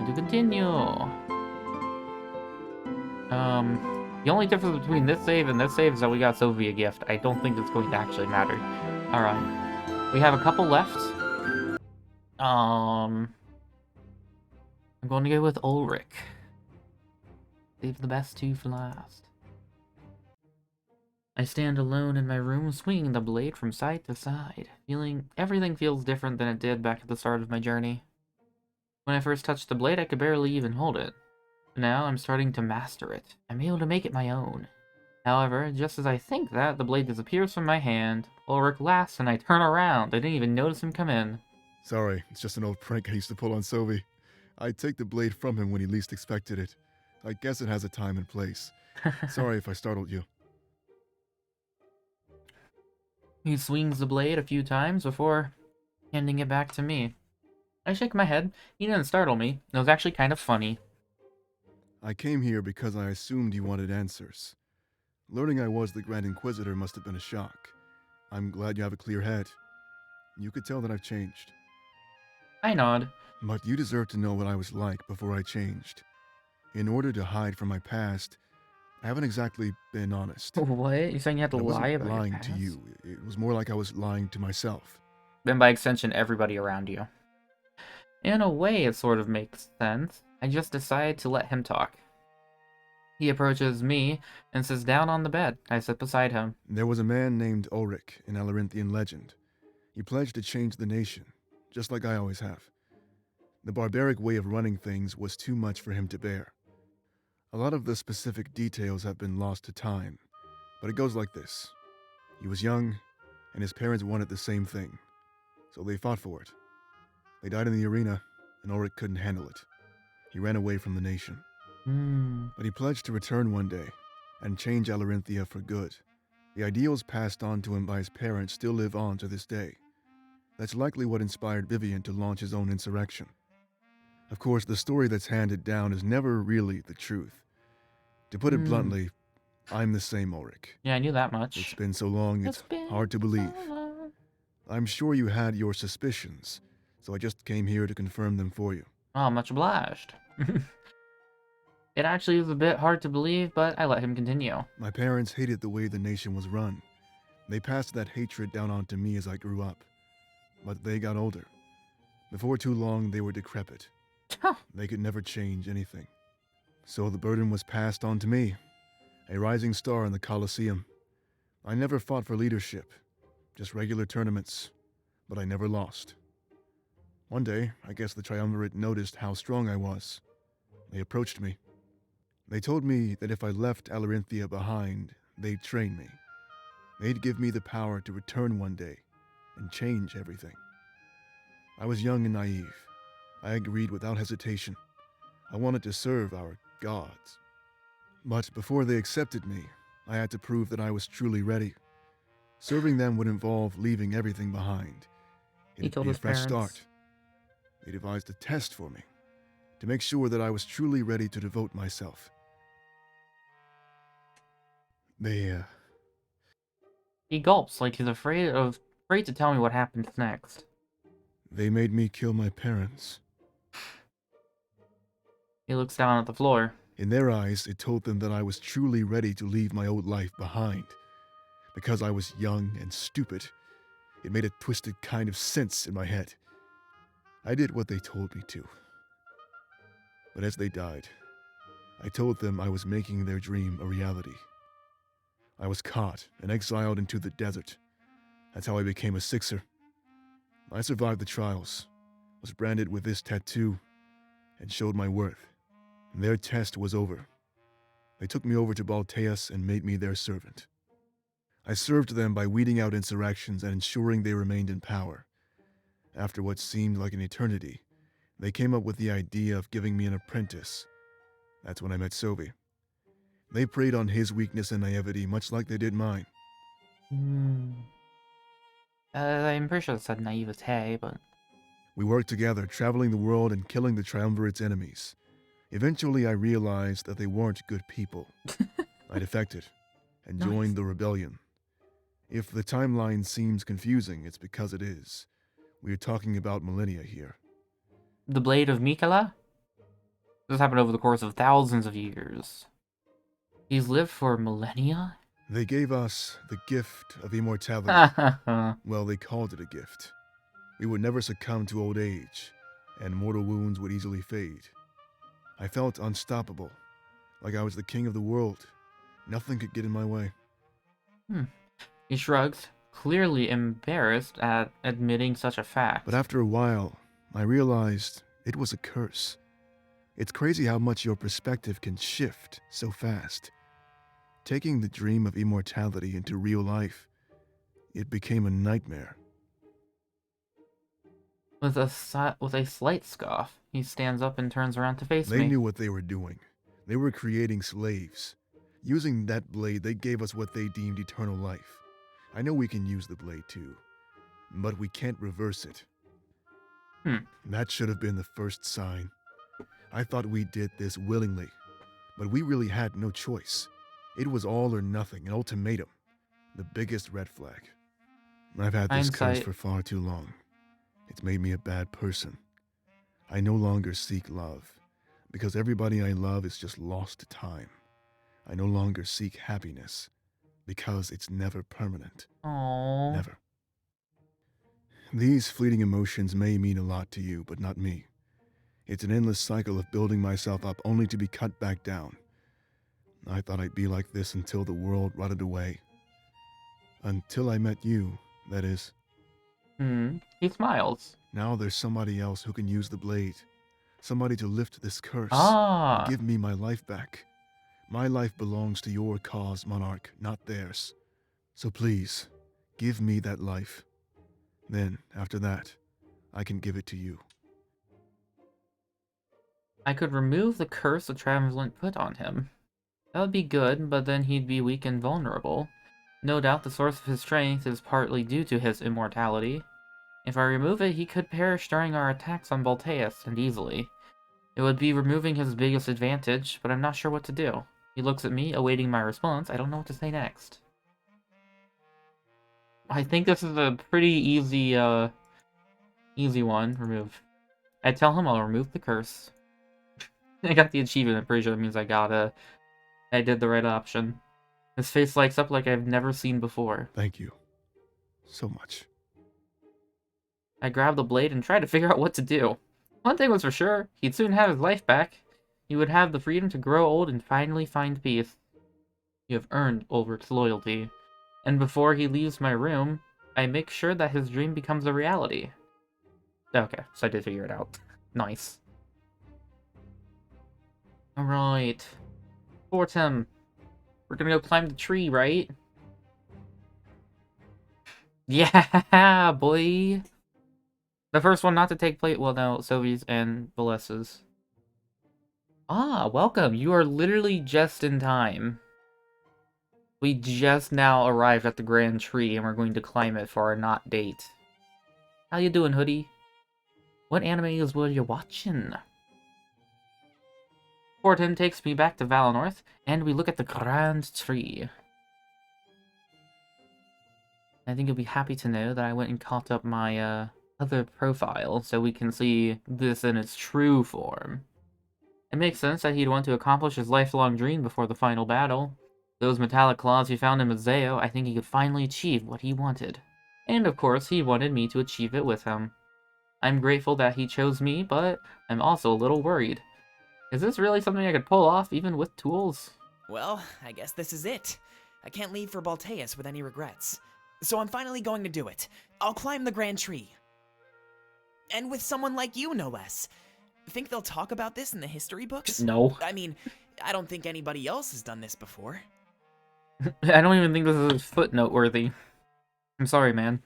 to continue. The only difference between this save and this save is that we got Sylvie a gift. I don't think it's going to actually matter. Alright. We have a couple left. I'm going to go with Ulrich. Save the best two for last. I stand alone in my room, swinging the blade from side to side, feeling everything feels different than it did back at the start of my journey. When I first touched the blade, I could barely even hold it. Now I'm starting to master it. I'm able to make it my own. However, just as I think that, the blade disappears from my hand. Ulrich laughs and I turn around. I didn't even notice him come in. Sorry, it's just an old prank I used to pull on Sylvie. I take the blade from him when he least expected it. I guess it has a time and place. Sorry if I startled you. He swings the blade a few times before handing it back to me. I shake my head. He didn't startle me. It was actually kind of funny. I came here because I assumed you wanted answers. Learning I was the Grand Inquisitor must have been a shock. I'm glad you have a clear head. You could tell that I've changed. I nod. But you deserve to know what I was like before I changed. In order to hide from my past, I haven't exactly been honest. What? You're saying you had to I lie wasn't about your lying past? to you. It was more like I was lying to myself. Then by extension, everybody around you. In a way, it sort of makes sense. I just decided to let him talk. He approaches me and sits down on the bed. I sit beside him. There was a man named Ulrich in Alarinthian legend. He pledged to change the nation, just like I always have. The barbaric way of running things was too much for him to bear. A lot of the specific details have been lost to time, but it goes like this. He was young, and his parents wanted the same thing, so they fought for it. They died in the arena, and Ulrich couldn't handle it. He ran away from the nation. But he pledged to return one day, and change Alarinthia for good. The ideals passed on to him by his parents still live on to this day. That's likely what inspired Vivian to launch his own insurrection. Of course, the story that's handed down is never really the truth. To put it bluntly, I'm the same Ulrich. Yeah, I knew that much. It's been so long, it's hard to believe. I'm sure you had your suspicions, so I just came here to confirm them for you. Oh, much obliged. It actually is a bit hard to believe, but I let him continue. My parents hated the way the nation was run. They passed that hatred down onto me as I grew up. But they got older. Before too long, they were decrepit. They could never change anything. So the burden was passed on to me, a rising star in the Colosseum. I never fought for leadership, just regular tournaments, but I never lost. One day, I guess the Triumvirate noticed how strong I was. They approached me. They told me that if I left Alarinthia behind, they'd train me. They'd give me the power to return one day and change everything. I was young and naive. I agreed without hesitation. I wanted to serve our gods. But before they accepted me, I had to prove that I was truly ready. Serving them would involve leaving everything behind. He It'd told be a his fresh parents. start. They devised a test for me to make sure that I was truly ready to devote myself. He gulps like he's afraid to tell me what happens next. They made me kill my parents. He looks down at the floor. In their eyes, it told them that I was truly ready to leave my old life behind. Because I was young and stupid, it made a twisted kind of sense in my head. I did what they told me to. But as they died, I told them I was making their dream a reality. I was caught and exiled into the desert. That's how I became a Sixer. I survived the trials, was branded with this tattoo, and showed my worth. Their test was over. They took me over to Balteus and made me their servant. I served them by weeding out insurrections and ensuring they remained in power. After what seemed like an eternity, they came up with the idea of giving me an apprentice. That's when I met Sobi. They preyed on his weakness and naivety much like they did mine. I'm pretty sure it said naivete, but... We worked together, traveling the world and killing the Triumvirate's enemies. Eventually, I realized that they weren't good people. I defected and joined the rebellion. If the timeline seems confusing, it's because it is. We are talking about millennia here. The Blade of Mikala? This happened over the course of thousands of years. He's lived for millennia? They gave us the gift of immortality. I Well, they called it a gift. We would never succumb to old age, and mortal wounds would easily fade. I felt unstoppable, like I was the king of the world. Nothing could get in my way. He shrugs, clearly embarrassed at admitting such a fact. But after a while, I realized it was a curse. It's crazy how much your perspective can shift so fast. Taking the dream of immortality into real life, it became a nightmare. With a slight scoff, he stands up and turns around to face They me. knew what they were doing. They were creating slaves. Using that blade, they gave us what they deemed eternal life. I know we can use the blade too, but we can't reverse it. That should have been the first sign. I thought we did this willingly, but we really had no choice. It was all or nothing, an ultimatum. The biggest red flag. I've had this curse Hindsight. for far too long. It's made me a bad person. I no longer seek love, because everybody I love is just lost to time. I no longer seek happiness, because it's never permanent. Aww. Never. These fleeting emotions may mean a lot to you, but not me. It's an endless cycle of building myself up only to be cut back down. I thought I'd be like this until the world rotted away. Until I met you, that is. He smiles. Now there's somebody else who can use the blade. Somebody to lift this curse Ah. and give me my life back. My life belongs to your cause, Monarch, not theirs. So please, give me that life. Then, after that, I can give it to you. I could remove the curse the Travelant put on him. That would be good, but then he'd be weak and vulnerable. No doubt the source of his strength is partly due to his immortality. If I remove it, he could perish during our attacks on Balteus, and easily. It would be removing his biggest advantage, but I'm not sure what to do. He looks at me, awaiting my response. I don't know what to say next. I think this is a pretty easy one. Remove. I tell him I'll remove the curse. I got the achievement. I'm pretty sure that means I did the right option. His face lights up like I've never seen before. Thank you. So much. I grab the blade and try to figure out what to do. One thing was for sure, he'd soon have his life back. He would have the freedom to grow old and finally find peace. You have earned Ulrich's loyalty. And before he leaves my room, I make sure that his dream becomes a reality. Okay, so I did figure it out. Nice. Alright. Fortem. We're gonna go climb the tree, right? Yeah, boy! The first one not to take place. Well, no, Sylvie's and Valessa's. Ah, welcome. You are literally just in time. We just now arrived at the grand tree, and we're going to climb it for our not date. How you doing, Hoodie? What animes were you watching? Fortin takes me back to Valinor, and we look at the grand tree. I think you'll be happy to know that I went and caught up my other profile, so we can see this in its true form. It makes sense that he'd want to accomplish his lifelong dream before the final battle. Those metallic claws he found in Mazeo, I think he could finally achieve what he wanted. And of course, he wanted me to achieve it with him. I'm grateful that he chose me, but I'm also a little worried. Is this really something I could pull off, even with tools? Well, I guess this is it. I can't leave for Balteus with any regrets. So I'm finally going to do it. I'll climb the grand tree. And with someone like you, no less. Think they'll talk about this in the history books? No. I mean, I don't think anybody else has done this before. I don't even think this is footnote worthy. I'm sorry, man.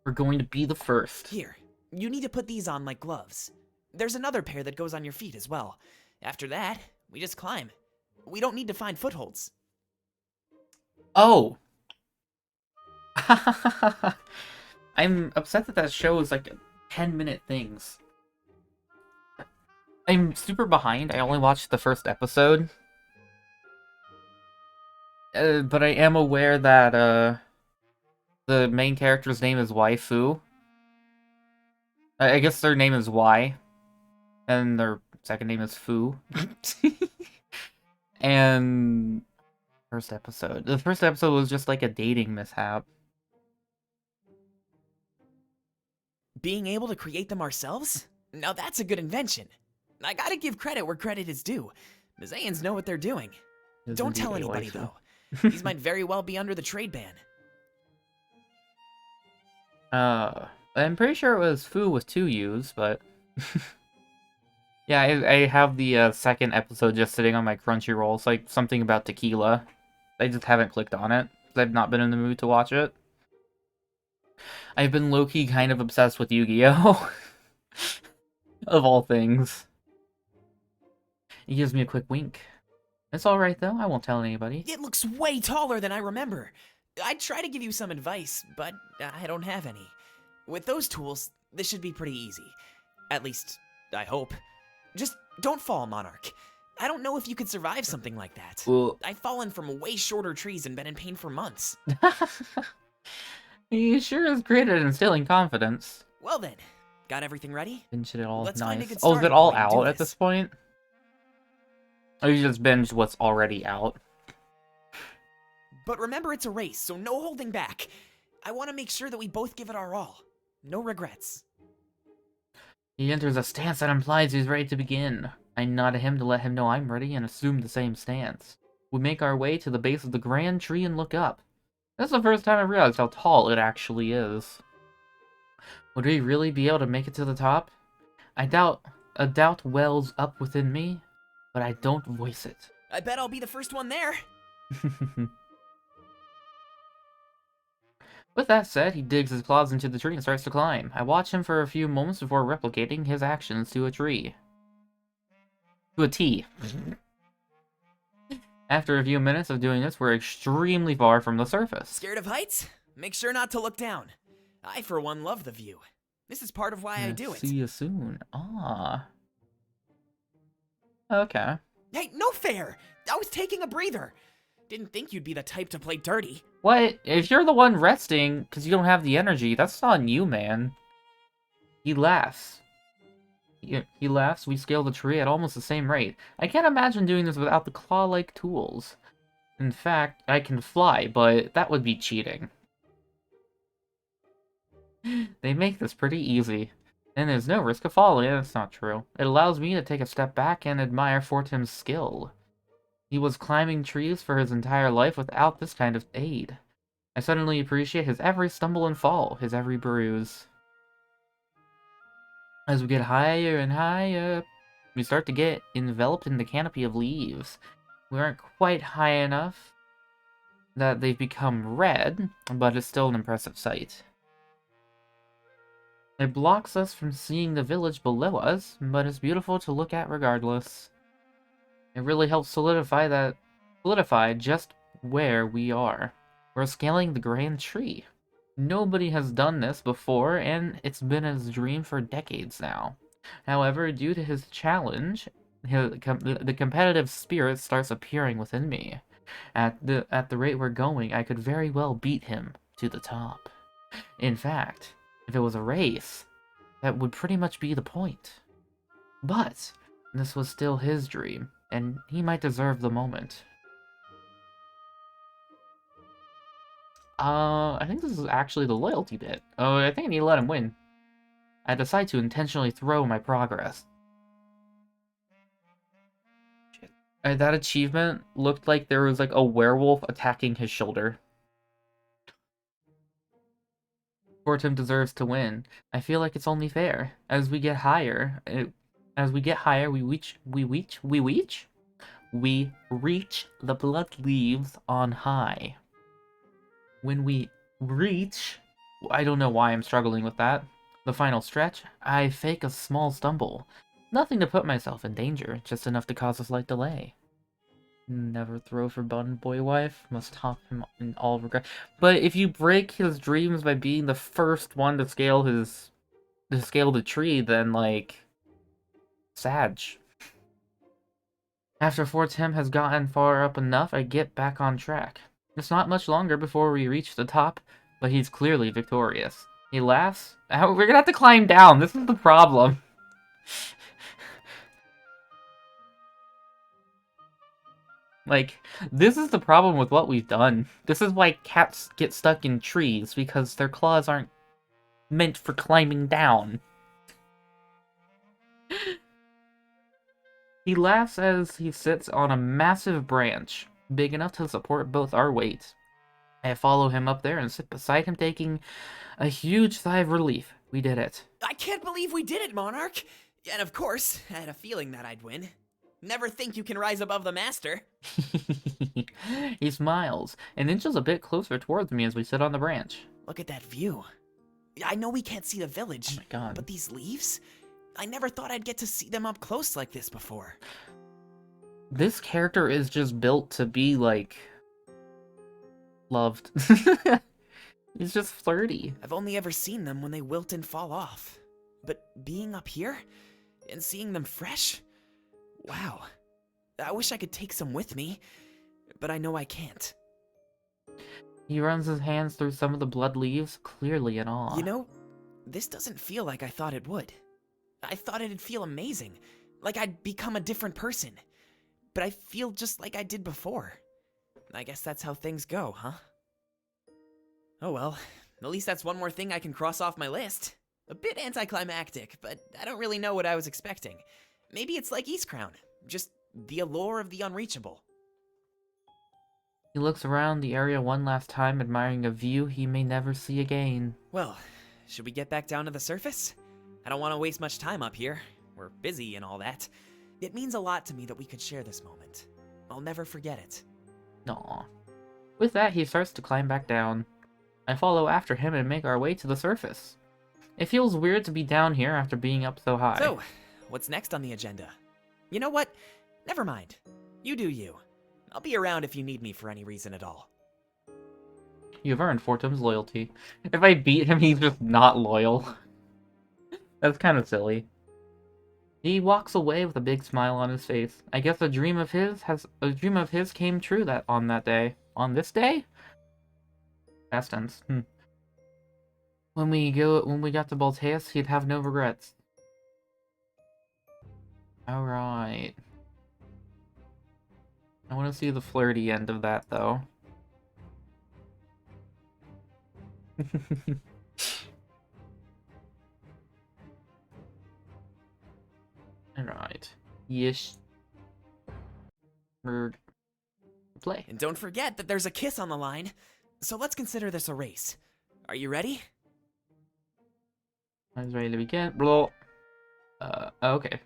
We're going to be the first. Here, you need to put these on like gloves. There's another pair that goes on your feet as well. After that, we just climb. We don't need to find footholds. Oh! I'm upset that that show is like 10-minute things. I'm super behind. I only watched the first episode. But I am aware that the main character's name is Waifu. I guess their name is Y. And their second name is Fu. And first episode. The first episode was just like a dating mishap. Being able to create them ourselves? Now that's a good invention. I gotta give credit where credit is due. Mizaians know what they're doing. It was Don't indeed tell a anybody, waifu. though. These might very well be under the trade ban. I'm pretty sure it was Fu with 2 U's, but... yeah, I have the second episode just sitting on my Crunchyroll. It's like something about tequila. I just haven't clicked on it, because I've not been in the mood to watch it. I've been low-key kind of obsessed with Yu-Gi-Oh! Of all things. He gives me a quick wink. It's alright though, I won't tell anybody. It looks way taller than I remember. I'd try to give you some advice, but I don't have any. With those tools, this should be pretty easy. At least, I hope. Just don't fall, Monarch. I don't know if you could survive something like that. Well, I've fallen from way shorter trees and been in pain for months. he sure is great at instilling confidence. Well then, got everything ready? Binged it all. Let's find a Nice. good Oh, is it starting all point and do out at this. this point? Or you just binged what's already out? But remember, it's a race, so no holding back. I want to make sure that we both give it our all. No regrets. He enters a stance that implies he's ready to begin. I nod at him to let him know I'm ready and assume the same stance. We make our way to the base of the grand tree and look up. That's the first time I realized how tall it actually is. Would we really be able to make it to the top? A doubt wells up within me, but I don't voice it. I bet I'll be the first one there. With that said, he digs his claws into the tree and starts to climb. I watch him for a few moments before replicating his actions to a tree. To a T. After a few minutes of doing this, we're extremely far from the surface. Scared of heights? Make sure not to look down. I, for one, love the view. This is part of why I do it. See you soon. Ah. Okay. Hey, no fair! I was taking a breather. Didn't think you'd be the type to play dirty. What? If you're the one resting because you don't have the energy, that's on you, man. He laughs. He laughs, we scale the tree at almost the same rate. I can't imagine doing this without the claw-like tools. In fact, I can fly, but that would be cheating. They make this pretty easy. And there's no risk of falling. That's not true. It allows me to take a step back and admire Fortim's skill. He was climbing trees for his entire life without this kind of aid. I suddenly appreciate his every stumble and fall, his every bruise. As we get higher and higher, we start to get enveloped in the canopy of leaves. We aren't quite high enough that they've become red, but it's still an impressive sight. It blocks us from seeing the village below us, but it's beautiful to look at regardless. It really helps solidify just where we are. We're scaling the grand tree. Nobody has done this before, and it's been his dream for decades now. However, due to his challenge, the competitive spirit starts appearing within me. At the rate we're going, I could very well beat him to the top. In fact, if it was a race, that would pretty much be the point. But this was still his dream, and he might deserve the moment. I think this is actually the loyalty bit. Oh, I think I need to let him win. I decide to intentionally throw my progress. Shit. That achievement looked like there was like a werewolf attacking his shoulder. Fortum deserves to win. I feel like it's only fair. As we get higher, we reach the blood leaves on high. When we reach, I don't know why I'm struggling with that, the final stretch, I fake a small stumble. Nothing to put myself in danger, just enough to cause a slight delay. Never throw for bun, boy wife. Must top him in all regret. But if you break his dreams by being the first one to scale the tree, then like, Sag. After Fortim has gotten far up enough, I get back on track. It's not much longer before we reach the top, but he's clearly victorious. He laughs. We're gonna have to climb down. This is the problem. Like, this is the problem with what we've done. This is why cats get stuck in trees, because their claws aren't meant for climbing down. He laughs as he sits on a massive branch, big enough to support both our weight. I follow him up there and sit beside him, taking a huge sigh of relief. We did it. I can't believe we did it, Monarch! And of course, I had a feeling that I'd win. Never think you can rise above the master. He smiles and inches a bit closer towards me as we sit on the branch. Look at that view. I know we can't see the village, Oh my god. but these leaves? I never thought I'd get to see them up close like this before. This character is just built to be, like, loved. He's just flirty. I've only ever seen them when they wilt and fall off. But being up here and seeing them fresh? Wow. I wish I could take some with me, but I know I can't. He runs his hands through some of the blood leaves, clearly in awe. You know, this doesn't feel like I thought it would. I thought it'd feel amazing, like I'd become a different person. But I feel just like I did before. I guess that's how things go, huh? Oh well, at least that's one more thing I can cross off my list. A bit anticlimactic, but I don't really know what I was expecting. Maybe it's like Eastcrown, just the allure of the unreachable. He looks around the area one last time, admiring a view he may never see again. Well, should we get back down to the surface? I don't want to waste much time up here. We're busy and all that. It means a lot to me that we could share this moment. I'll never forget it. Aw. With that, he starts to climb back down. I follow after him and make our way to the surface. It feels weird to be down here after being up so high. So, what's next on the agenda? You know what? Never mind. You do you. I'll be around if you need me for any reason at all. You've earned Fortum's loyalty. If I beat him, he's just not loyal. That's kind of silly. He walks away with a big smile on his face. I guess a dream of his came true on that day. On this day? Past tense. When we got to Balteus, he'd have no regrets. Alright. I want to see the flirty end of that, though. Alright. Yes. Play. And don't forget that there's a kiss on the line. So let's consider this a race. Are you ready? I was ready to begin. Blah. Okay.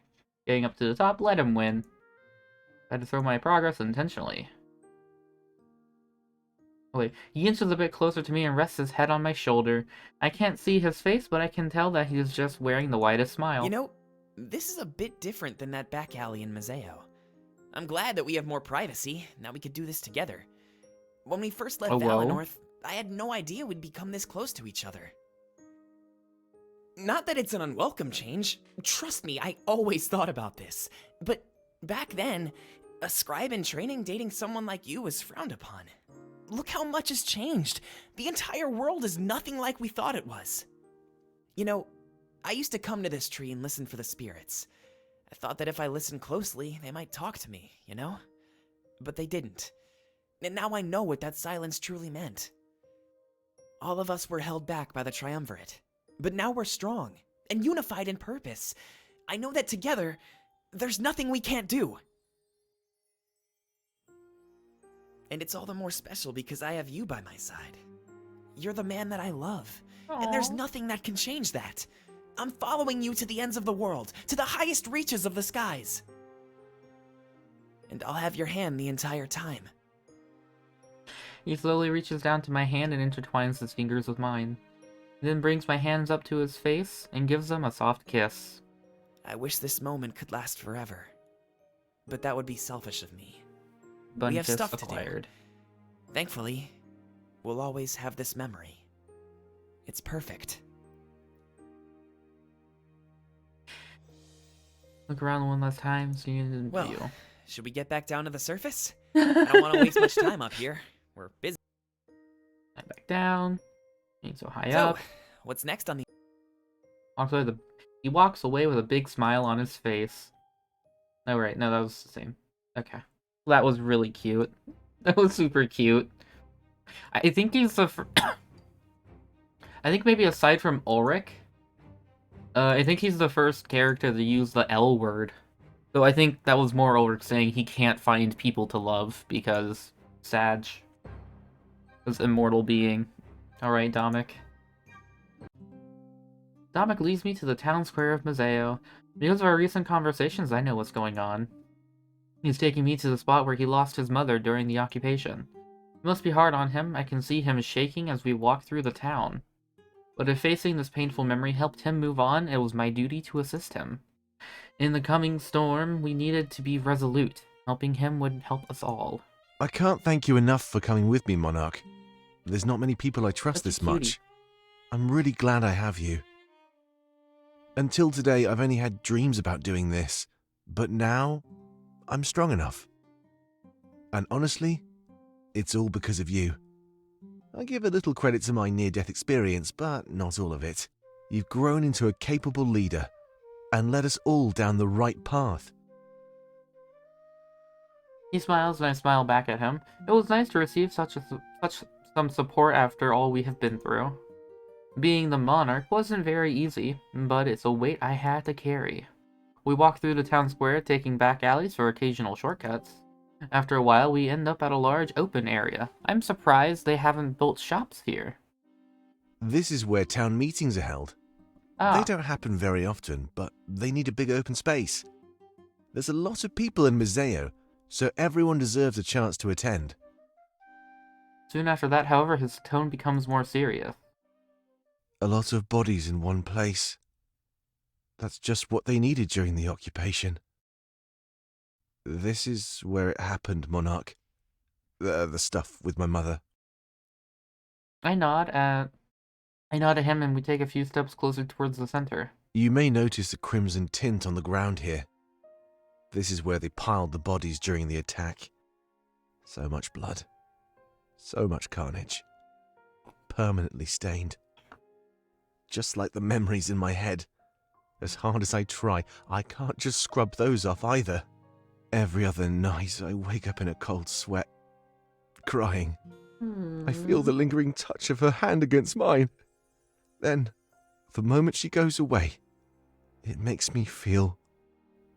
Getting up to the top, let him win. I had to throw my progress intentionally. Oh, wait, he inches a bit closer to me and rests his head on my shoulder. I can't see his face, but I can tell that he is just wearing the widest smile. You know, this is a bit different than that back alley in Mazeo. I'm glad that we have more privacy. Now we could do this together. When we first left Valenorth, I had no idea we'd become this close to each other. Not that it's an unwelcome change. Trust me, I always thought about this. But back then, a scribe in training dating someone like you was frowned upon. Look how much has changed. The entire world is nothing like we thought it was. You know, I used to come to this tree and listen for the spirits. I thought that if I listened closely, they might talk to me, you know? But they didn't. And now I know what that silence truly meant. All of us were held back by the triumvirate. But now we're strong and unified in purpose. I know that together, there's nothing we can't do. And it's all the more special because I have you by my side. You're the man that I love. Aww. And there's nothing that can change that. I'm following you to the ends of the world, to the highest reaches of the skies. And I'll have your hand the entire time. He slowly reaches down to my hand and intertwines his fingers with mine. He then brings my hands up to his face and gives them a soft kiss. I wish this moment could last forever. But that would be selfish of me. Bun We have kiss stuff to do. acquired. Thankfully, we'll always have this memory. It's perfect. Look around one last time, so you didn't Well, view. should we get back down to the surface? I don't want to waste much time up here. We're busy. Back down. Being so high So, up. what's next on the... He walks away with a big smile on his face. Oh, right. No, that was the same. Okay. That was really cute. That was super cute. I think he's the I think maybe aside from Ulrich, I think he's the first character to use the L word. So I think that was more Ulrich saying he can't find people to love because Sag is immortal being. Alright, Dominic. Dominic leads me to the town square of Mazeo. Because of our recent conversations, I know what's going on. He's taking me to the spot where he lost his mother during the occupation. It must be hard on him. I can see him shaking as we walk through the town. But if facing this painful memory helped him move on, it was my duty to assist him. In the coming storm, we needed to be resolute. Helping him would help us all. I can't thank you enough for coming with me, Monarch. There's not many people I trust Such a this cutie. much. I'm really glad I have you. Until today, I've only had dreams about doing this, but now I'm strong enough. And honestly, it's all because of you. I give a little credit to my near-death experience, but not all of it. You've grown into a capable leader and led us all down the right path. He smiles and I smile back at him. It was nice to receive such some support after all we have been through. Being the monarch wasn't very easy, but it's a weight I had to carry. We walk through the town square, taking back alleys for occasional shortcuts. After a while, we end up at a large open area. I'm surprised they haven't built shops here. This is where town meetings are held. Ah, They don't happen very often, but they need a big open space. There's a lot of people in Museo, so everyone deserves a chance to attend. soon after that, however, his tone becomes more serious. A lot of bodies in one place. That's just what they needed during the occupation. This is where it happened, Monarch. The stuff with my mother. I nod at him and we take a few steps closer towards the center. You may notice a crimson tint on the ground here. This is where they piled the bodies during the attack. So much blood. So much carnage. Permanently stained. Just like the memories in my head. As hard as I try, I can't just scrub those off either. Every other night, I wake up in a cold sweat, crying. I feel the lingering touch of her hand against mine. Then, the moment she goes away, it makes me feel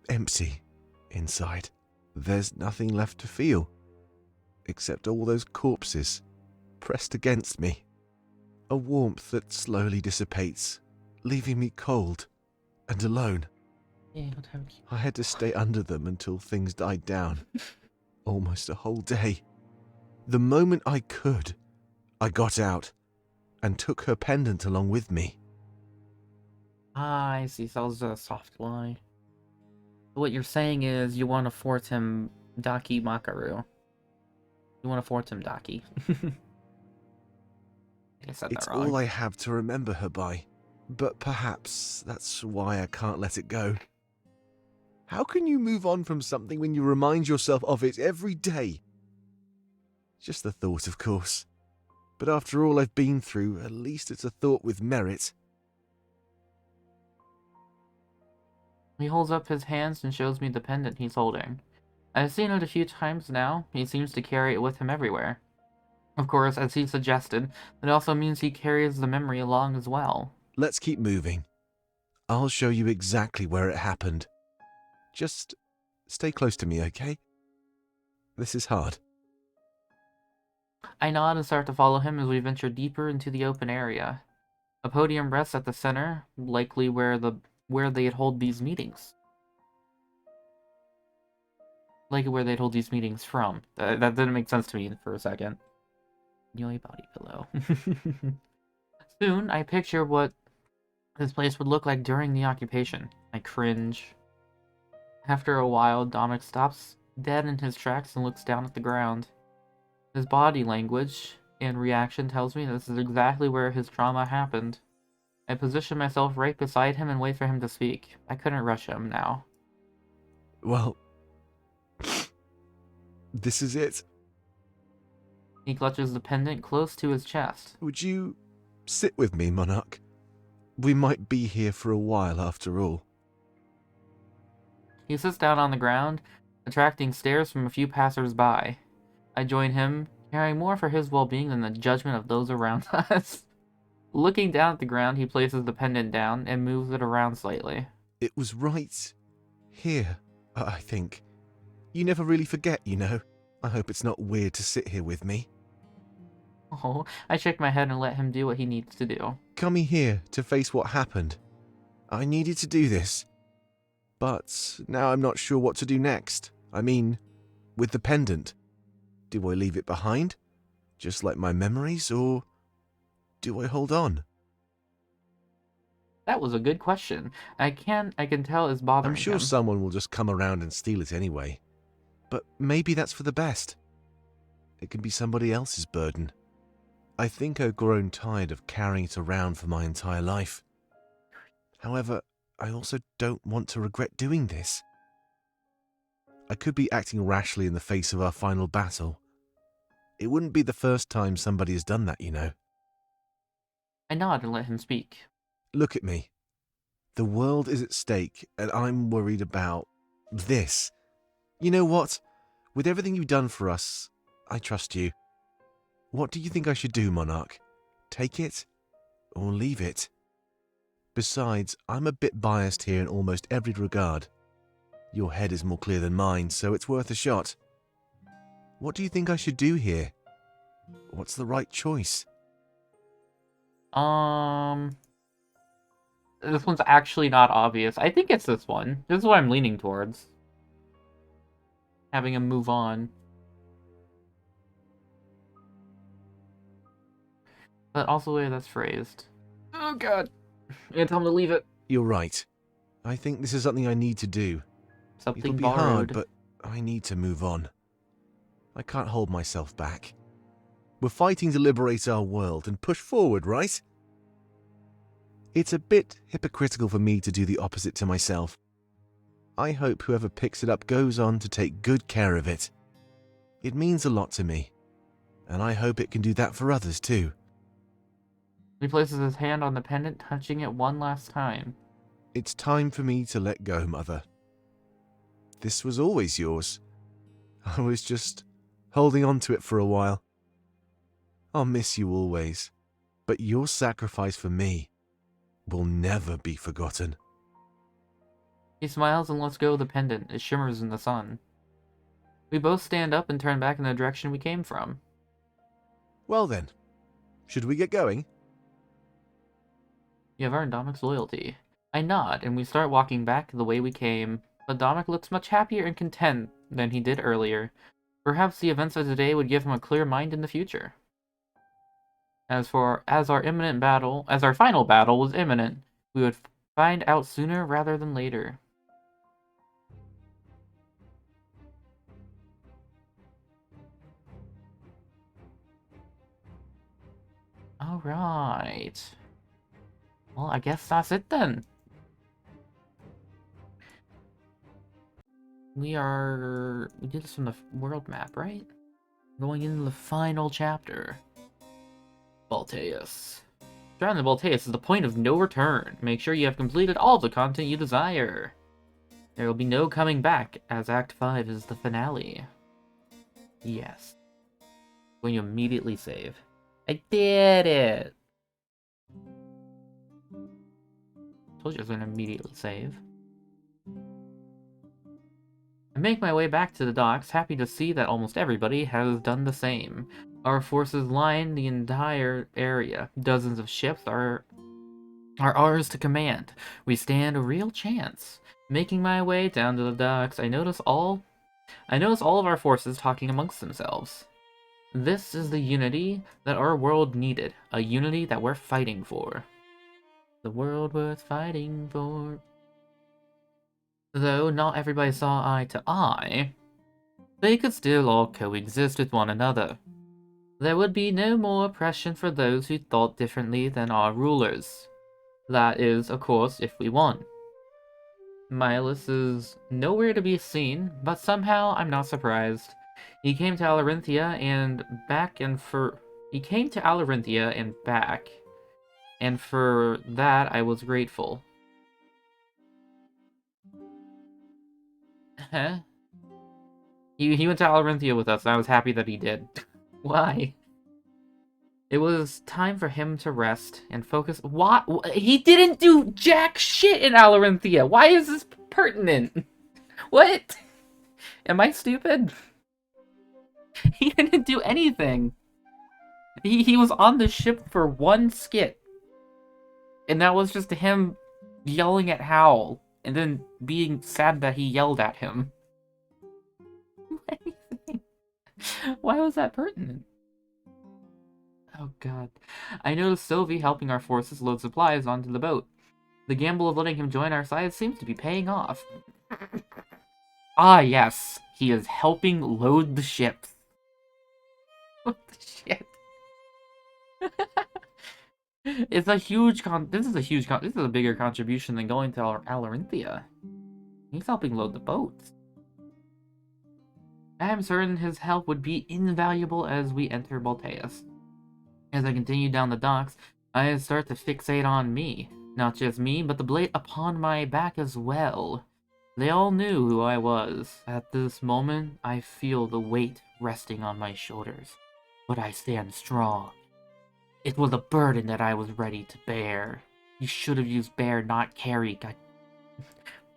empty inside. There's nothing left to feel, except all those corpses pressed against me. A warmth that slowly dissipates, leaving me cold and alone. I had to stay under them until things died down. Almost a whole day. The moment I could, I got out and took her pendant along with me. Ah, I see. So that was a soft lie. What you're saying is you want to force him Daki Makaru. You want to force him Daki. I said It's that wrong. all I have to remember her by, but perhaps that's why I can't let it go. How can you move on from something when you remind yourself of it every day? Just the thought, of course. But after all I've been through, at least it's a thought with merit. He holds up his hands and shows me the pendant he's holding. I've seen it a few times now. He seems to carry it with him everywhere. Of course, as he suggested, that also means he carries the memory along as well. Let's keep moving. I'll show you exactly where it happened. Just stay close to me, okay? This is hard. I nod and start to follow him as we venture deeper into the open area. A podium rests at the center, likely where they'd hold these meetings. Likely where they'd hold these meetings from. That didn't make sense to me for a second. Yoy body pillow. Soon, I picture what this place would look like during the occupation. I cringe. After a while, Dominic stops dead in his tracks and looks down at the ground. His body language and reaction tells me this is exactly where his trauma happened. I position myself right beside him and wait for him to speak. I couldn't rush him now. Well, this is it. He clutches the pendant close to his chest. Would you sit with me, Monarch? We might be here for a while after all. He sits down on the ground, attracting stares from a few passers-by. I join him, caring more for his well-being than the judgment of those around us. Looking down at the ground, he places the pendant down and moves it around slightly. It was right here, I think. You never really forget, you know. I hope it's not weird to sit here with me. Oh, I shake my head and let him do what he needs to do. Coming here to face what happened. I needed to do this. But now I'm not sure what to do next. I mean, with the pendant. Do I leave it behind? Just like my memories, or do I hold on? That was a good question. I can tell it's bothering I'm sure him. someone will just come around and steal it anyway. But maybe that's for the best. It can be somebody else's burden. I think I've grown tired of carrying it around for my entire life. However, I also don't want to regret doing this. I could be acting rashly in the face of our final battle. It wouldn't be the first time somebody has done that, you know. I nod and let him speak. Look at me. The world is at stake, and I'm worried about this. You know what? With everything you've done for us, I trust you. What do you think I should do, Monarch? Take it or leave it? Besides, I'm a bit biased here in almost every regard. Your head is more clear than mine, so it's worth a shot. What do you think I should do here? What's the right choice? This one's actually not obvious. I think it's this one. This is what I'm leaning towards. Having him move on. But also the way that's phrased. Oh god. I'm gonna tell him to leave it. You're right. I think this is something I need to do. Something It'll be borrowed. hard, but I need to move on. I can't hold myself back. We're fighting to liberate our world and push forward, right? It's a bit hypocritical for me to do the opposite to myself. I hope whoever picks it up goes on to take good care of it. It means a lot to me, and I hope it can do that for others too. He places his hand on the pendant, touching it one last time. It's time for me to let go, Mother. This was always yours. I was just holding on to it for a while. I'll miss you always, but your sacrifice for me will never be forgotten. He smiles and lets go of the pendant. It shimmers in the sun. We both stand up and turn back in the direction we came from. Well then, should we get going? You have earned Domic's loyalty. I nod, and we start walking back the way we came, but Domic looks much happier and content than he did earlier. Perhaps the events of today would give him a clear mind in the future. As our final battle was imminent, we would find out sooner rather than later. Alright. Well, I guess that's it then. We did this from the world map, right? Going into the final chapter. Balteus. Drowning the Balteus is the point of no return. Make sure you have completed all the content you desire. There will be no coming back, as Act 5 is the finale. Yes. Going to immediately save. I did it! Told you I was going to immediately save. I make my way back to the docks, happy to see that almost everybody has done the same. Our forces line the entire area. Dozens of ships are ours to command. We stand a real chance. Making my way down to the docks, I notice all of our forces talking amongst themselves. This is the unity that our world needed, a unity that we're fighting for. The world worth fighting for. Though not everybody saw eye to eye, they could still all coexist with one another. There would be no more oppression for those who thought differently than our rulers. That is, of course, if we won. Miles is nowhere to be seen, but somehow I'm not surprised. He came to Alarinthia and back, and for that I was grateful. Huh? He went to Alarinthia with us, and I was happy that he did. Why? It was time for him to rest and focus. What? He didn't do jack shit in Alarinthia. Why is this pertinent? What? Am I stupid? He didn't do anything. He was on the ship for one skit. And that was just him yelling at Howl. And then being sad that he yelled at him. Why was that pertinent? Oh god. I noticed Sylvie helping our forces load supplies onto the boat. The gamble of letting him join our side seems to be paying off. Ah yes, he is helping load the ships. What the shit? It's a huge this is a bigger contribution than going to Alarinthia. He's helping load the boats. I am certain his help would be invaluable as we enter Balteus. As I continue down the docks, I start to fixate on me. Not just me, but the blade upon my back as well. They all knew who I was. At this moment, I feel the weight resting on my shoulders. But I stand strong. It was a burden that I was ready to bear. You should have used bear, not carry. God.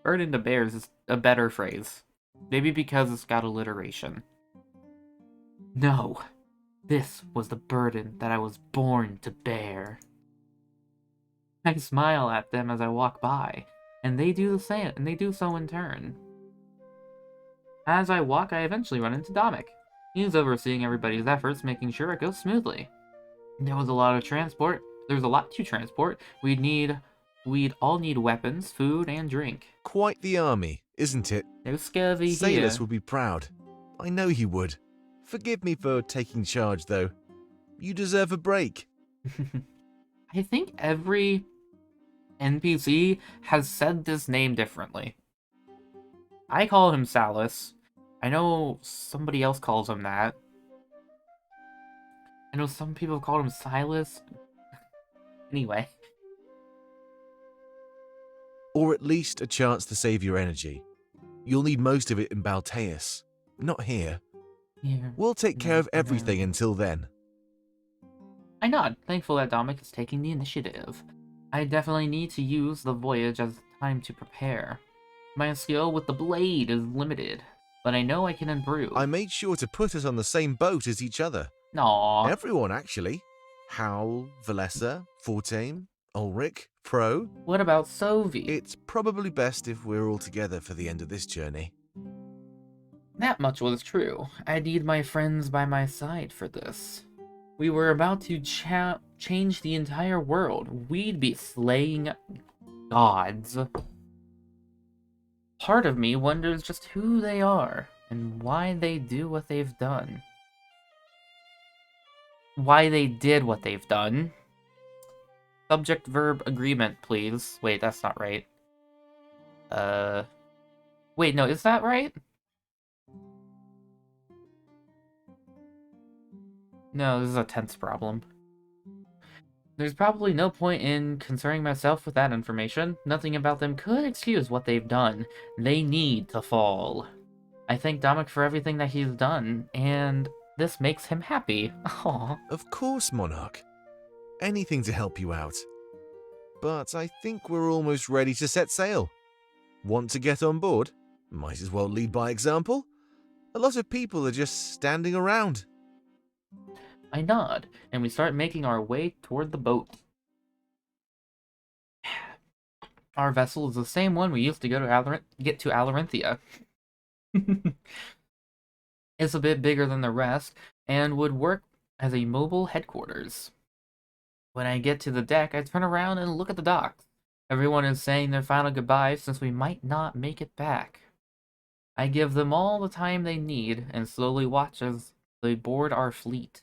Burden to bears is a better phrase. Maybe because it's got alliteration. No. This was the burden that I was born to bear. I smile at them as I walk by, and they do the same, and they do so in turn. As I walk, I eventually run into Dominic. He's overseeing everybody's efforts, making sure it goes smoothly. There was a lot of transport. There's a lot to transport. We'd all need weapons, food, and drink. Quite the army, isn't it? No scurvy here. Sailors would be proud. I know he would. Forgive me for taking charge, though. You deserve a break. I think every NPC has said this name differently. I call him Salus. I know somebody else calls him that. I know some people have called him Silas. Anyway. Or at least a chance to save your energy. You'll need most of it in Balteus, not here. Yeah. We'll take care of everything until then. I nod, thankful that Dominic is taking the initiative. I definitely need to use the voyage as time to prepare. My skill with the blade is limited, but I know I can improve. I made sure to put us on the same boat as each other. Aww. Everyone, actually. Howl, Valessa, Fortame, Ulrich, Pro. What about Sovi? It's probably best if we're all together for the end of this journey. That much was true. I need my friends by my side for this. We were about to change the entire world. We'd be slaying gods. Part of me wonders just who they are and why they do what they've done. Why they did what they've done. Subject verb agreement, please. Wait, that's not right. Wait, no, is that right? No, this is a tense problem. There's probably no point in concerning myself with that information. Nothing about them could excuse what they've done. They need to fall. I thank Dominic for everything that he's done, and this makes him happy. Aww. Of course, Monarch. Anything to help you out. But I think we're almost ready to set sail. Want to get on board? Might as well lead by example. A lot of people are just standing around. I nod, and we start making our way toward the boat. Our vessel is the same one we used to get to Alarinthia. It's a bit bigger than the rest, and would work as a mobile headquarters. When I get to the deck, I turn around and look at the docks. Everyone is saying their final goodbyes since we might not make it back. I give them all the time they need, and slowly watch as they board our fleet.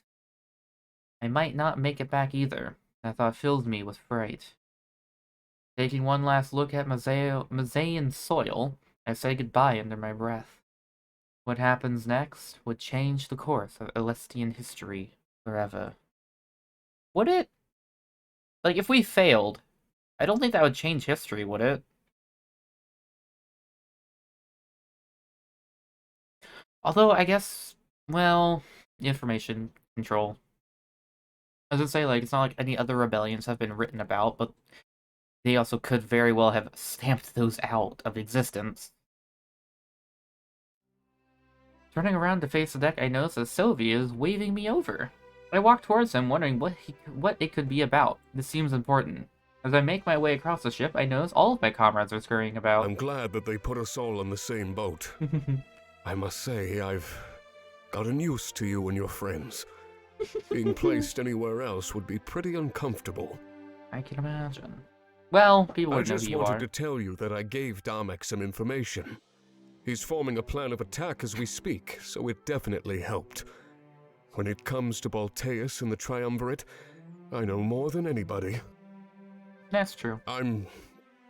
I might not make it back either. That thought fills me with fright. Taking one last look at Mazaean soil, I say goodbye under my breath. What happens next would change the course of Elestian history forever. Would it? Like, if we failed, I don't think that would change history, would it? Although, I guess, well, information control. I was gonna say, like, it's not like any other rebellions have been written about, but they also could very well have stamped those out of existence. Turning around to face the deck, I notice that Sylvie is waving me over. I walk towards him, wondering what it could be about. This seems important. As I make my way across the ship, I notice all of my comrades are scurrying about. I'm glad that they put us all on the same boat. I must say, I've gotten used to you and your friends. Being placed anywhere else would be pretty uncomfortable. I can imagine. Well, people I would know who just you wanted are. to tell you that I gave Damek some information. He's forming a plan of attack as we speak, so it definitely helped. When it comes to Balteus and the Triumvirate, I know more than anybody. That's true. I'm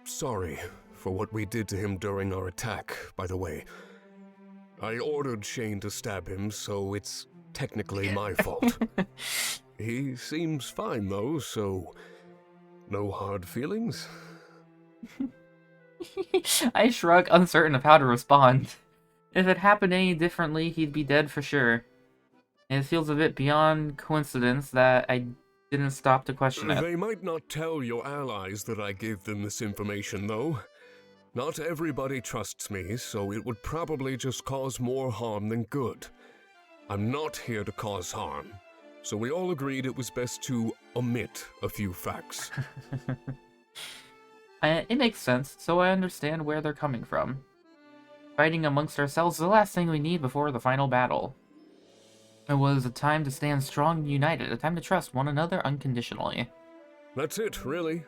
sorry for what we did to him during our attack, by the way. I ordered Shane to stab him, so it's technically my fault. He seems fine though, so no hard feelings? I shrug, uncertain of how to respond. If it happened any differently, he'd be dead for sure. It feels a bit beyond coincidence that I didn't stop to question it. They might not tell your allies that I gave them this information, though. Not everybody trusts me, so it would probably just cause more harm than good. I'm not here to cause harm, so we all agreed it was best to omit a few facts. It makes sense, so I understand where they're coming from. Fighting amongst ourselves is the last thing we need before the final battle. It was a time to stand strong and united, a time to trust one another unconditionally. That's it, really.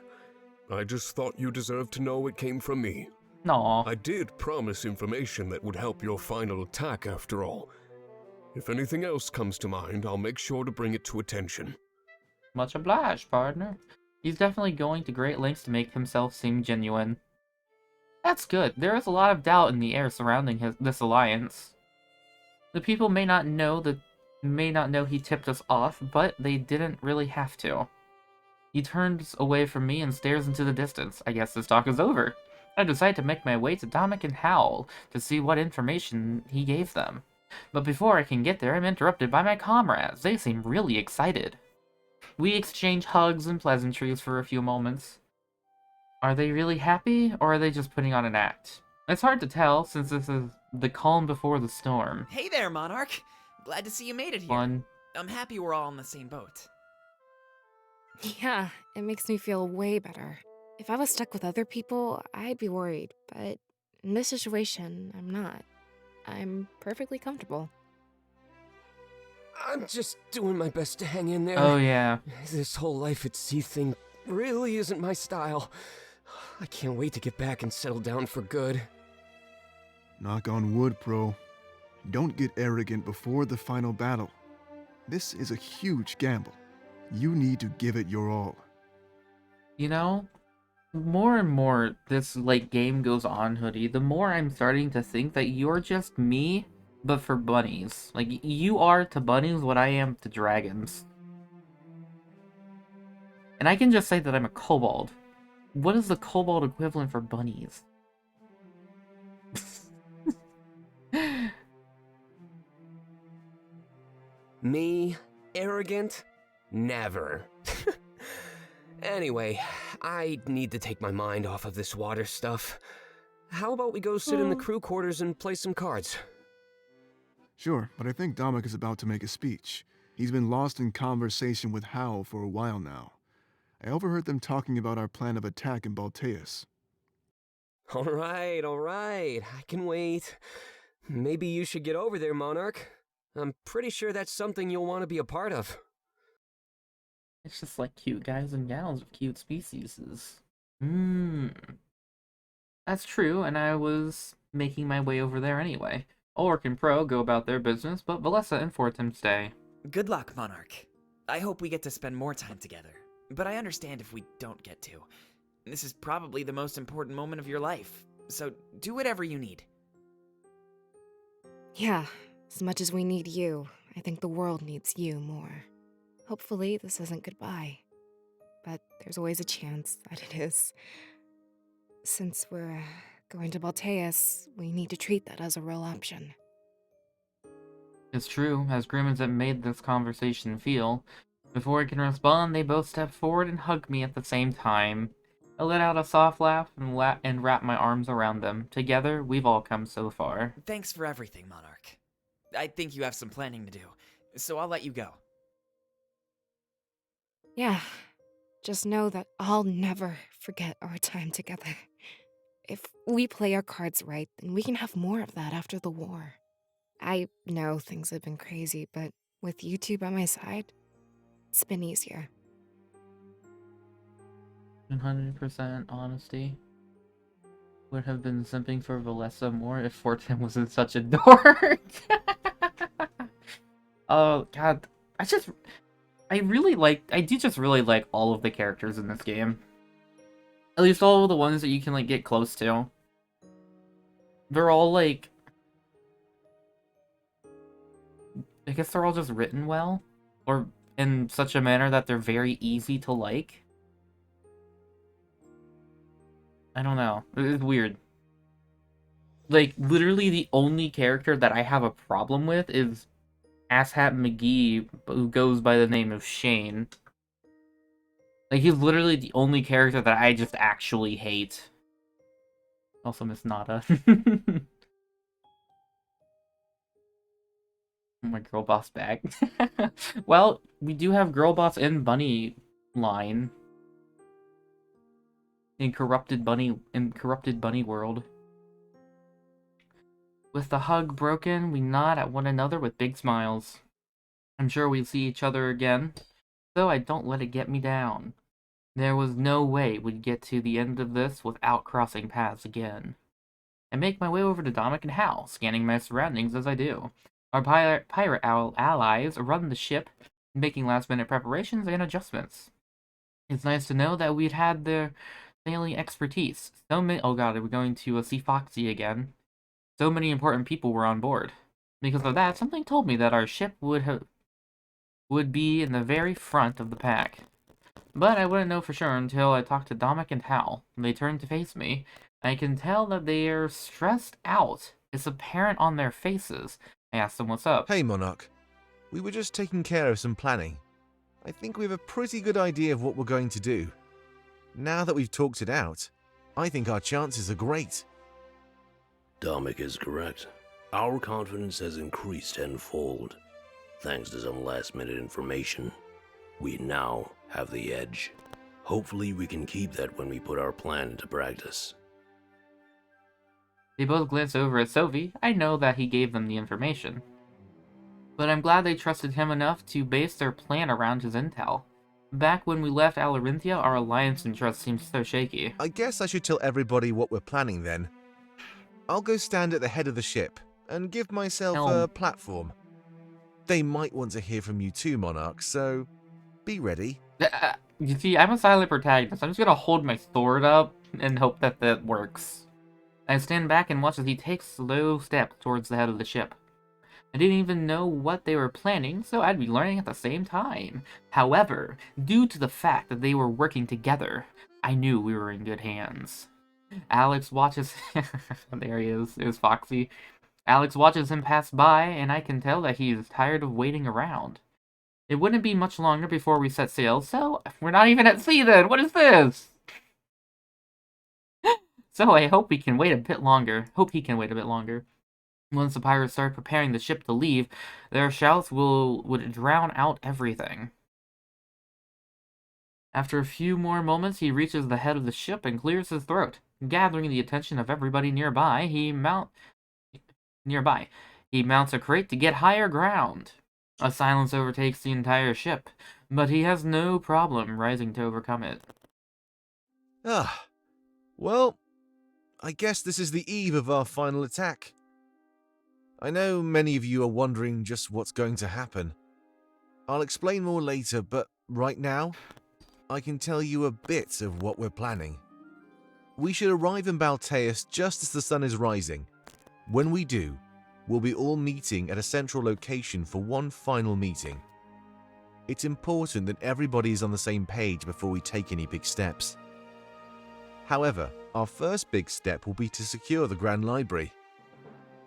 I just thought you deserved to know it came from me. Aw. I did promise information that would help your final attack, after all. If anything else comes to mind, I'll make sure to bring it to attention. Much obliged, partner. He's definitely going to great lengths to make himself seem genuine. That's good. There is a lot of doubt in the air surrounding this alliance. The people may not know he tipped us off, but they didn't really have to. He turns away from me and stares into the distance. I guess this talk is over. I decide to make my way to Dominic and Howl to see what information he gave them. But before I can get there, I'm interrupted by my comrades. They seem really excited. We exchange hugs and pleasantries for a few moments. Are they really happy, or are they just putting on an act? It's hard to tell, since this is the calm before the storm. Hey there, Monarch. Glad to see you made it here. Fun. I'm happy we're all on the same boat. Yeah, it makes me feel way better. If I was stuck with other people, I'd be worried, but in this situation, I'm not. I'm perfectly comfortable. I'm just doing my best to hang in there. Oh yeah. This whole life at sea thing really isn't my style. I can't wait to get back and settle down for good. Knock on wood, Pro. Don't get arrogant before the final battle. This is a huge gamble. You need to give it your all. You know, more and more this game goes on, Hoodie, the more I'm starting to think that you're just me, but for bunnies. Like, you are to bunnies what I am to dragons. And I can just say that I'm a kobold. What is the kobold equivalent for bunnies? Me? Arrogant? Never. Anyway, I need to take my mind off of this water stuff. How about we go sit in the crew quarters and play some cards? Sure, but I think Dominic is about to make a speech. He's been lost in conversation with Howl for a while now. I overheard them talking about our plan of attack in Balteus. All right. I can wait. Maybe you should get over there, Monarch. I'm pretty sure that's something you'll want to be a part of. It's just like cute guys and gals of cute species. That's true, and I was making my way over there anyway. Ulrich and Pro go about their business, but Valessa and Fortem stay. Good luck, Monarch. I hope we get to spend more time together, but I understand if we don't get to. This is probably the most important moment of your life, so do whatever you need. Yeah, as much as we need you, I think the world needs you more. Hopefully, this isn't goodbye. But there's always a chance that it is. Since we're going to Balteus, we need to treat that as a real option. It's true, as grim as it made this conversation feel. Before I can respond, they both step forward and hug me at the same time. I let out a soft laugh and wrap my arms around them. Together, we've all come so far. Thanks for everything, Monarch. I think you have some planning to do, so I'll let you go. Yeah, just know that I'll never forget our time together. If we play our cards right, then we can have more of that after the war. I know things have been crazy, but with you two by my side, it's been easier. 100% honesty. Would have been simping for Valessa more if Fortin wasn't such a dork. Oh god, I do just really like all of the characters in this game. At least all of the ones that you can like get close to. They're all like, I guess they're all just written well, or in such a manner that they're very easy to like. I don't know. It's weird. Like, literally the only character that I have a problem with is Asshat McGee, who goes by the name of Shane. Like, he's literally the only character that I just actually hate. Also Miss Nada. My girl boss back. Well, we do have girl boss and bunny line. In corrupted bunny world. With the hug broken, we nod at one another with big smiles. I'm sure we'll see each other again, so I don't let it get me down. There was no way we'd get to the end of this without crossing paths again. I make my way over to Dominic and Hal, scanning my surroundings as I do. Our pirate allies run the ship, making last-minute preparations and adjustments. It's nice to know that we'd had their sailing expertise. Oh god, are we going to see Foxy again? So many important people were on board. Because of that, something told me that our ship would be in the very front of the pack. But I wouldn't know for sure until I talked to Dominic and Hal. They turned to face me. I can tell that they are stressed out. It's apparent on their faces. I asked them what's up. Hey, Monarch. We were just taking care of some planning. I think we have a pretty good idea of what we're going to do. Now that we've talked it out, I think our chances are great. Dominic is correct. Our confidence has increased tenfold. Thanks to some last-minute information, we now have the edge. Hopefully we can keep that when we put our plan into practice. They both glance over at Sophie. I know that he gave them the information. But I'm glad they trusted him enough to base their plan around his intel. Back when we left Alarinthia, our alliance and trust seemed so shaky. I guess I should tell everybody what we're planning then. I'll go stand at the head of the ship and give myself a platform. They might want to hear from you too, Monarch, so be ready. You see, I'm a silent protagonist. I'm just gonna hold my sword up and hope that that works. I stand back and watch as he takes slow steps towards the head of the ship. I didn't even know what they were planning, so I'd be learning at the same time. However, due to the fact that they were working together, I knew we were in good hands. Alex watches... There he is. It was Foxy. Alex watches him pass by, and I can tell that he's tired of waiting around. It wouldn't be much longer before we set sail, so we're not even at sea then! What is this? So I hope we can wait a bit longer. He can wait a bit longer. Once the pirates start preparing the ship to leave, their shouts would drown out everything. After a few more moments, he reaches the head of the ship and clears his throat. Gathering the attention of everybody nearby, he mounts a crate to get higher ground. A silence overtakes the entire ship, but he has no problem rising to overcome it. Well, I guess this is the eve of our final attack. I know many of you are wondering just what's going to happen. I'll explain more later, but right now, I can tell you a bit of what we're planning. We should arrive in Balteus just as the sun is rising. When we do, we'll be all meeting at a central location for one final meeting. It's important that everybody is on the same page before we take any big steps. However, our first big step will be to secure the Grand Library.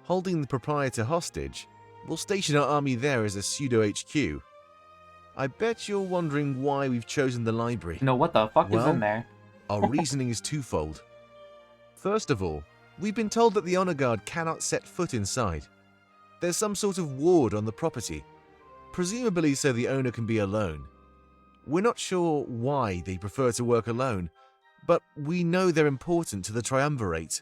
Holding the proprietor hostage We'll station our army there as a pseudo-HQ. I bet you're wondering why we've chosen the library. No, what the fuck is Well, in there? our reasoning is twofold. First of all, we've been told that the honor guard cannot set foot inside. There's some sort of ward on the property, presumably so the owner can be alone. We're not sure why they prefer to work alone, but we know they're important to the Triumvirate.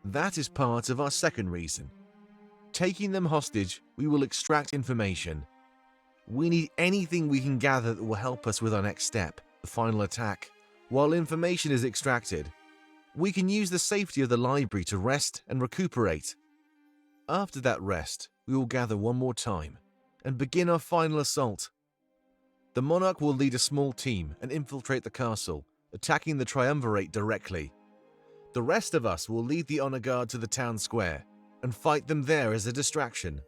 That is part of our second reason. Taking them hostage, we will extract information. We need anything we can gather that will help us with our next step, the final attack. While information is extracted, we can use the safety of the library to rest and recuperate. After that rest, we will gather one more time and begin our final assault. The Monarch will lead a small team and infiltrate the castle, attacking the Triumvirate directly. The rest of us will lead the honor guard to the town square and fight them there as a distraction.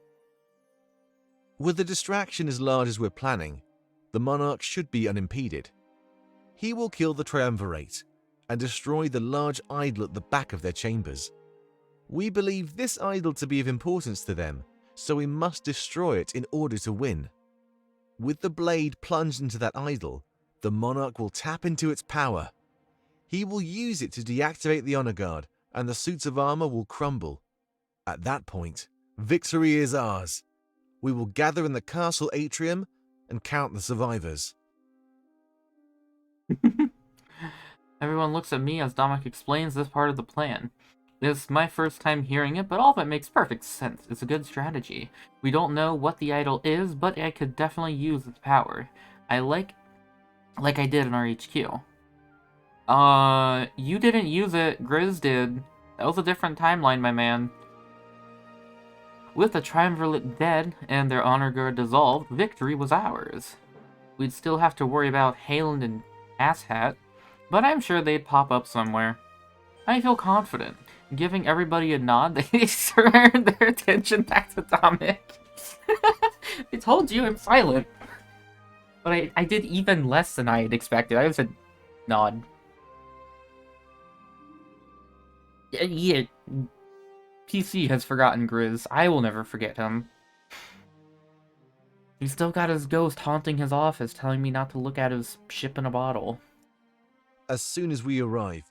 With the distraction as large as we're planning, the Monarch should be unimpeded. He will kill the Triumvirate and destroy the large idol at the back of their chambers. We believe this idol to be of importance to them, so we must destroy it in order to win. With the blade plunged into that idol, the Monarch will tap into its power. He will use it to deactivate the honor guard, and the suits of armor will crumble. At that point, victory is ours. We will gather in the castle atrium and count the survivors. Everyone looks at me as Dominic explains this part of the plan. This is my first time hearing it, but all of it makes perfect sense. It's a good strategy. We don't know what the idol is, but I could definitely use its power. I like I did in our HQ. You didn't use it, Grizz did. That was a different timeline, my man. With the Triumvirate dead and their honor guard dissolved, victory was ours. We'd still have to worry about Hayland and Asshat, but I'm sure they'd pop up somewhere. I feel confident. Giving everybody a nod, they turned their attention back to Dominic. I told you I'm silent. But I did even less than I had expected. I said nod. Yeah, PC has forgotten Grizz. I will never forget him. He's still got his ghost haunting his office, telling me not to look at his ship in a bottle. As soon as we arrive,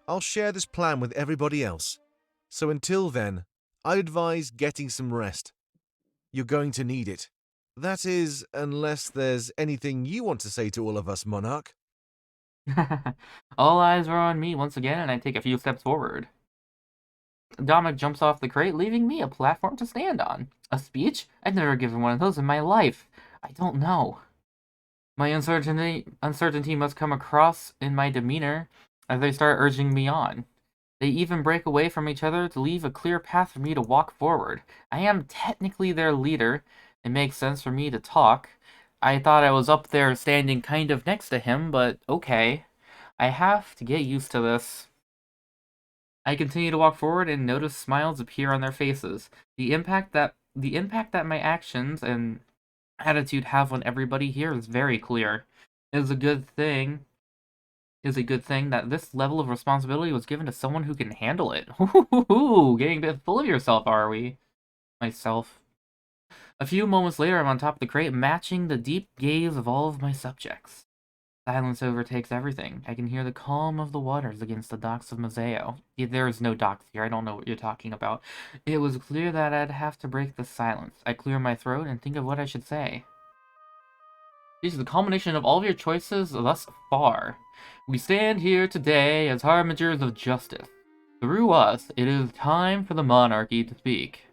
I'll share this plan with everybody else. So until then, I'd advise getting some rest. You're going to need it. That is, unless there's anything you want to say to all of us, Monarch. All eyes are on me once again, and I take a few steps forward. Dominic jumps off the crate, leaving me a platform to stand on. A speech? I've never given one of those in my life. I don't know. My uncertainty must come across in my demeanor as they start urging me on. They even break away from each other to leave a clear path for me to walk forward. I am technically their leader. It makes sense for me to talk. I thought I was up there standing kind of next to him, but okay. I have to get used to this. I continue to walk forward and notice smiles appear on their faces. The impact that my actions and attitude have on everybody here is very clear. It is a good thing that this level of responsibility was given to someone who can handle it. Ooh, getting a bit full of yourself, are we? Myself. A few moments later, I'm on top of the crate, matching the deep gaze of all of my subjects. Silence overtakes everything. I can hear the calm of the waters against the docks of Museo. There is no docks here. I don't know what you're talking about. It was clear that I'd have to break the silence. I clear my throat and think of what I should say. This is the culmination of all of your choices thus far. We stand here today as harbingers of justice. Through us, it is time for the monarchy to speak.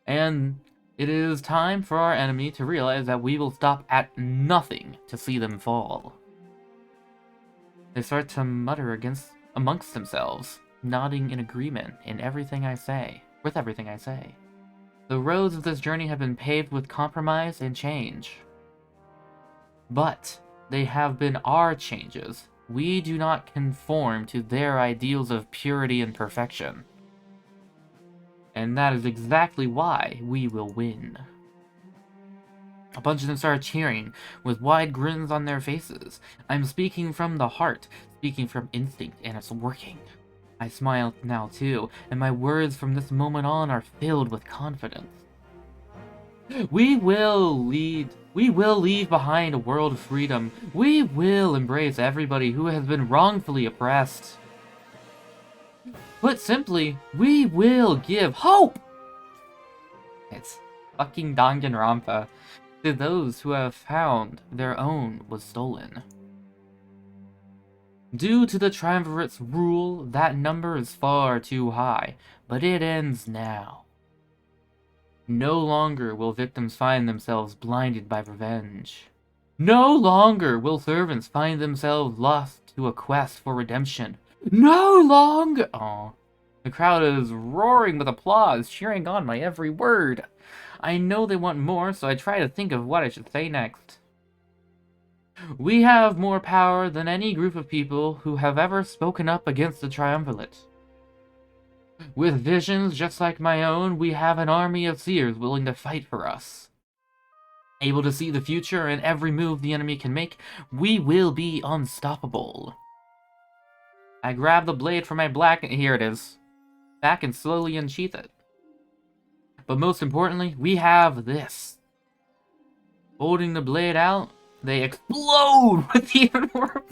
And it is time for our enemy to realize that we will stop at nothing to see them fall. They start to mutter amongst themselves, nodding in agreement with everything I say. The roads of this journey have been paved with compromise and change. But they have been our changes. We do not conform to their ideals of purity and perfection. And that is exactly why we will win. A bunch of them started cheering, with wide grins on their faces. I'm speaking from the heart, speaking from instinct, and it's working. I smile now too, and my words from this moment on are filled with confidence. We will leave behind a world of freedom. We will embrace everybody who has been wrongfully oppressed. Put simply, we will give hope! It's fucking Danganronpa to those who have found their own was stolen. Due to the Triumvirate's rule, that number is far too high, but it ends now. No longer will victims find themselves blinded by revenge. No longer will servants find themselves lost to a quest for redemption. No longer— Aw. The crowd is roaring with applause, cheering on my every word. I know they want more, so I try to think of what I should say next. We have more power than any group of people who have ever spoken up against the Triumvirate. With visions just like my own, we have an army of seers willing to fight for us. Able to see the future and every move the enemy can make, we will be unstoppable. I grab the blade from my here it is, back and slowly unsheath it. But most importantly, we have this. Holding the blade out, they explode with even more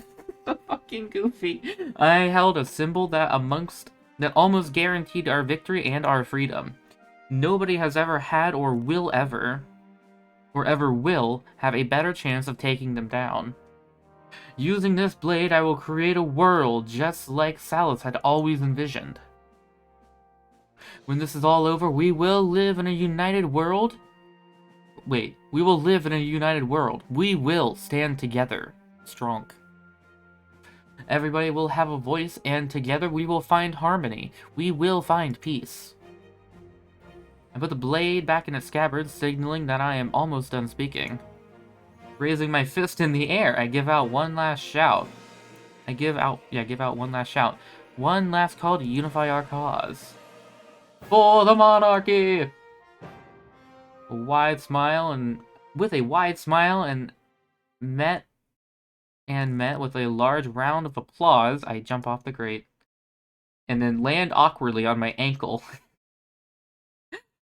fucking goofy. I held a symbol that almost guaranteed our victory and our freedom. Nobody has ever had or ever will have a better chance of taking them down. Using this blade, I will create a world just like Salus had always envisioned. When this is all over, we will live in a united world. We will live in a united world. We will stand together, strong. Everybody will have a voice, and together we will find harmony. We will find peace. I put the blade back in its scabbard, signaling that I am almost done speaking. Raising my fist in the air, I give out one last shout. Give out one last shout. One last call to unify our cause. For the monarchy! With a wide smile and met with a large round of applause, I jump off the grate. And then land awkwardly on my ankle.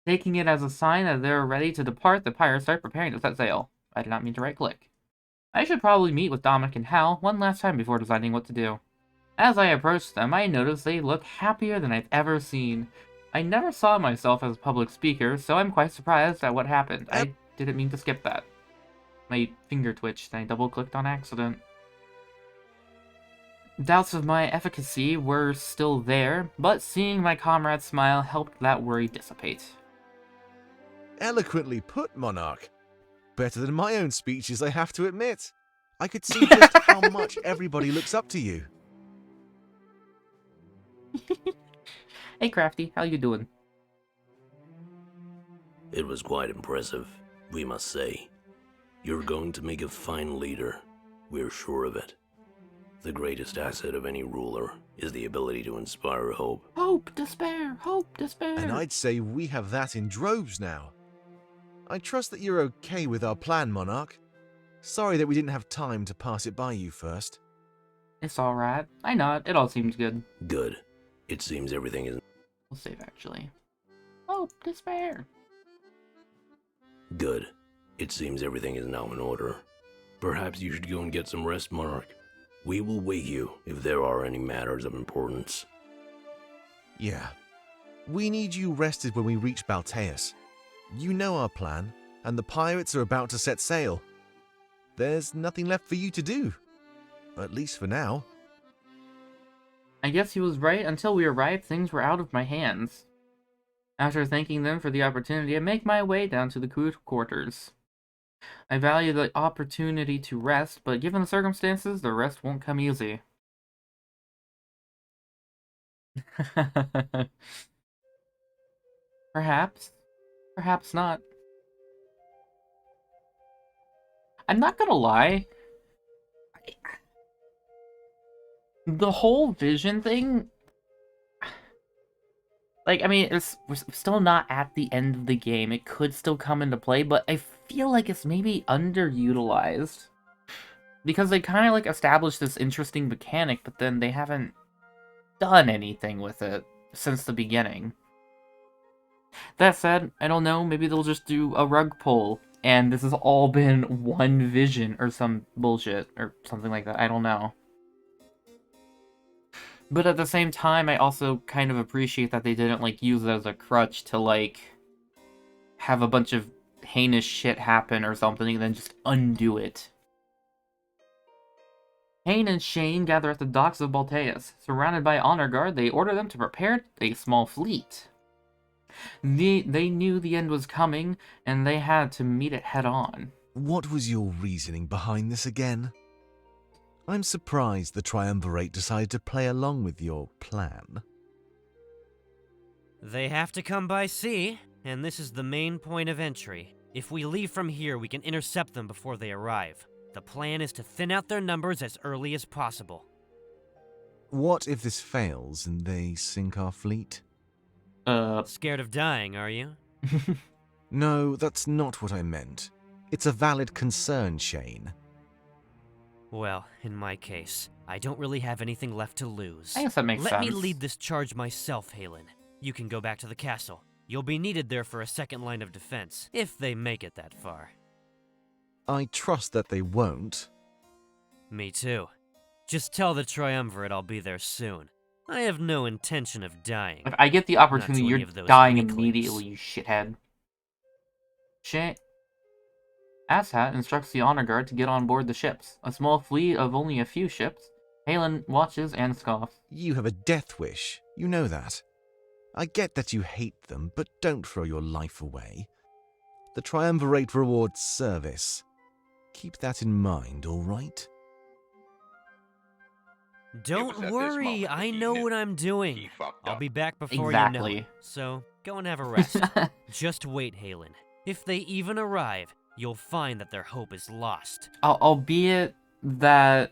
Taking it as a sign that they're ready to depart, the pirates start preparing to set sail. I did not mean to right-click. I should probably meet with Dominic and Hal one last time before deciding what to do. As I approach them, I notice they look happier than I've ever seen. I never saw myself as a public speaker, so I'm quite surprised at what happened. I didn't mean to skip that. My finger twitched, and I double-clicked on accident. Doubts of my efficacy were still there, but seeing my comrade's smile helped that worry dissipate. Eloquently put, Monarch. Better than my own speeches, I have to admit. I could see just how much everybody looks up to you. Hey Crafty, how you doing? It was quite impressive, we must say. You're going to make a fine leader. We're sure of it. The greatest asset of any ruler is the ability to inspire hope. Hope, despair, hope, despair. And I'd say we have that in droves now. I trust that you're okay with our plan, Monarch. Sorry that we didn't have time to pass it by you first. It's alright. I nod. It all seems good. Good. It seems everything is... We'll save, actually. Hope, despair. Good. It seems everything is now in order. Perhaps you should go and get some rest, Monarch. We will wake you if there are any matters of importance. Yeah. We need you rested when we reach Balteus. You know our plan, and the pirates are about to set sail. There's nothing left for you to do. At least for now. I guess he was right. Until we arrived, things were out of my hands. After thanking them for the opportunity, I make my way down to the crew quarters. I value the opportunity to rest, but given the circumstances, the rest won't come easy. Perhaps. Perhaps not. I'm not gonna lie. The whole vision thing... Like, I mean, we're still not at the end of the game. It could still come into play, but I feel like it's maybe underutilized. Because they kind of, like, established this interesting mechanic, but then they haven't done anything with it since the beginning. That said, I don't know, maybe they'll just do a rug pull, and this has all been one vision or some bullshit, or something like that, I don't know. But at the same time, I also kind of appreciate that they didn't, like, use it as a crutch to, like, have a bunch of heinous shit happen or something, and then just undo it. Hayne and Shane gather at the docks of Balteus. Surrounded by honor guard, they order them to prepare a small fleet. They knew the end was coming, and they had to meet it head-on. What was your reasoning behind this again? I'm surprised the Triumvirate decided to play along with your plan. They have to come by sea, and this is the main point of entry. If we leave from here, we can intercept them before they arrive. The plan is to thin out their numbers as early as possible. What if this fails and they sink our fleet? Scared of dying, are you? No, that's not what I meant. It's a valid concern, Shane. Well, in my case, I don't really have anything left to lose. I guess that makes sense. Let me lead this charge myself, Halen. You can go back to the castle. You'll be needed there for a second line of defense, if they make it that far. I trust that they won't. Me too. Just tell the Triumvirate I'll be there soon. I have no intention of dying. If I get the opportunity, Not to you're any of those dying weaklings. immediately, you shithead. Asshat instructs the honor guard to get on board the ships. A small fleet of only a few ships. Halen watches and scoffs. You have a death wish, you know that. I get that you hate them, but don't throw your life away. The Triumvirate rewards service. Keep that in mind, all right? Don't worry, I know what I'm doing. I'll be back before you know it. So, go and have a rest. Just wait, Halen. If they even arrive, you'll find that their hope is lost. Albeit that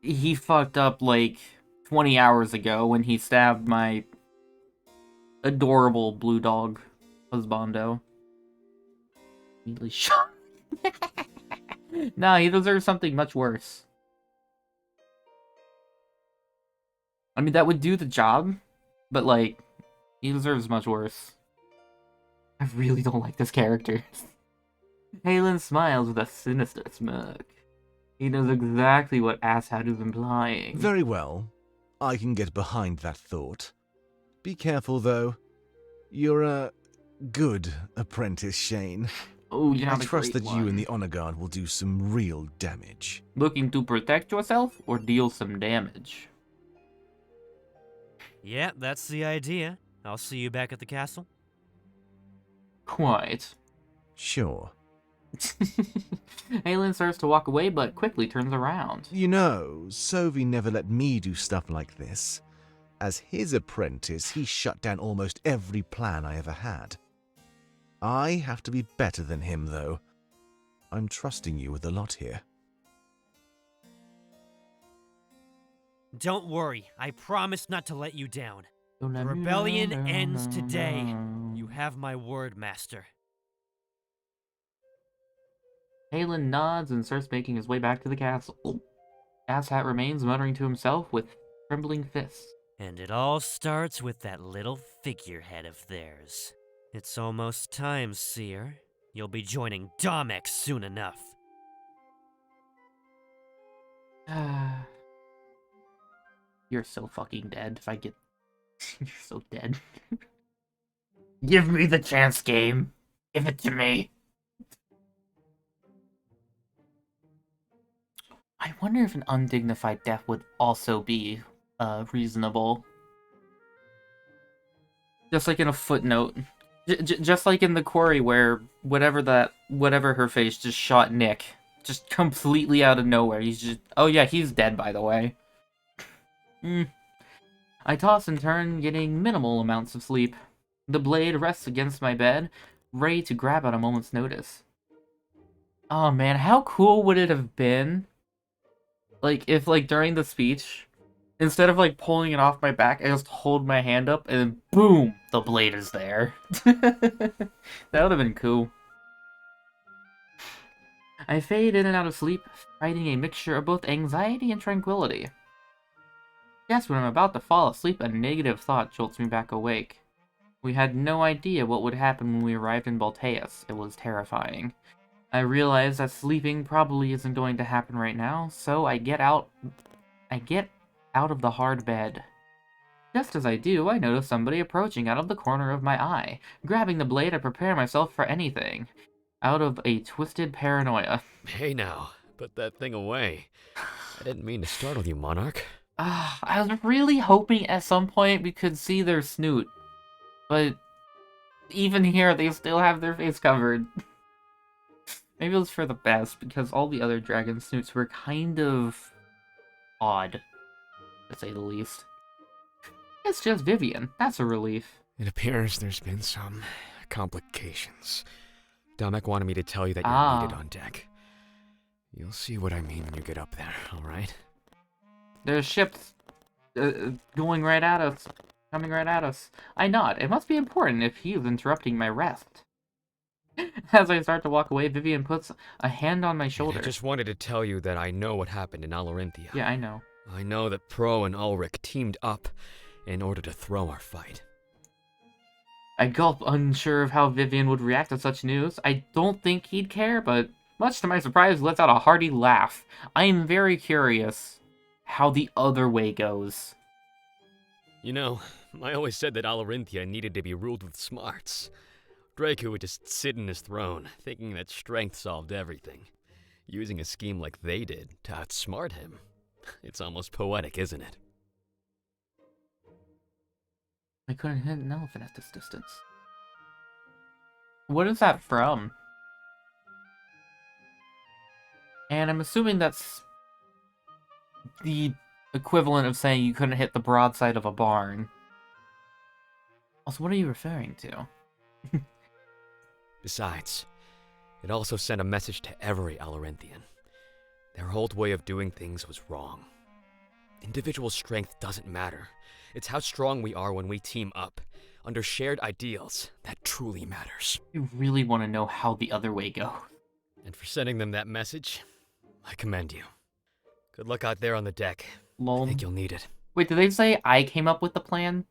he fucked up like 20 hours ago when he stabbed my adorable blue dog husbando. Immediately shot. Nah, he deserves something much worse. I mean, that would do the job, but like, he deserves much worse. I really don't like this character. Halen smiles with a sinister smirk. He knows exactly what Asshat is implying. Very well. I can get behind that thought. Be careful, though. You're a good apprentice, Shane. Oh, you're I not a trust great that you one. and the Honor Guard will do some real damage. Looking to protect yourself or deal some damage? Yeah, that's the idea. I'll see you back at the castle. Quite. Sure. Halen starts to walk away, but quickly turns around. You know, Sovi never let me do stuff like this. As his apprentice, he shut down almost every plan I ever had. I have to be better than him, though. I'm trusting you with a lot here. Don't worry, I promise not to let you down. The rebellion ends today. You have my word, Master. Halen nods and starts making his way back to the castle. Asshat remains muttering to himself with trembling fists. And it all starts with that little figurehead of theirs. It's almost time, Seer. You'll be joining Domex soon enough. You're so fucking dead. If I get... You're so dead. Give me the chance, game. Give it to me. I wonder if an undignified death would also be reasonable. Just like in a footnote. Just like in the quarry where whatever her face just shot Nick. Just completely out of nowhere. He's just... Oh yeah, he's dead, by the way. I toss and turn, getting minimal amounts of sleep. The blade rests against my bed, ready to grab at a moment's notice. Oh man, how cool would it have been, like, if, like, during the speech, instead of, like, pulling it off my back, I just hold my hand up, and then boom, the blade is there. That would have been cool. I fade in and out of sleep, fighting a mixture of both anxiety and tranquility. Just when I'm about to fall asleep, a negative thought jolts me back awake. We had no idea what would happen when we arrived in Balteus. It was terrifying. I realize that sleeping probably isn't going to happen right now, so I get out of the hard bed. Just as I do, I notice somebody approaching out of the corner of my eye. Grabbing the blade, I prepare myself for anything. Out of a twisted paranoia. Hey now, put that thing away. I didn't mean to startle you, Monarch. I was really hoping at some point we could see their snoot. But even here, they still have their face covered. Maybe it was for the best, because all the other dragon snoots were kind of odd, to say the least. It's just Vivian. That's a relief. It appears there's been some complications. Domek wanted me to tell you that you're needed on deck. You'll see what I mean when you get up there, alright? There's ships going right at us. Coming right at us. I nod. It must be important if he is interrupting my rest. As I start to walk away, Vivian puts a hand on my shoulder. I just wanted to tell you that I know what happened in Alarinthia. Yeah, I know. I know that Pro and Ulrich teamed up in order to throw our fight. I gulp, unsure of how Vivian would react to such news. I don't think he'd care, but much to my surprise, lets out a hearty laugh. I am very curious how the other way goes. You know, I always said that Alarinthia needed to be ruled with smarts. Draco would just sit in his throne, thinking that strength solved everything. Using a scheme like they did to outsmart him. It's almost poetic, isn't it? I couldn't hit an elephant at this distance. What is that from? And I'm assuming that's the equivalent of saying you couldn't hit the broadside of a barn. Also, what are you referring to? Besides, it also sent a message to every Alarinthian. Their old way of doing things was wrong. Individual strength doesn't matter. It's how strong we are when we team up, under shared ideals, that truly matters. You really want to know how the other way goes. And for sending them that message, I commend you. Good luck out there on the deck. Lol. I think you'll need it. Wait, did they say I came up with the plan?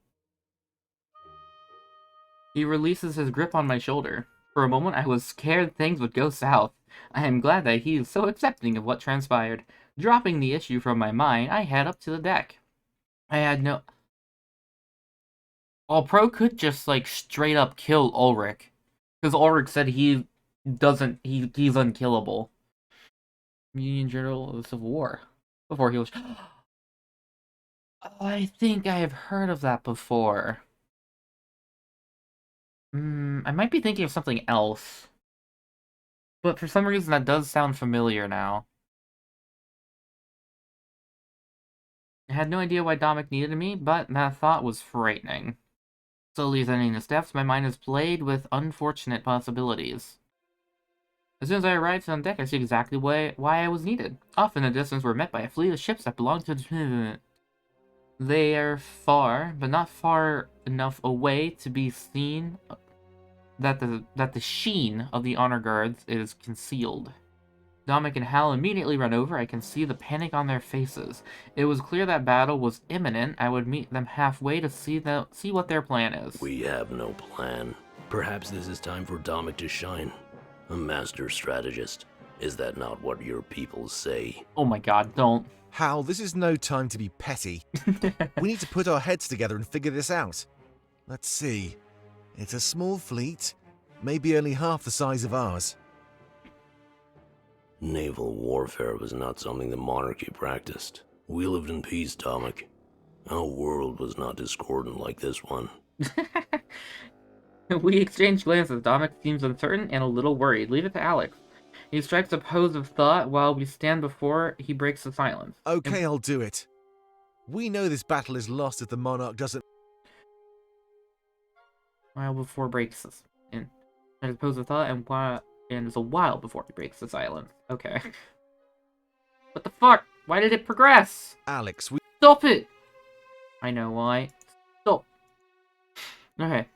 He releases his grip on my shoulder. For a moment, I was scared things would go south. I am glad that he is so accepting of what transpired. Dropping the issue from my mind, I head up to the deck. I had no... Pro could just, like, straight up kill Ulrich. Because Ulrich said he's unkillable. Union Journal of the Civil War. Before he was... I think I have heard of that before. I might be thinking of something else. But for some reason that does sound familiar now. I had no idea why Domek needed me, but that thought was frightening. Slowly ascending the steps, my mind is plagued with unfortunate possibilities. As soon as I arrived on deck, I see exactly why I was needed. Off in the distance, we're met by a fleet of ships that belong to... They are far, but not far enough away to be seen that the sheen of the honor guards is concealed. Domek and Hal immediately run over. I can see the panic on their faces. It was clear that battle was imminent. I would meet them halfway to see what their plan is. We have no plan. Perhaps this is time for Domek to shine. A master strategist. Is that not what your people say? Oh my god, don't. Hal, this is no time to be petty. We need to put our heads together and figure this out. Let's see. It's a small fleet, maybe only half the size of ours. Naval warfare was not something the monarchy practiced. We lived in peace, Domek. Our world was not discordant like this one. We exchange glances. Domek seems uncertain and a little worried. Leave it to Alex. He strikes a pose of thought while we stand before he breaks the silence. Okay, I'll do it. We know this battle is lost if the monarch doesn't... While before breaks this. And strikes a pose of thought and it's a while before he breaks the silence. Okay. What the fuck? Why did it progress? Alex, Stop it! I know why. Stop. Okay.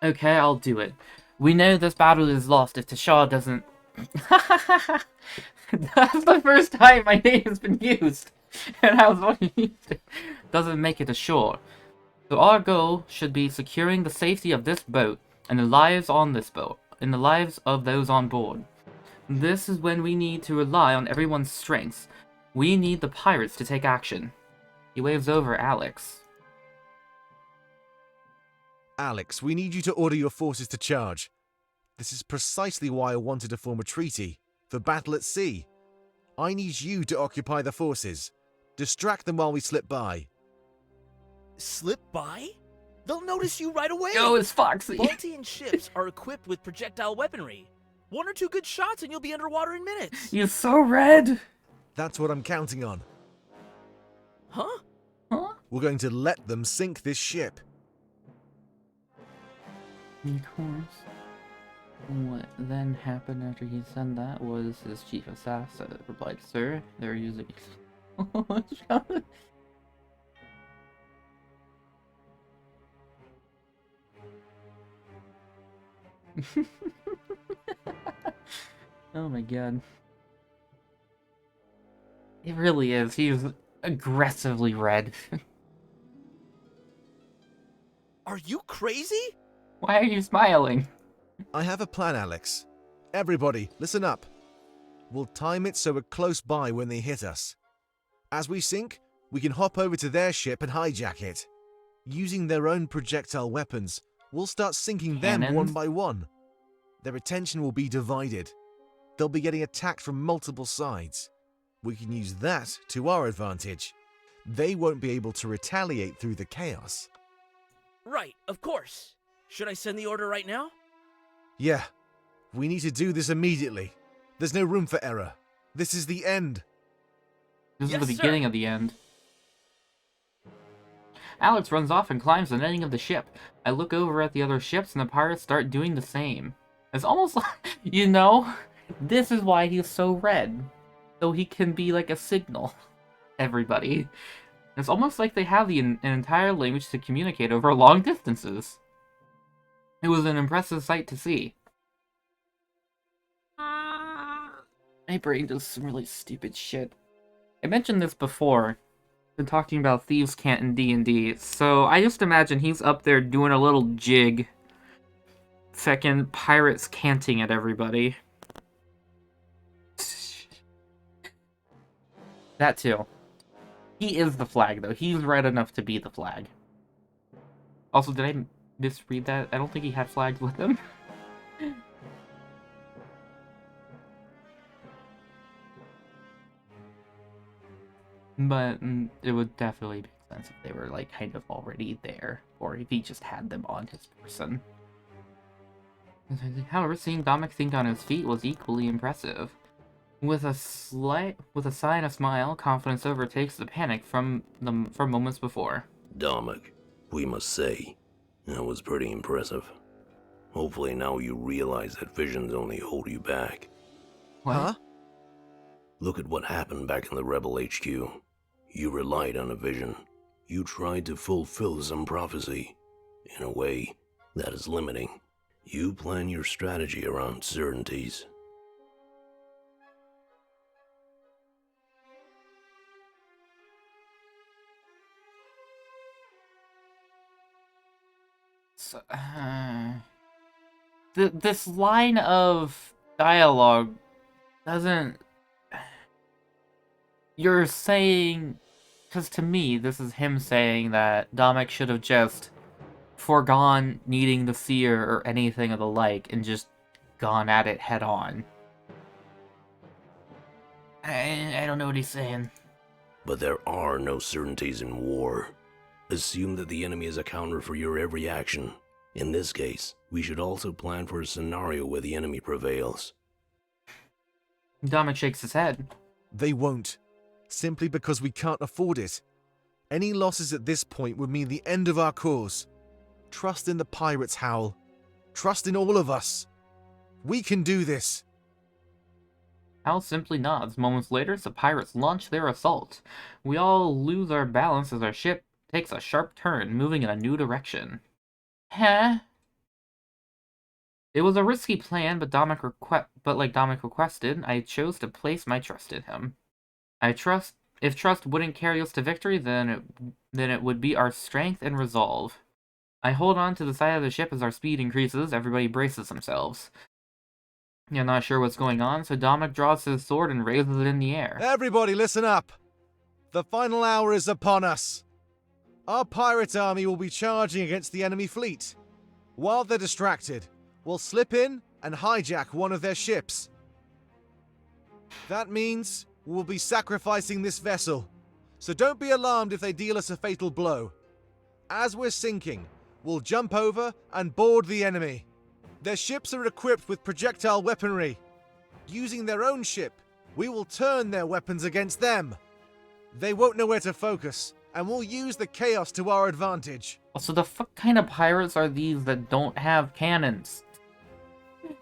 Okay, I'll do it. We know this battle is lost if Tashar doesn't... That's the first time my name has been used. And I was wanting to... doesn't make it ashore. So our goal should be securing the safety of this boat and the lives on this boat, and the lives of those on board. This is when we need to rely on everyone's strengths. We need the pirates to take action. He waves over Alex. Alex, we need you to order your forces to charge. This is precisely why I wanted to form a treaty, for battle at sea. I need you to occupy the forces. Distract them while we slip by. Slip by? They'll notice you right away. Yo, it's Foxy. Baltian ships are equipped with projectile weaponry. 1 or 2 good shots and you'll be underwater in minutes. You're so red. That's what I'm counting on. Huh? Huh? We're going to let them sink this ship. Of course. What then happened after he said that was his chief assassin replied, "Sir, they're using..." Oh my god. It really is. He's aggressively red. Are you crazy? Why are you smiling? I have a plan, Alex. Everybody, listen up. We'll time it so we're close by when they hit us. As we sink, we can hop over to their ship and hijack it. Using their own projectile weapons, we'll start sinking them one by one. Their attention will be divided. They'll be getting attacked from multiple sides. We can use that to our advantage. They won't be able to retaliate through the chaos. Right, of course. Should I send the order right now? Yeah. We need to do this immediately. There's no room for error. This is the end. This Yes, is the beginning sir. of the end. Alex runs off and climbs the netting of the ship. I look over at the other ships and the pirates start doing the same. It's almost like, you know, this is why he's so red. So he can be like a signal. Everybody. It's almost like they have an entire language to communicate over long distances. It was an impressive sight to see. My brain does some really stupid shit. I mentioned this before. Been talking about thieves' cant in D&D, so I just imagine he's up there doing a little jig. Feckin' pirates canting at everybody. That too. He is the flag, though. He's red enough to be the flag. Also, did I misread that? I don't think he had flags with him. But it would definitely make sense if they were, like, kind of already there. Or if he just had them on his person. However, seeing Dominic think on his feet was equally impressive. With a sigh and a smile, confidence overtakes the panic from moments before. Dominic, we must say, that was pretty impressive. Hopefully now you realize that visions only hold you back. What? Huh? Look at what happened back in the Rebel HQ. You relied on a vision. You tried to fulfill some prophecy. In a way, that is limiting. You plan your strategy around certainties. So, this line of dialogue doesn't... You're saying... Because to me, this is him saying that Dominic should have just foregone needing the seer or anything of the like and just gone at it head on. I don't know what he's saying. But there are no certainties in war. Assume that the enemy is a counter for your every action. In this case, we should also plan for a scenario where the enemy prevails. Dominic shakes his head. They won't. Simply because we can't afford it. Any losses at this point would mean the end of our cause. Trust in the pirates, Howl. Trust in all of us. We can do this. Hal simply nods. Moments later, the pirates launch their assault. We all lose our balance as our ship takes a sharp turn, moving in a new direction. Huh? It was a risky plan, but like Dominic requested, I chose to place my trust in him. I trust If trust wouldn't carry us to victory, then it would be our strength and resolve. I hold on to the side of the ship as our speed increases. Everybody braces themselves. You're not sure what's going on, so Dominic draws his sword and raises it in the air. Everybody listen up! The final hour is upon us. Our pirate army will be charging against the enemy fleet. While they're distracted, we'll slip in and hijack one of their ships. That means we'll be sacrificing this vessel, so don't be alarmed if they deal us a fatal blow. As we're sinking, we'll jump over and board the enemy. Their ships are equipped with projectile weaponry. Using their own ship, we will turn their weapons against them. They won't know where to focus, and we'll use the chaos to our advantage. So the fuck kind of pirates are these that don't have cannons? I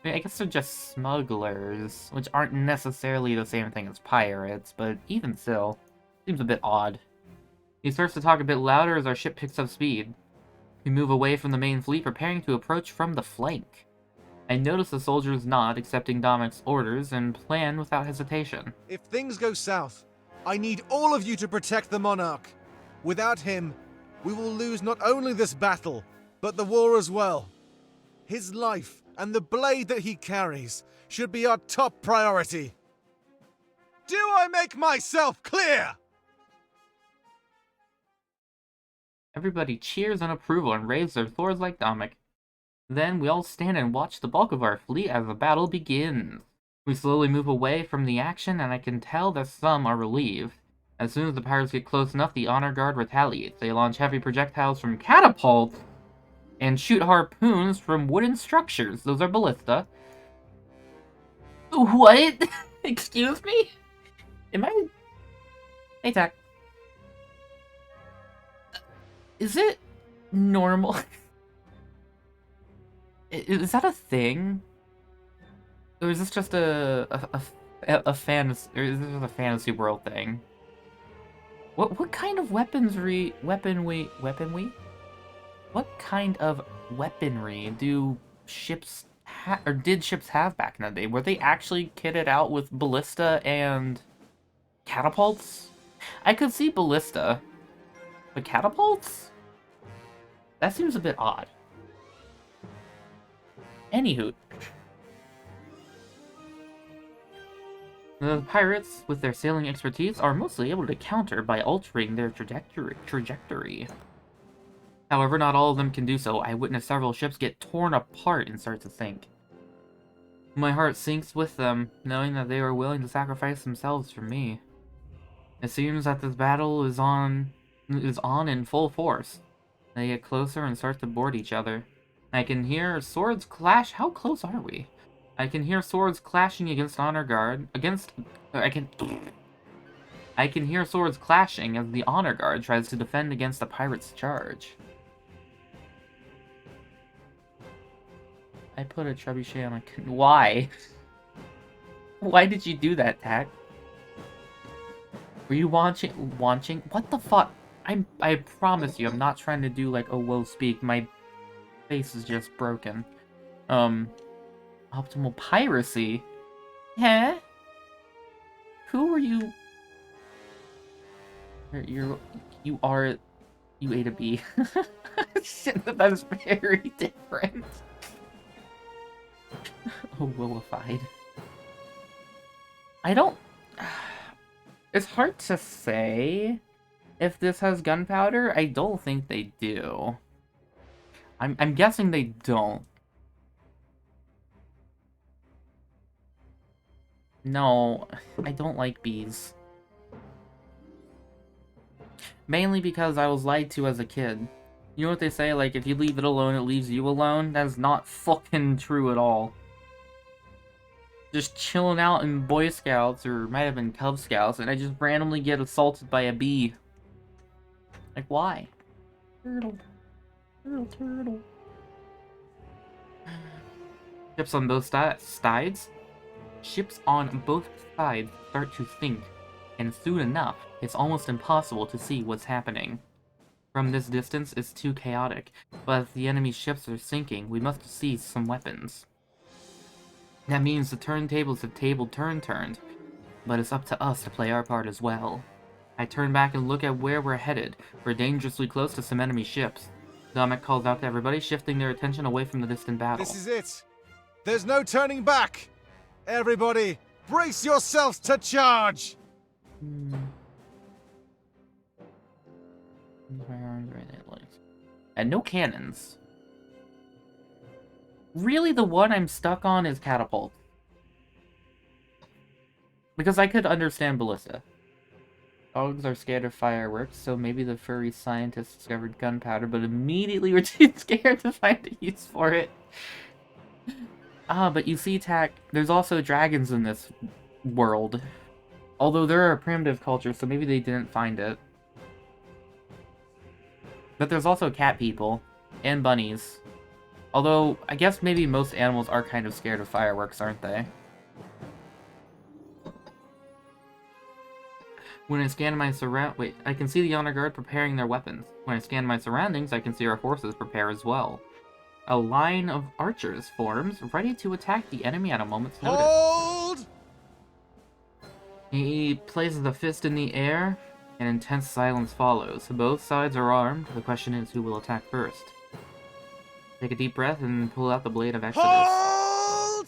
mean, I guess they're just smugglers, which aren't necessarily the same thing as pirates, but even still, seems a bit odd. He starts to talk a bit louder as our ship picks up speed. We move away from the main fleet, preparing to approach from the flank. I notice the soldiers nod, accepting Dominic's orders, and plan without hesitation. If things go south, I need all of you to protect the Monarch. Without him, we will lose not only this battle, but the war as well. His life and the blade that he carries should be our top priority. Do I make myself clear? Everybody cheers in approval and raises their swords like Dominic. Then we all stand and watch the bulk of our fleet as the battle begins. We slowly move away from the action, and I can tell that some are relieved. As soon as the pirates get close enough, the honor guard retaliates. They launch heavy projectiles from catapults and shoot harpoons from wooden structures. Those are ballista. What? Excuse me? Am I... Hey, Tack. Is it normal? Is that a thing? Or is this just a fantasy? Or is this just a fantasy world thing? What kind of weaponry? What kind of weaponry do ships did ships have back in the day? Were they actually kitted out with ballista and catapults? I could see ballista, but catapults? That seems a bit odd. Anywho. The pirates, with their sailing expertise, are mostly able to counter by altering their trajectory. However, not all of them can do so. I witnessed several ships get torn apart and start to sink. My heart sinks with them, knowing that they were willing to sacrifice themselves for me. It seems that this battle is on in full force. They get closer and start to board each other. I can hear swords clash. How close are we? I can hear swords clashing against honor guard. I can hear swords clashing as the honor guard tries to defend against the pirates' charge. I put a trebuchet on a... Why? Why did you do that, Tack? Were you watching? What the fuck? I promise you, I'm not trying to do like a whoa speak. My face is just broken. Optimal piracy? Huh? Who are you? You A to B. Shit, that's very different. Oh, willified. I don't... It's hard to say if this has gunpowder. I don't think they do. I'm guessing they don't. No, I don't like bees. Mainly because I was lied to as a kid. You know what they say, like, if you leave it alone, it leaves you alone? That is not fucking true at all. Just chilling out in Boy Scouts, or might have been Cub Scouts, and I just randomly get assaulted by a bee. Like, why? Turtle. Turtle. Ships on both sides? Ships on both sides start to sink, and soon enough, it's almost impossible to see what's happening. From this distance, it's too chaotic, but if the enemy ships are sinking, we must seize some weapons. That means the turntables have turned. But it's up to us to play our part as well. I turn back and look at where we're headed. We're dangerously close to some enemy ships. Domek calls out to everybody, shifting their attention away from the distant battle. This is it. There's no turning back. Everybody, brace yourselves to charge! And no cannons. Really, the one I'm stuck on is catapult. Because I could understand ballista. Dogs are scared of fireworks, so maybe the furry scientists discovered gunpowder, but immediately were too scared to find a use for it. But you see, Tak, there's also dragons in this world. Although they're a primitive culture, so maybe they didn't find it. But there's also cat people. And bunnies. Although, I guess maybe most animals are kind of scared of fireworks, aren't they? When I scan my I can see the honor guard preparing their weapons. When I scan my surroundings, I can see our forces prepare as well. A line of archers forms, ready to attack the enemy at a moment's notice. Hold! He places a fist in the air, and intense silence follows. Both sides are armed. The question is who will attack first. Take a deep breath and pull out the blade of Exodus. Hold!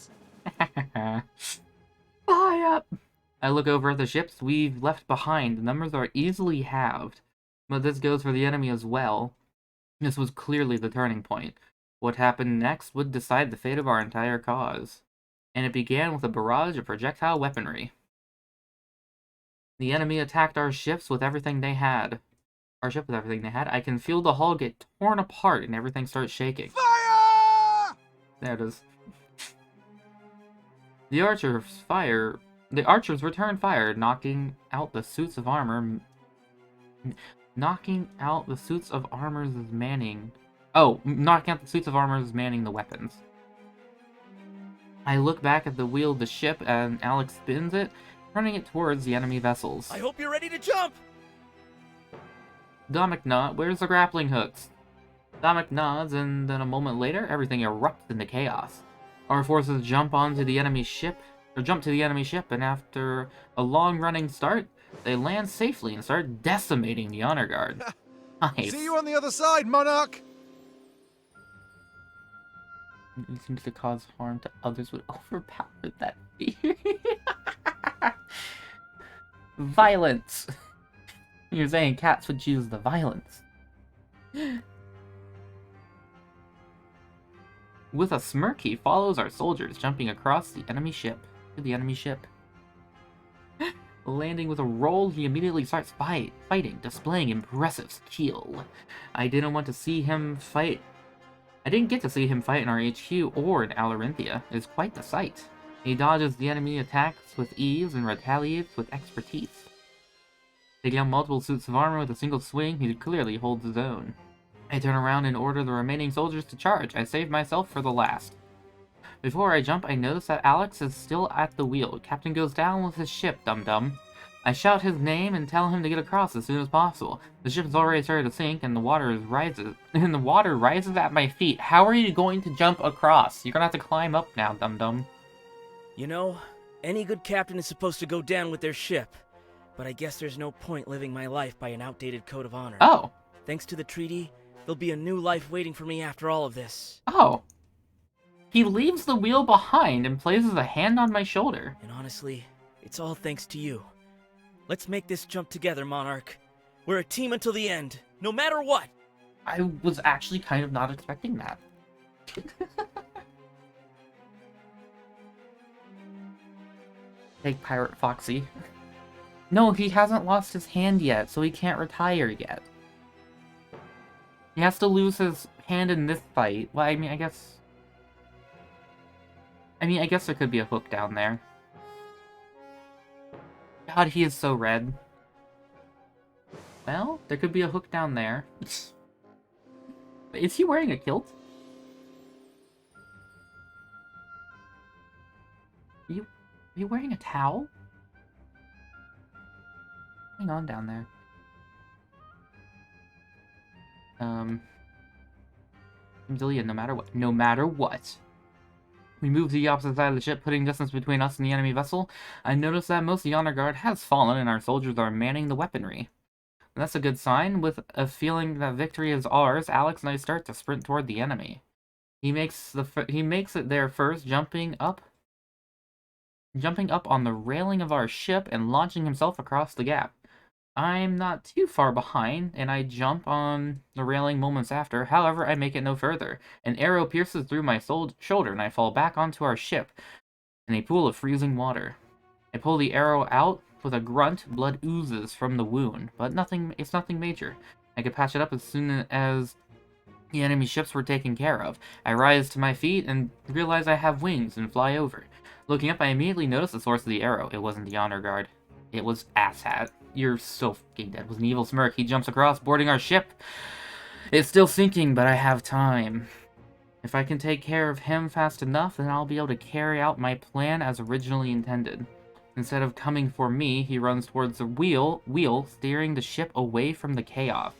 Fire up! I look over at the ships we've left behind. The numbers are easily halved, but this goes for the enemy as well. This was clearly the turning point. What happened next would decide the fate of our entire cause. And it began with a barrage of projectile weaponry. The enemy attacked our ships with everything they had. I can feel the hull get torn apart and everything starts shaking. Fire! There it is. The archers returned fire, knocking out the suits of armor. Knocking out the suits of armor as manning the weapons. I look back at the wheel of the ship and Alex spins it, turning it towards the enemy vessels. I hope you're ready to jump! Domek nods. Where's the grappling hooks? Domek nods, and then a moment later, everything erupts into chaos. Our forces jump to the enemy ship, and after a long-running start, they land safely and start decimating the honor guard. Nice. See you on the other side, Monarch! Using to cause harm to others would overpower that fear. Violence. You're saying cats would choose the violence. With a smirk, he follows our soldiers, jumping across the enemy ship to the enemy ship. Landing with a roll, he immediately starts fighting, displaying impressive skill. I didn't get to see him fight in our HQ or in Alarinthia. It is quite the sight. He dodges the enemy attacks with ease and retaliates with expertise. Taking out multiple suits of armor with a single swing, he clearly holds his own. I turn around and order the remaining soldiers to charge. I save myself for the last. Before I jump, I notice that Alex is still at the wheel. Captain goes down with his ship, dum-dum. I shout his name and tell him to get across as soon as possible. The ship has already started to sink, and the water rises at my feet. How are you going to jump across? You're gonna have to climb up now, dum-dum. You know, any good captain is supposed to go down with their ship. But I guess there's no point living my life by an outdated code of honor. Oh. Thanks to the treaty, there'll be a new life waiting for me after all of this. Oh. He leaves the wheel behind and places a hand on my shoulder. And honestly, it's all thanks to you. Let's make this jump together, Monarch. We're a team until the end, no matter what! I was actually kind of not expecting that. Take Pirate Foxy. No, he hasn't lost his hand yet, so he can't retire yet. He has to lose his hand in this fight. Well, I mean, I guess there could be a hook down there. God, he is so red. Well, there could be a hook down there. Is he wearing a kilt? Are you wearing a towel? What's going on down there? Delia, no matter what. We moved to the opposite side of the ship, putting distance between us and the enemy vessel. I noticed that most of the honor guard has fallen and our soldiers are manning the weaponry. That's a good sign. With a feeling that victory is ours, Alex and I start to sprint toward the enemy. He makes it there first, jumping up on the railing of our ship and launching himself across the gap. I'm not too far behind, and I jump on the railing moments after. However, I make it no further. An arrow pierces through my shoulder, and I fall back onto our ship in a pool of freezing water. I pull the arrow out with a grunt. Blood oozes from the wound, but it's nothing major. I could patch it up as soon as the enemy ships were taken care of. I rise to my feet and realize I have wings and fly over. Looking up, I immediately notice the source of the arrow. It wasn't the honor guard. It was Asshat. You're so fucking dead. With an evil smirk, he jumps across, boarding our ship. It's still sinking, but I have time. If I can take care of him fast enough, then I'll be able to carry out my plan as originally intended. Instead of coming for me, he runs towards the wheel, steering the ship away from the chaos.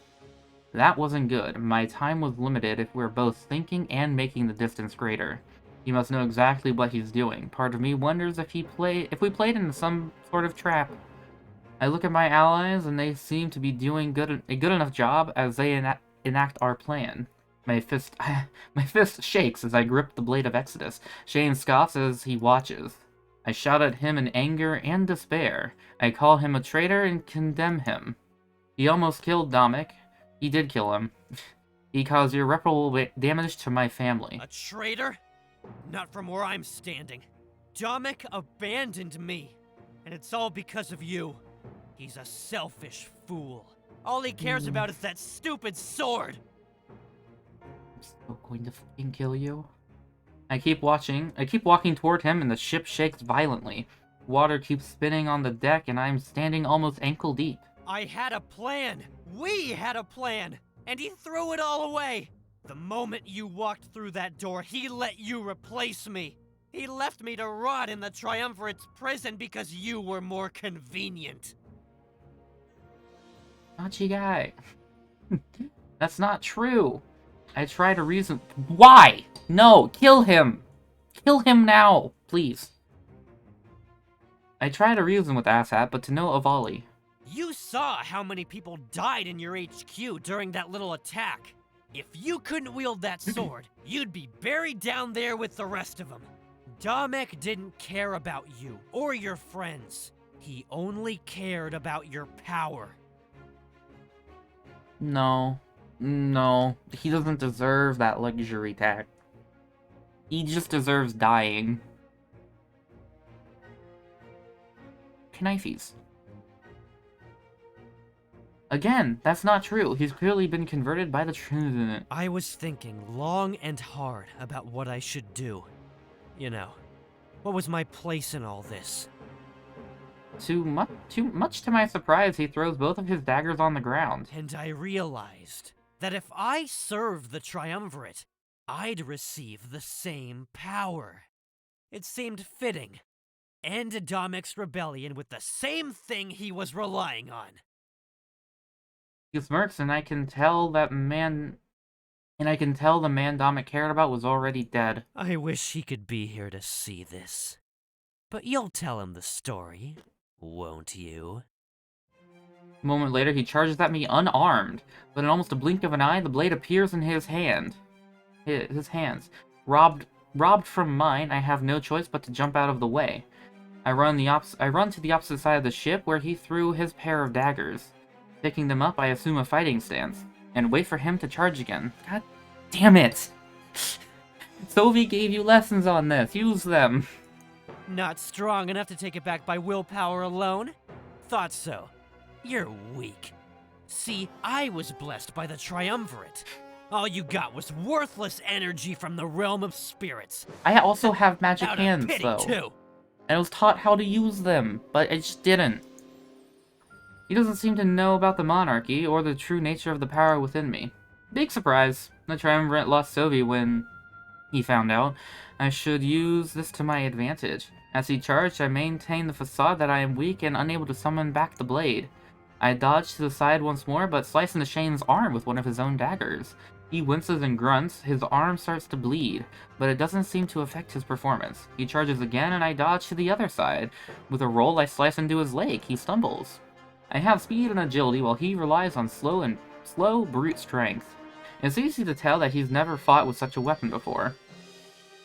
That wasn't good. My time was limited if we're both thinking and making the distance greater. He must know exactly what he's doing. Part of me wonders if we played into some sort of trap. I look at my allies, and they seem to be doing a good enough job as they enact our plan. My fist shakes as I grip the blade of Exodus. Shane scoffs as he watches. I shout at him in anger and despair. I call him a traitor and condemn him. He almost killed Domik. He did kill him. He caused irreparable damage to my family. A traitor? Not from where I'm standing. Domik abandoned me, and it's all because of you. He's a selfish fool. All he cares about is that stupid sword. I'm still going to fucking kill you. I keep walking toward him, and the ship shakes violently. Water keeps spinning on the deck, and I'm standing almost ankle deep. I had a plan. We had a plan. And he threw it all away. The moment you walked through that door, he let you replace me. He left me to rot in the Triumvirate's prison because you were more convenient. Nachi guy. That's not true. I try to reason. Why? No, kill him. Kill him now, please. I try to reason with Asshat, but to no avail. You saw how many people died in your HQ during that little attack. If you couldn't wield that sword, you'd be buried down there with the rest of them. Domik didn't care about you or your friends. He only cared about your power. No, he doesn't deserve that luxury tax. He just deserves dying. Knifies. Again, that's not true. He's clearly been converted by the Trinity. I was thinking long and hard about what I should do. You know, what was my place in all this? Too much to my surprise, he throws both of his daggers on the ground. And I realized that if I served the Triumvirate, I'd receive the same power. It seemed fitting. End Domik's rebellion with the same thing he was relying on. He smirks, and I can tell the man Domik cared about was already dead. I wish he could be here to see this. But you'll tell him the story, won't you? A moment later, he charges at me unarmed, but in almost a blink of an eye, the blade appears in his hand. His hands. Robbed from mine, I have no choice but to jump out of the way. I run to the opposite side of the ship, where he threw his pair of daggers. Picking them up, I assume a fighting stance, and wait for him to charge again. God damn it! Sophie gave you lessons on this. Use them. Not strong enough to take it back by willpower alone? Thought so. You're weak. See, I was blessed by the Triumvirate. All you got was worthless energy from the realm of spirits. I also have magic Out hands, of pity, though. too. And I was taught how to use them, but I just didn't. He doesn't seem to know about the monarchy or the true nature of the power within me. Big surprise. The Triumvirate lost Sophie when he found out. I should use this to my advantage. As he charged, I maintained the facade that I am weak and unable to summon back the blade. I dodged to the side once more, but sliced into Shane's arm with one of his own daggers. He winces and grunts, his arm starts to bleed, but it doesn't seem to affect his performance. He charges again and I dodge to the other side. With a roll, I slice into his leg. He stumbles. I have speed and agility while he relies on slow brute strength. It's easy to tell that he's never fought with such a weapon before.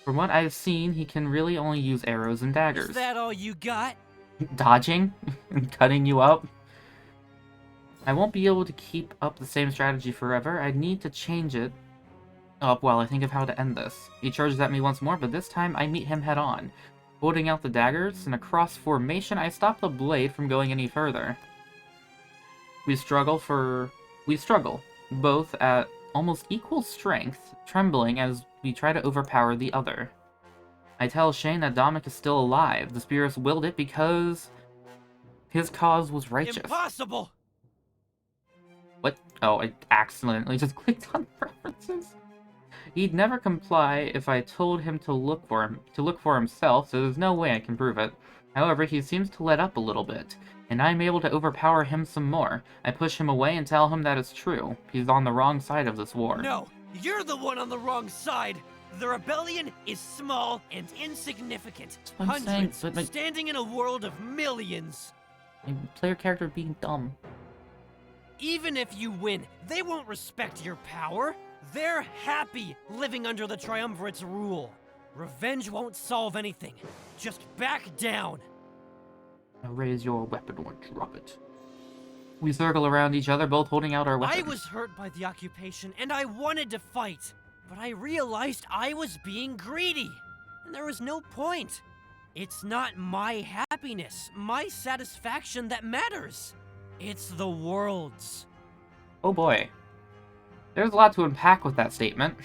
From what I've seen, he can really only use arrows and daggers. Is that all you got? Dodging and cutting you up. I won't be able to keep up the same strategy forever. I need to change it up while I think of how to end this. He charges at me once more, but this time I meet him head on. Holding out the daggers, in a cross formation, I stop the blade from going any further. We struggle, both at almost equal strength, trembling as we try to overpower the other. I tell Shane that Dominic is still alive. The spirits willed it because his cause was righteous. Impossible! What? Oh, I accidentally just clicked on preferences. He'd never comply if I told him to look for himself, so there's no way I can prove it. However, he seems to let up a little bit, and I'm able to overpower him some more. I push him away and tell him that it's true. He's on the wrong side of this war. No, you're the one on the wrong side. The rebellion is small and insignificant. Hundreds standing in a world of millions. My player character being dumb. Even if you win, they won't respect your power. They're happy living under the Triumvirate's rule. Revenge won't solve anything. Just back down. Now raise your weapon or drop it. We circle around each other, both holding out our weapons. I was hurt by the occupation, and I wanted to fight. But I realized I was being greedy. And there was no point. It's not my happiness, my satisfaction that matters. It's the world's. Oh boy. There's a lot to unpack with that statement,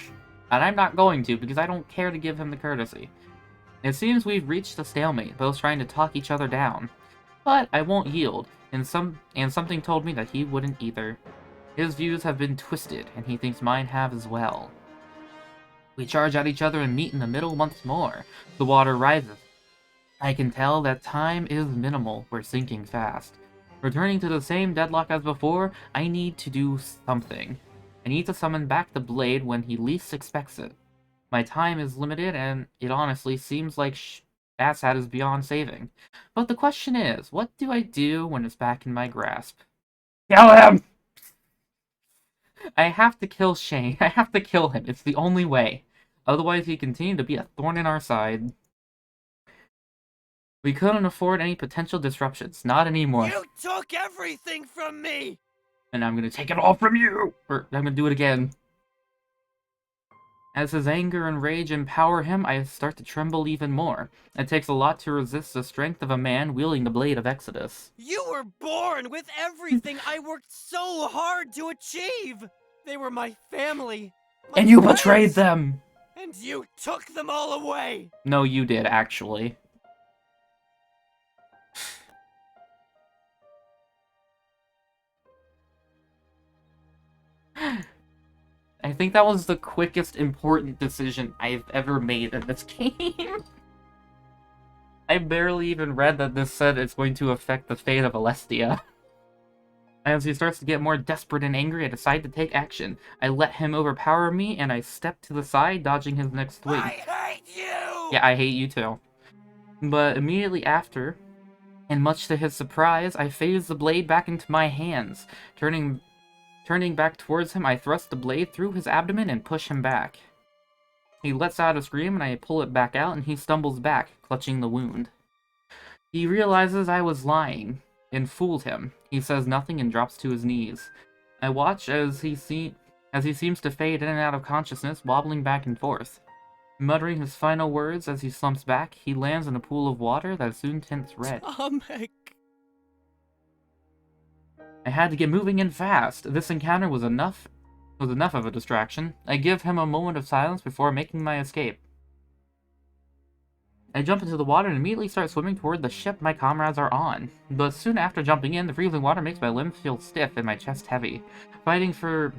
and I'm not going to because I don't care to give him the courtesy. It seems we've reached a stalemate, both trying to talk each other down. But I won't yield, and something told me that he wouldn't either. His views have been twisted, and he thinks mine have as well. We charge at each other and meet in the middle once more. The water rises. I can tell that time is minimal. We're sinking fast. Returning to the same deadlock as before, I need to do something. I need to summon back the blade when he least expects it. My time is limited, and it honestly seems like Assad is beyond saving. But the question is, what do I do when it's back in my grasp? Kill him! I have to kill Shane. I have to kill him. It's the only way. Otherwise, he continued to be a thorn in our side. We couldn't afford any potential disruptions. Not anymore. You took everything from me! And I'm gonna take it all from you! Or, I'm gonna do it again. As his anger and rage empower him, I start to tremble even more. It takes a lot to resist the strength of a man wielding the blade of Exodus. You were born with everything I worked so hard to achieve! They were my family. And you betrayed them! And you took them all away! No, you did, actually. I think that was the quickest important decision I've ever made in this game. I barely even read that this said it's going to affect the fate of Alestia. As he starts to get more desperate and angry, I decide to take action. I let him overpower me, and I step to the side, dodging his next swing. I hate you! Yeah, I hate you too. But immediately after, and much to his surprise, I phase the blade back into my hands. Turning back towards him, I thrust the blade through his abdomen and push him back. He lets out a scream and I pull it back out and he stumbles back, clutching the wound. He realizes I was lying and fooled him. He says nothing and drops to his knees. I watch as he seems to fade in and out of consciousness, wobbling back and forth. Muttering his final words as he slumps back, he lands in a pool of water that soon tints red. Dominic. I had to get moving and fast. This encounter was enough of a distraction. I give him a moment of silence before making my escape. I jump into the water and immediately start swimming toward the ship my comrades are on. But soon after jumping in, the freezing water makes my limbs feel stiff and my chest heavy. Fighting for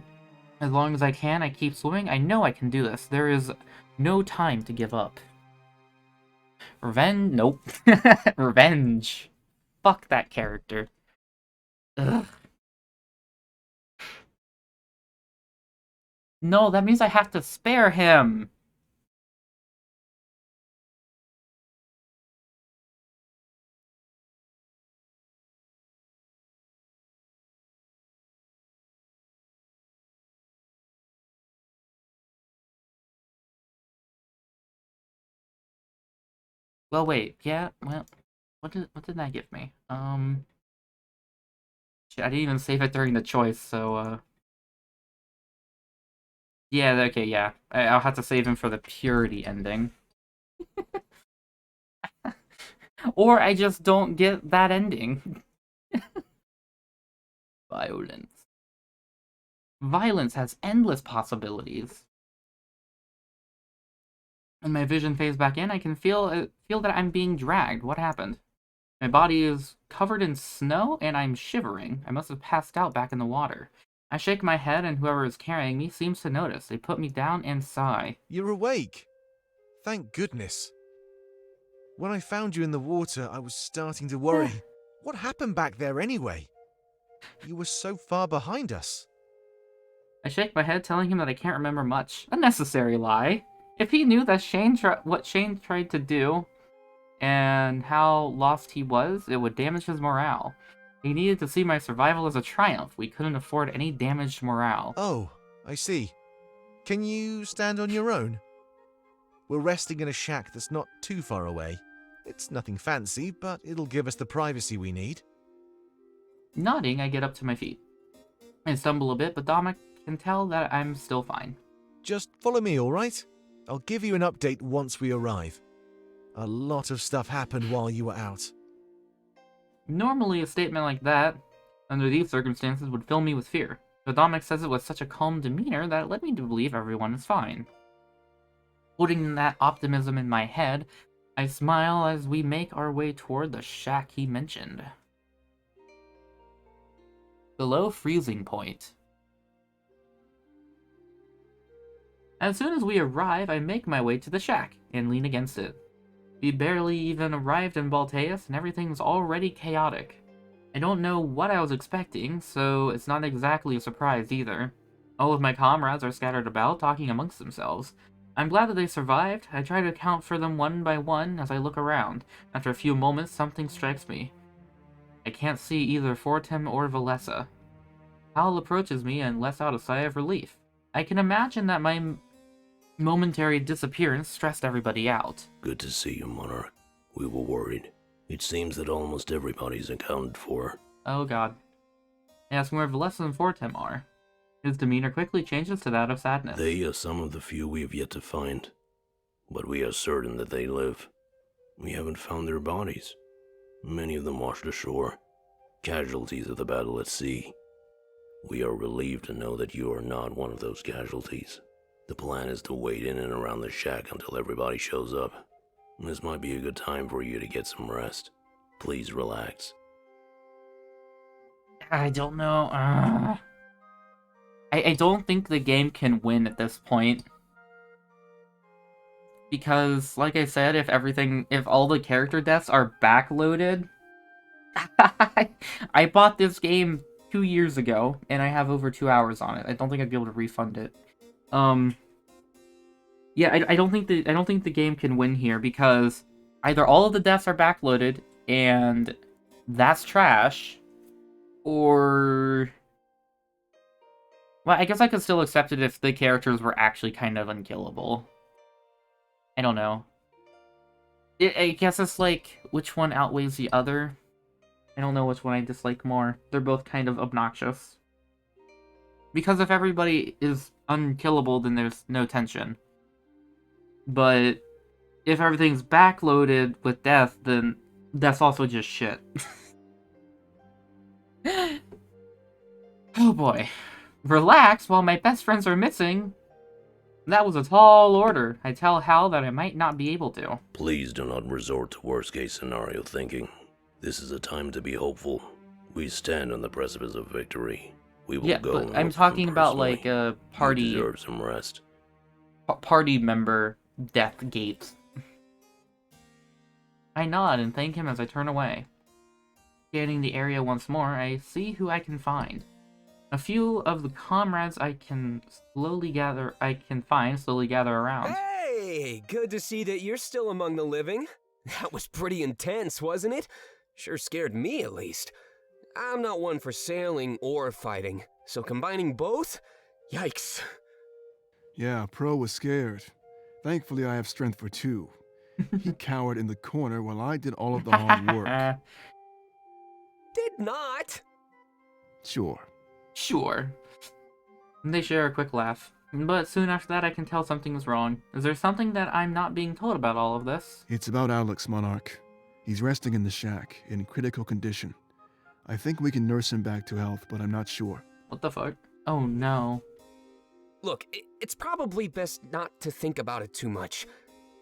as long as I can, I keep swimming. I know I can do this. There is no time to give up. Revenge? Nope. Revenge. Fuck that character. Ugh. No, that means I have to spare him. Well, wait. Yeah, well, what did that give me? Shit, I didn't even save it during the choice, so, yeah, okay, yeah. I'll have to save him for the purity ending. Or I just don't get that ending. Violence. Violence has endless possibilities. When my vision fades back in, I can feel that I'm being dragged. What happened? My body is covered in snow, and I'm shivering. I must have passed out back in the water. I shake my head, and whoever is carrying me seems to notice. They put me down and sigh. You're awake. Thank goodness. When I found you in the water, I was starting to worry. What happened back there anyway? You were so far behind us. I shake my head, telling him that I can't remember much. A necessary lie. If he knew that what Shane tried to do, and how lost he was, it would damage his morale. He needed to see my survival as a triumph. We couldn't afford any damaged morale. Oh, I see. Can you stand on your own? We're resting in a shack that's not too far away. It's nothing fancy, but it'll give us the privacy we need. Nodding, I get up to my feet. I stumble a bit, but Dominic can tell that I'm still fine. Just follow me, alright? I'll give you an update once we arrive. A lot of stuff happened while you were out. Normally, a statement like that, under these circumstances, would fill me with fear. But Dominic says it with such a calm demeanor that it led me to believe everyone is fine. Putting that optimism in my head, I smile as we make our way toward the shack he mentioned. Below freezing point. As soon as we arrive, I make my way to the shack and lean against it. We barely even arrived in Balteus and everything's already chaotic. I don't know what I was expecting, so it's not exactly a surprise either. All of my comrades are scattered about, talking amongst themselves. I'm glad that they survived. I try to account for them one by one as I look around. After a few moments, something strikes me. I can't see either Fortem or Valessa. Hal approaches me and lets out a sigh of relief. I can imagine that my momentary disappearance stressed everybody out. Good to see you, Monarch. We were worried. It seems that almost everybody's accounted for. Oh god. I ask where Valessa and Fortem are. His demeanor quickly changes to that of sadness. They are some of the few we have yet to find, but we are certain that they live. We haven't found their bodies. Many of them washed ashore, casualties of the battle at sea. We are relieved to know that you are not one of those casualties. The plan is to wait in and around the shack until everybody shows up. This might be a good time for you to get some rest. Please relax. I don't know. I don't think the game can win at this point. Because, like I said, if all the character deaths are backloaded... I bought this game 2 years ago, and I have over 2 hours on it. I don't think I'd be able to refund it. Yeah, I don't think the game can win here, because either all of the deaths are backloaded, and that's trash, or... Well, I guess I could still accept it if the characters were actually kind of unkillable. I don't know. I guess it's like, which one outweighs the other? I don't know which one I dislike more. They're both kind of obnoxious. Because if everybody is unkillable, then there's no tension. But if everything's backloaded with death, then that's also just shit. Oh boy. Relax while my best friends are missing. That was a tall order. I tell Hal that I might not be able to. Please do not resort to worst-case scenario thinking. This is a time to be hopeful. We stand on the precipice of victory. We will go. But I'm talking about like a party. You deserve some rest. Party member death gates. I nod and thank him as I turn away. Scanning the area once more, I see who I can find. A few of the comrades I can find slowly gather around. Hey, good to see that you're still among the living. That was pretty intense, wasn't it? Sure scared me, at least. I'm not one for sailing or fighting, so combining both? Yikes. Yeah, Pro was scared. Thankfully, I have strength for 2. He cowered in the corner while I did all of the hard work. Did not. Sure. Sure. And they share a quick laugh. But soon after that, I can tell something is wrong. Is there something that I'm not being told about all of this? It's about Alex, Monarch. He's resting in the shack, in critical condition. I think we can nurse him back to health, but I'm not sure. What the fuck? Oh no. Look, it's probably best not to think about it too much.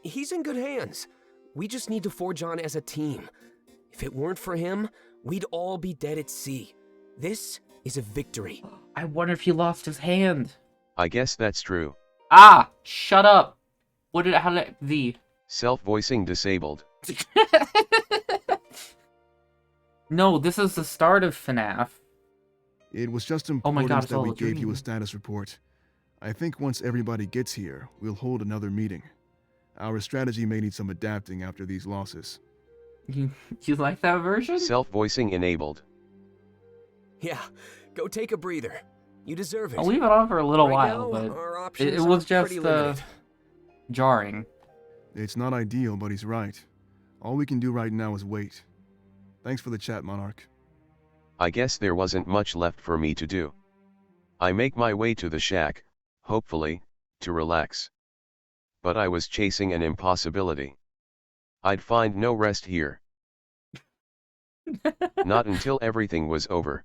He's in good hands. We just need to forge on as a team. If it weren't for him, we'd all be dead at sea. This is a victory. I wonder if he lost his hand. I guess that's true. Ah! Shut up! How did the... Self-voicing disabled. No, this is the start of FNAF. It was just Oh my God, important it's that all we a gave you dream. a status report. I think once everybody gets here, we'll hold another meeting. Our strategy may need some adapting after these losses. You like that version? Self-voicing enabled. Yeah, go take a breather. You deserve it. I'll leave it on for a little Right while, now, but our it options was are just pretty limited. jarring. It's not ideal, but he's right. All we can do right now is wait. Thanks for the chat, Monarch. I guess there wasn't much left for me to do. I make my way to the shack, hopefully, to relax. But I was chasing an impossibility. I'd find no rest here. Not until everything was over.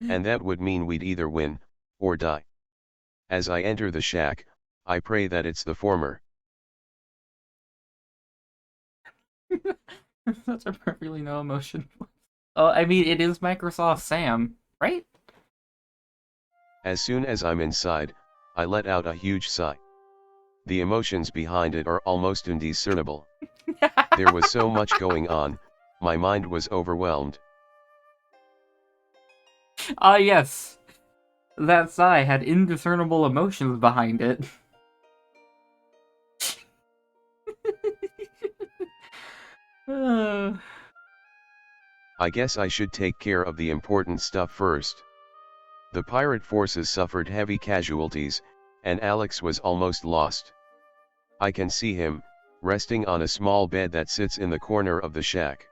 And that would mean we'd either win, or die. As I enter the shack, I pray that it's the former. That's a perfectly no emotion. I mean, it is Microsoft Sam, right? As soon as I'm inside, I let out a huge sigh. The emotions behind it are almost indiscernible. There was so much going on, my mind was overwhelmed. Ah, yes. That sigh had indiscernible emotions behind it. I guess I should take care of the important stuff first. The pirate forces suffered heavy casualties, and Alex was almost lost. I can see him, resting on a small bed that sits in the corner of the shack.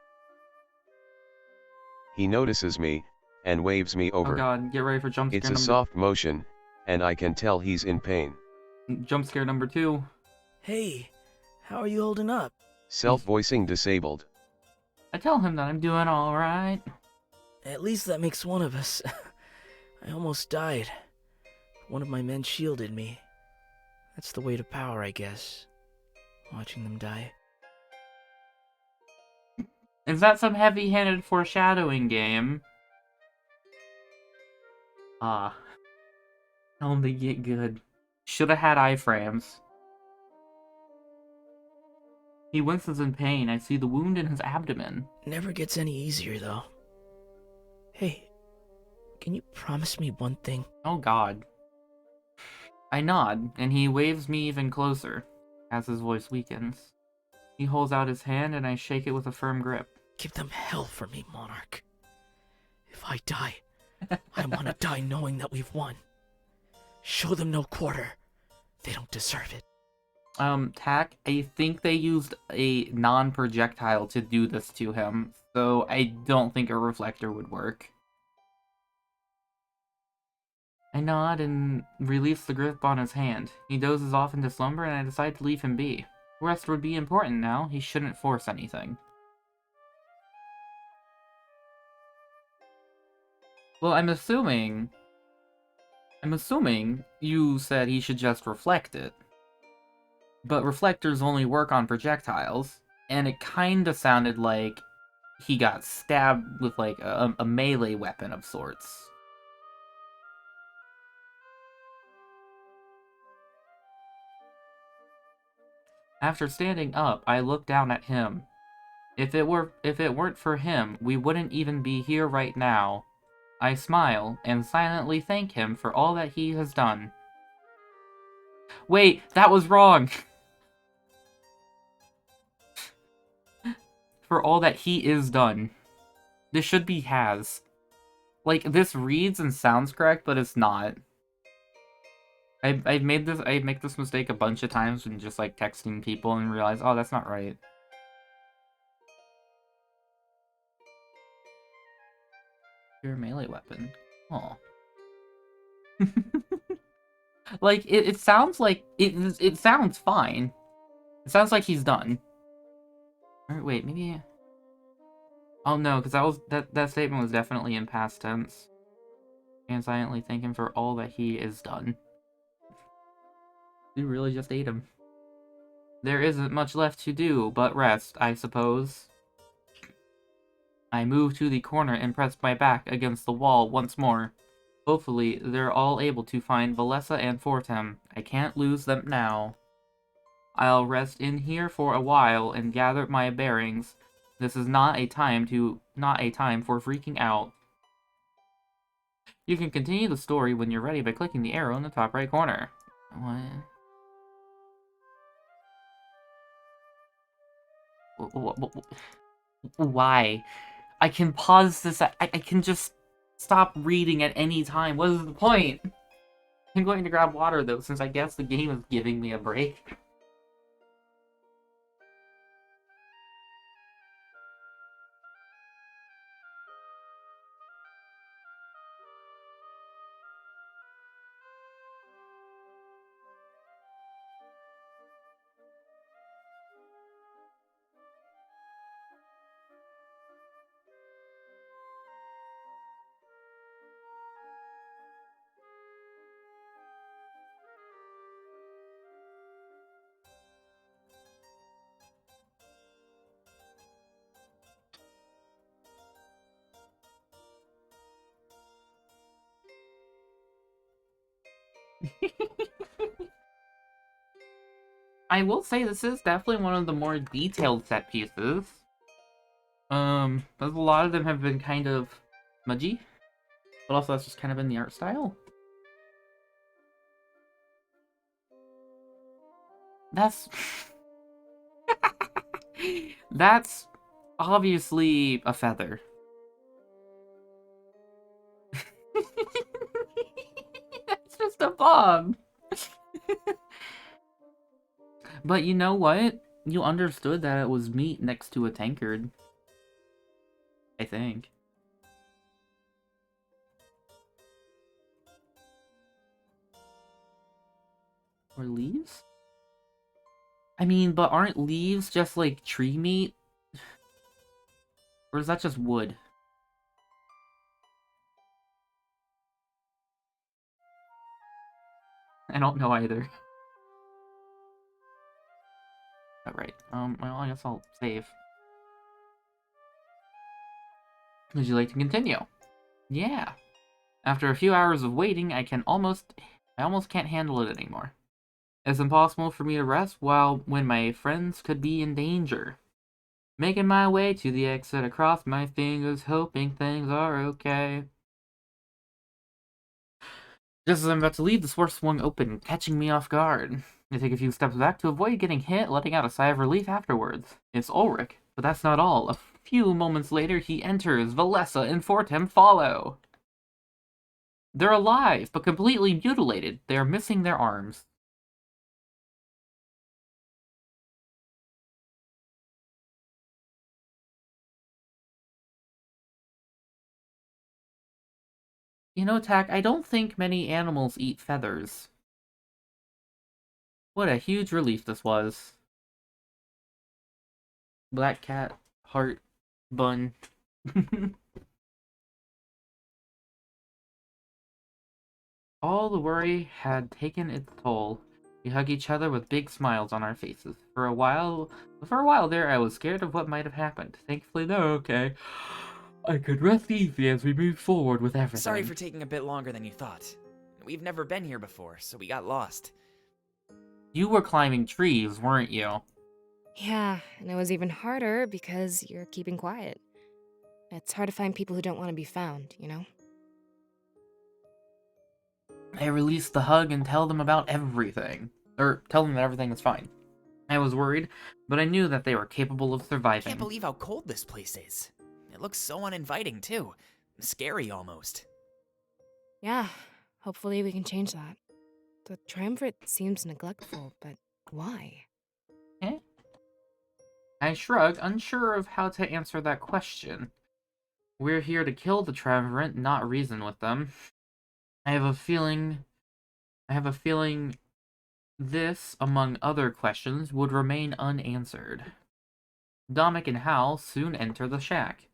He notices me, and waves me over. Oh god, get ready for jump scare It's a soft motion, and I can tell he's in pain. Jump scare number 2. Hey, how are you holding up? Self-voicing disabled. I tell him that I'm doing alright. At least that makes one of us. I almost died. One of my men shielded me. That's the way to power, I guess. Watching them die. Is that some heavy-handed foreshadowing game? Ah. Tell him to get good. Shoulda had iframes. He winces in pain. I see the wound in his abdomen. Never gets any easier, though. Hey, can you promise me one thing? Oh god. I nod, and he waves me even closer, as his voice weakens. He holds out his hand, and I shake it with a firm grip. Give them hell for me, Monarch. If I die, I want to die knowing that we've won. Show them no quarter. They don't deserve it. Tack, I think they used a non-projectile to do this to him, so I don't think a reflector would work. I nod and release the grip on his hand. He dozes off into slumber, and I decide to leave him be. Rest would be important now. He shouldn't force anything. Well, I'm assuming you said he should just reflect it. But reflectors only work on projectiles, and it kinda sounded like he got stabbed with, like, a melee weapon of sorts. After standing up, I looked down at him. If it weren't for him, we wouldn't even be here right now. I smile and silently thank him for all that he has done. Wait, that was wrong! For all that he is done. This should be has. Like, this reads and sounds correct, but it's not. I make this mistake a bunch of times when just, like, texting people and realize, oh, that's not right. Your melee weapon. Oh. Like, it sounds like, it sounds fine. It sounds like he's done. Or, wait, maybe... Oh no, because that statement was definitely in past tense. And silently thank him for all that he is done. You really just ate him. There isn't much left to do but rest, I suppose. I move to the corner and press my back against the wall once more. Hopefully, they're all able to find Valessa and Fortem. I can't lose them now. I'll rest in here for a while and gather my bearings. This is not a time for freaking out. You can continue the story when you're ready by clicking the arrow in the top right corner. What? Why? I can pause this. I can just stop reading at any time. What is the point? I'm going to grab water, though, since I guess the game is giving me a break. I will say this is definitely one of the more detailed set pieces. But a lot of them have been kind of smudgy, but also that's just kind of been the art style. That's... That's obviously a feather. That's just a bomb. But you know what? You understood that it was meat next to a tankard. I think. Or leaves? I mean, but aren't leaves just like tree meat? Or is that just wood? I don't know either. Alright, well, I guess I'll save. Would you like to continue? Yeah. After a few hours of waiting, I almost can't handle it anymore. It's impossible for me to rest when my friends could be in danger. Making my way to the exit, across my fingers, hoping things are okay. Just as I'm about to leave, the door swung open, catching me off guard. I take a few steps back to avoid getting hit, letting out a sigh of relief afterwards. It's Ulrich, but that's not all. A few moments later, he enters. Valessa and Fortem follow. They're alive, but completely mutilated. They are missing their arms. You know, Tak, I don't think many animals eat feathers. What a huge relief this was. Black cat, heart, bun. All the worry had taken its toll. We hug each other with big smiles on our faces. For a while there, I was scared of what might have happened. Thankfully, they're okay. I could rest easy as we move forward with everything. Sorry for taking a bit longer than you thought. We've never been here before, so we got lost. You were climbing trees, weren't you? Yeah, and it was even harder because you're keeping quiet. It's hard to find people who don't want to be found, you know? I release the hug and tell them about everything. Or tell them that everything is fine. I was worried, but I knew that they were capable of I surviving. can't believe how cold this place is. It looks so uninviting, too. Scary, almost. Yeah, hopefully we can change that. The triumvirate seems neglectful, but why? Eh? I shrugged, unsure of how to answer that question. We're here to kill the triumvirate, not reason with them. I have a feeling this, among other questions, would remain unanswered. Dominic and Hal soon enter the shack.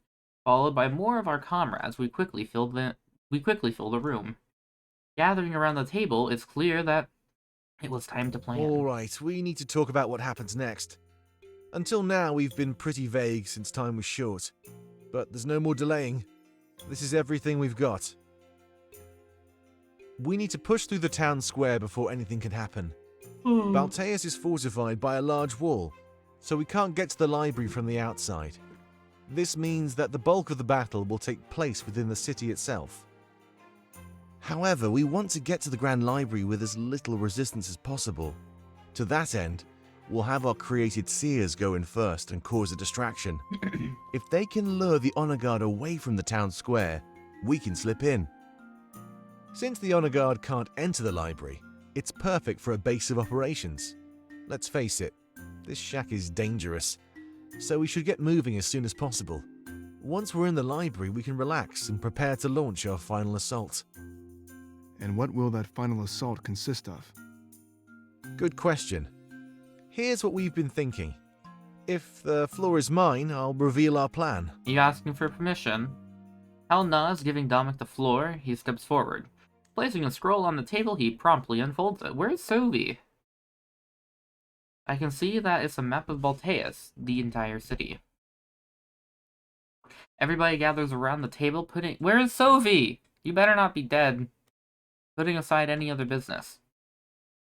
Followed by more of our comrades, we quickly fill the room. Gathering around the table, it's clear that it was time to plan. Alright, we need to talk about what happens next. Until now, we've been pretty vague since time was short. But there's no more delaying. This is everything we've got. We need to push through the town square before anything can happen. Balteus is fortified by a large wall, so we can't get to the library from the outside. This means that the bulk of the battle will take place within the city itself. However, we want to get to the Grand Library with as little resistance as possible. To that end, we'll have our created seers go in first and cause a distraction. If they can lure the honor guard away from the town square, we can slip in. Since the honor guard can't enter the library, it's perfect for a base of operations. Let's face it, this shack is dangerous, so we should get moving as soon as possible. Once we're in the library, we can relax and prepare to launch our final assault. And what will that final assault consist of? Good question. Here's what we've been thinking. If the floor is mine, I'll reveal our plan. You asking for permission? Hal nods, giving Dominic the floor. He steps forward. Placing a scroll on the table, he promptly unfolds it. Where's Sovi? I can see that it's a map of Balteus, the entire city. Everybody gathers around the table, Where is Sovi? You better not be dead. Putting aside any other business.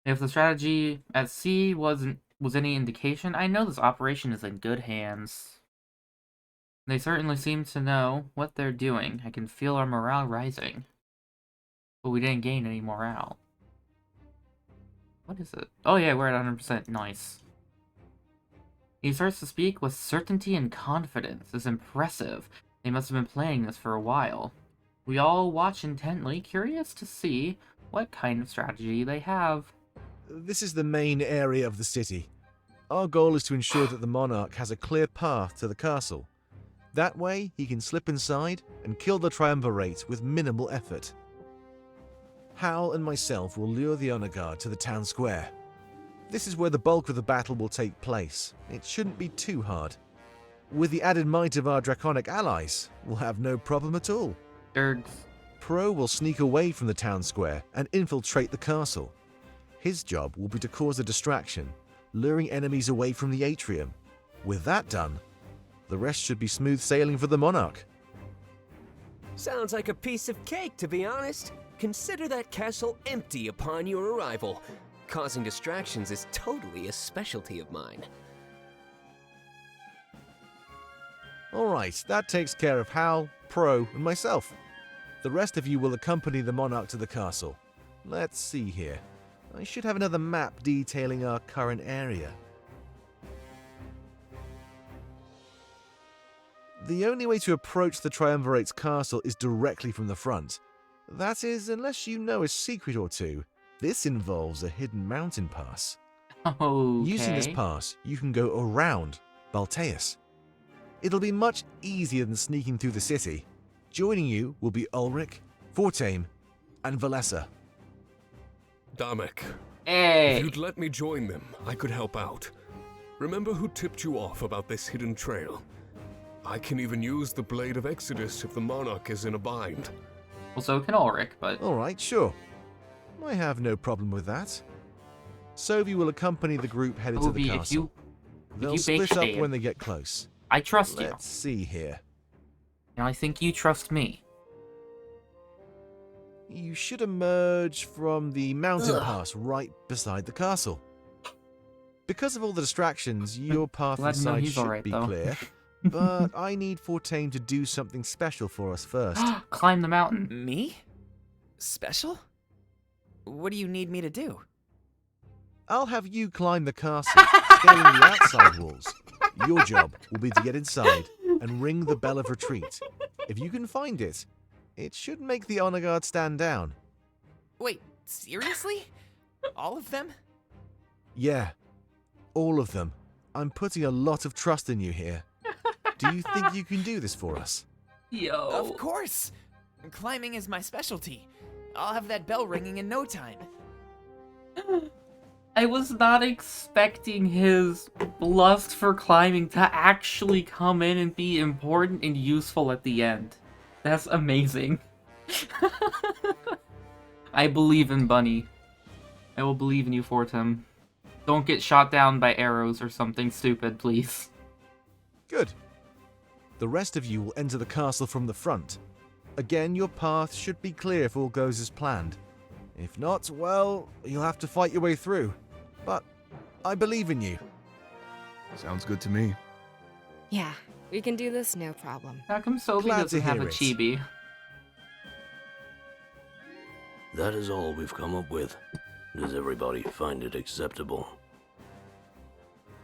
If the strategy at sea was any indication, I know this operation is in good hands. They certainly seem to know what they're doing. I can feel our morale rising. But we didn't gain any morale. What is it? Oh yeah, we're at 100%. Nice. He starts to speak with certainty and confidence. It's impressive. They must have been planning this for a while. We all watch intently, curious to see what kind of strategy they have. This is the main area of the city. Our goal is to ensure that the monarch has a clear path to the castle. That way, he can slip inside and kill the triumvirate with minimal effort. Hal and myself will lure the honor guard to the town square. This is where the bulk of the battle will take place. It shouldn't be too hard. With the added might of our draconic allies, we'll have no problem at all. Dergs. Pro will sneak away from the town square and infiltrate the castle. His job will be to cause a distraction, luring enemies away from the atrium. With that done, the rest should be smooth sailing for the monarch. Sounds like a piece of cake, to be honest. Consider that castle empty upon your arrival. Causing distractions is totally a specialty of mine. Alright, that takes care of Hal, Pro, and myself. The rest of you will accompany the monarch to the castle. Let's see here. I should have another map detailing our current area. The only way to approach the Triumvirate's castle is directly from the front. That is, unless you know a secret or two. This involves a hidden mountain pass. Okay. Using this pass, you can go around Balteus. It'll be much easier than sneaking through the city. Joining you will be Ulrich, Fortame, and Valessa. Damek. Hey. If you'd let me join them, I could help out. Remember who tipped you off about this hidden trail? I can even use the Blade of Exodus if the Monarch is in a bind. Well, so can Ulrich, but... Alright, sure. I have no problem with that. Sovi will accompany the group headed to the castle. They'll split up when they get close. I trust you. Let's see here. And I think you trust me. You should emerge from the mountain pass right beside the castle. Because of all the distractions, your path inside should be clear. But I need Fortane to do something special for us first. Climb the mountain. Me? Special? What do you need me to do? I'll have you climb the castle, scaling the outside walls. Your job will be to get inside and ring the bell of retreat. If you can find it, it should make the honor guard stand down. Wait, seriously? All of them? Yeah, all of them. I'm putting a lot of trust in you here. Do you think you can do this for us? Yo. Of course! Climbing is my specialty. I'll have that bell ringing in no time. I was not expecting his lust for climbing to actually come in and be important and useful at the end. That's amazing. I believe in Bunny. I will believe in you, Fortem. Don't get shot down by arrows or something stupid, please. Good. The rest of you will enter the castle from the front. Again, your path should be clear if all goes as planned. If not, well, you'll have to fight your way through. But I believe in you. Sounds good to me. Yeah, we can do this, no problem. How come Sophie Glad doesn't to have hear a it. chibi? That is all we've come up with. Does everybody find it acceptable?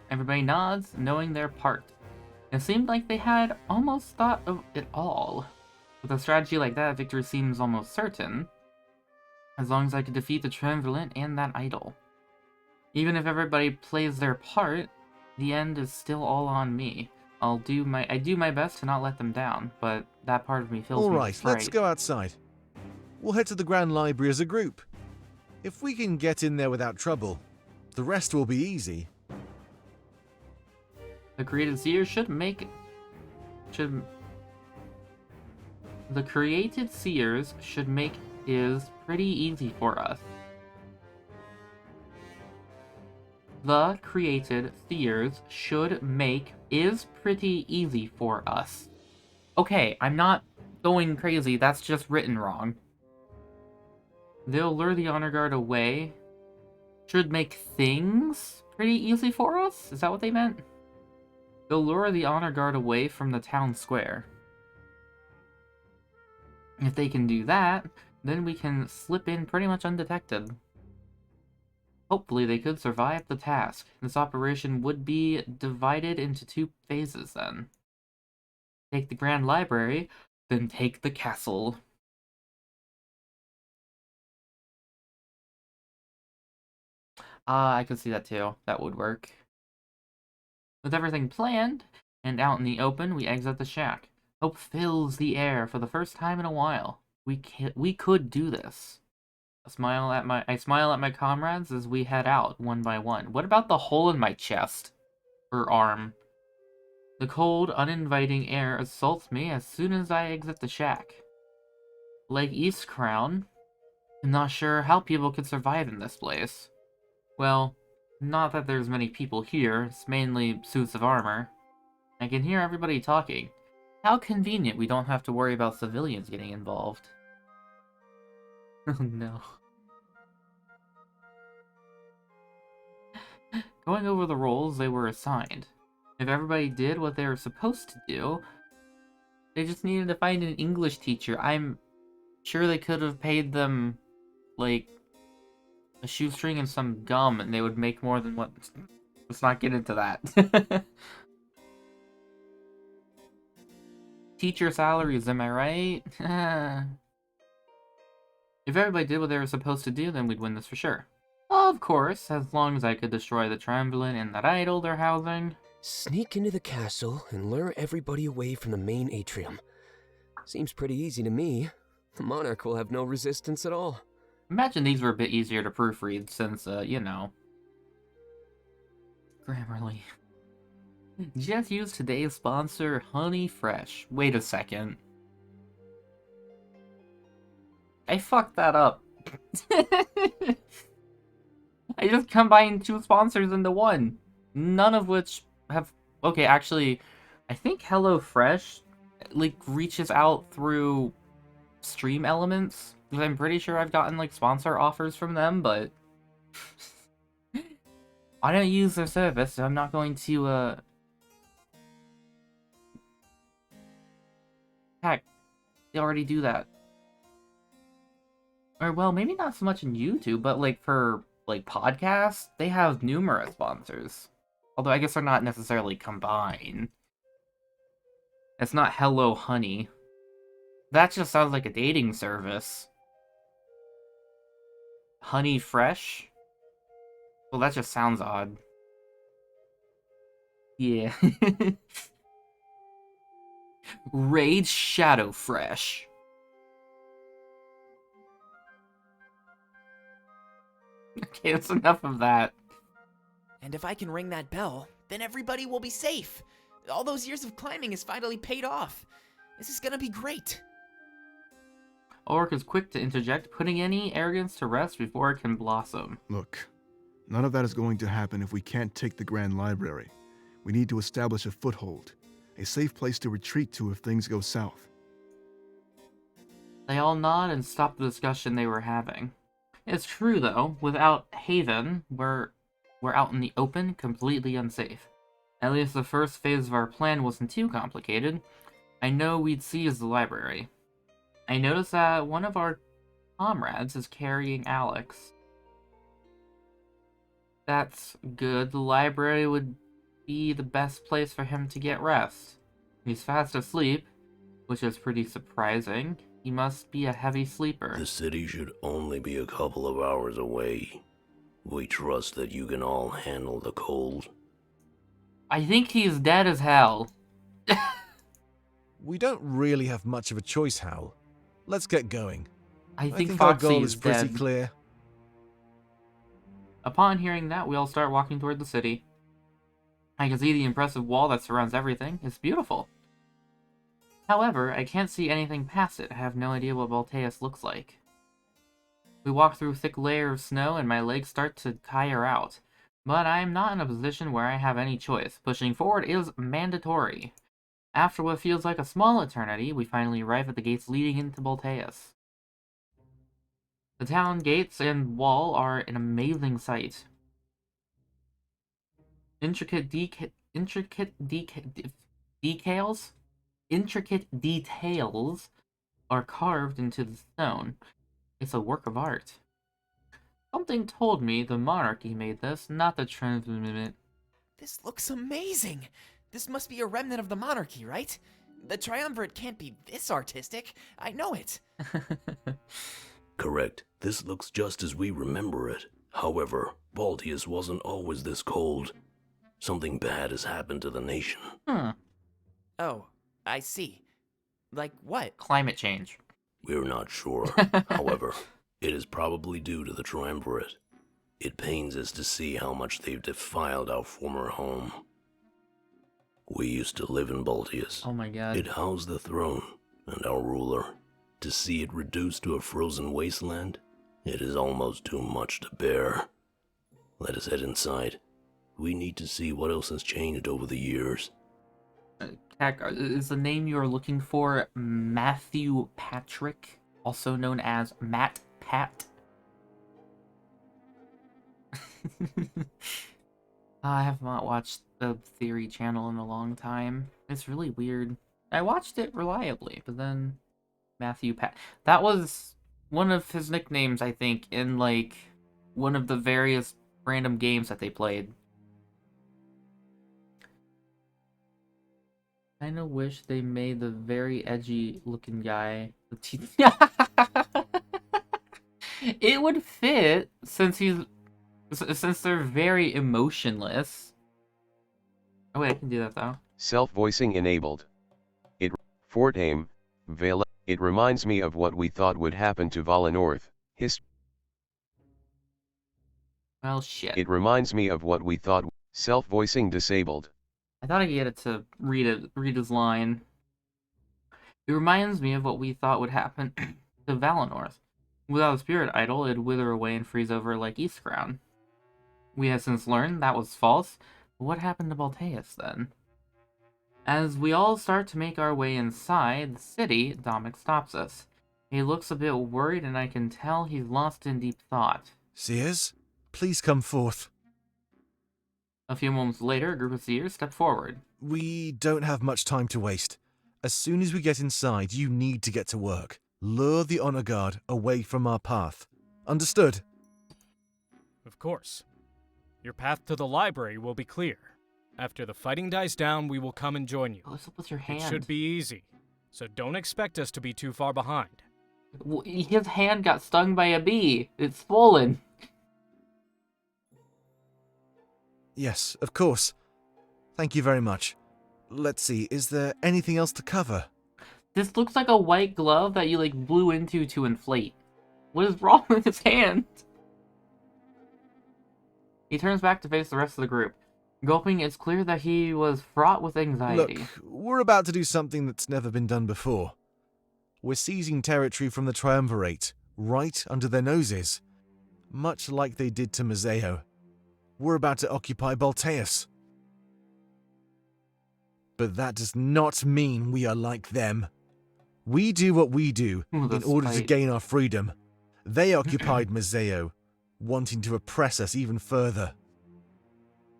Everybody nods, knowing their part. It seemed like they had almost thought of it all. With a strategy like that, victory seems almost certain. As long as I can defeat the Triumvirate and that idol. Even if everybody plays their part, the end is still all on me. I do my best to not let them down, but that part of me fills me with Alright, fright. let's go outside. We'll head to the Grand Library as a group. If we can get in there without trouble, the rest will be easy. The created seers The created seers should make is pretty easy for us. The created seers should make is pretty easy for us. Okay, I'm not going crazy, that's just written wrong. They'll lure the honor guard away. Should make things pretty easy for us? Is that what they meant? They'll lure the honor guard away from the town square. If they can do that, then we can slip in pretty much undetected. Hopefully they could survive the task. This operation would be divided into 2 phases then. Take the Grand Library, then take the castle. I could see that too. That would work. With everything planned, and out in the open, we exit the shack. Hope fills the air for the first time in a while. We could do this. I smile at my comrades as we head out, one by one. What about the hole in my chest? Or arm? The cold, uninviting air assaults me as soon as I exit the shack. Like East Crown, I'm not sure how people could survive in this place. Well, not that there's many people here, it's mainly suits of armor. I can hear everybody talking. How convenient we don't have to worry about civilians getting involved. Oh no. Going over the roles they were assigned. If everybody did what they were supposed to do, they just needed to find an English teacher. I'm sure they could have paid them, like, a shoestring and some gum, and they would make more than what... Let's not get into that. Teacher salaries, am I right? If everybody did what they were supposed to do, then we'd win this for sure. Of course, as long as I could destroy the Triumvirate and that idol they're housing. Sneak into the castle and lure everybody away from the main atrium. Seems pretty easy to me. The monarch will have no resistance at all. Imagine these were a bit easier to proofread since, you know. Grammarly. Just use today's sponsor, Honey Fresh. Wait a second. I fucked that up. I just combined 2 sponsors into one. None of which have... Okay, actually, I think HelloFresh, like, reaches out through Stream Elements. Because I'm pretty sure I've gotten, like, sponsor offers from them, but... I don't use their service, so I'm not going to, Heck, they already do that. Or, well, maybe not so much in YouTube, but, like, for, like, podcasts, they have numerous sponsors. Although I guess they're not necessarily combined. It's not Hello Honey. That just sounds like a dating service. Honey Fresh? Well, that just sounds odd. Yeah. Raid Shadow Fresh. Okay, that's enough of that. And if I can ring that bell, then everybody will be safe. All those years of climbing has finally paid off. This is gonna be great. Ulrich is quick to interject, putting any arrogance to rest before it can blossom. Look, none of that is going to happen if we can't take the Grand Library. We need to establish a foothold, a safe place to retreat to if things go south. They all nod and stop the discussion they were having. It's true, though, without Haven, we're out in the open, completely unsafe. At least the first phase of our plan wasn't too complicated. I know we'd seize the library. I noticed that one of our comrades is carrying Alex. That's good. The library would be the best place for him to get rest. He's fast asleep, which is pretty surprising. He must be a heavy sleeper. The city should only be a couple of hours away. We trust that you can all handle the cold. I think he's dead as hell. We don't really have much of a choice, Hal. Let's get going. I think our Foxy goal is is pretty dead. clear. Upon hearing that, we all start walking toward the city. I can see the impressive wall that surrounds everything. It's beautiful. However, I can't see anything past it. I have no idea what Balteus looks like. We walk through a thick layer of snow and my legs start to tire out. But I am not in a position where I have any choice. Pushing forward is mandatory. After what feels like a small eternity, we finally arrive at the gates leading into Balteus. The town gates and wall are an amazing sight. Intricate details are carved into the stone. It's a work of art. Something told me the monarchy made this, not the transmitted. This looks amazing. This must be a remnant of the monarchy, right? The triumvirate can't be this artistic. I know it. Correct. This looks just as we remember it. However, Balteus wasn't always this cold. Something bad has happened to the nation. Oh, I see. Like what? Climate change. We're not sure. However, it is probably due to the triumvirate. It pains us to see how much they've defiled our former home. We used to live in Balteus. Oh my god. It housed the throne and our ruler. To see it reduced to a frozen wasteland, it is almost too much to bear. Let us head inside. We need to see what else has changed over the years. Kak, is the name you're looking for Matthew Patrick, also known as Matt Pat? I have not watched the Theory channel in a long time. It's really weird. I watched it reliably, but then Matthew Pat. That was one of his nicknames, I think, in like one of the various random games that they played. I kinda wish they made the very edgy looking guy the It would fit since they're very emotionless. Oh wait, I can do that though. Self-voicing enabled. Fort Aim, Vale. It reminds me of what we thought would happen to Valenorth. Well, shit. It reminds me of what we thought. Self-voicing disabled. I thought I could get it to read his line. It reminds me of what we thought would happen to Valenorth. Without a spirit idol, it'd wither away and freeze over like Eastcrown. We have since learned that was false. But what happened to Balteus then? As we all start to make our way inside the city, Dominic stops us. He looks a bit worried and I can tell he's lost in deep thought. Seers, please come forth. A few moments later, a group of seers step forward. We don't have much time to waste. As soon as we get inside, you need to get to work. Lure the honor guard away from our path. Understood? Of course. Your path to the library will be clear. After the fighting dies down, we will come and join you. What's up with your hand? It should be easy, so don't expect us to be too far behind. His hand got stung by a bee. It's swollen. Yes, of course. Thank you very much. Let's see, is there anything else to cover? This looks like a white glove that you, like, blew into to inflate. What is wrong with his hand? He turns back to face the rest of the group. Gulping, it's clear that he was fraught with anxiety. Look, we're about to do something that's never been done before. We're seizing territory from the Triumvirate, right under their noses. Much like they did to Mazeo. We're about to occupy Balteus. But that does not mean we are like them. We do what we do in order to gain our freedom. They occupied Mazeo, wanting to oppress us even further.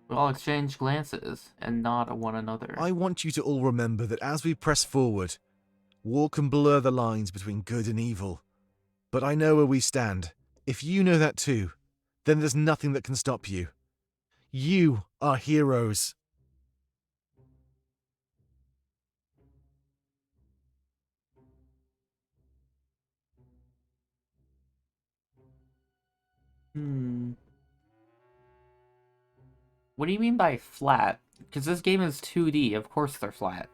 We all exchange glances and nod at one another. I want you to all remember that as we press forward, war can blur the lines between good and evil. But I know where we stand. If you know that too, then there's nothing that can stop you. You are heroes. What do you mean by flat? Because this game is 2D, of course they're flat.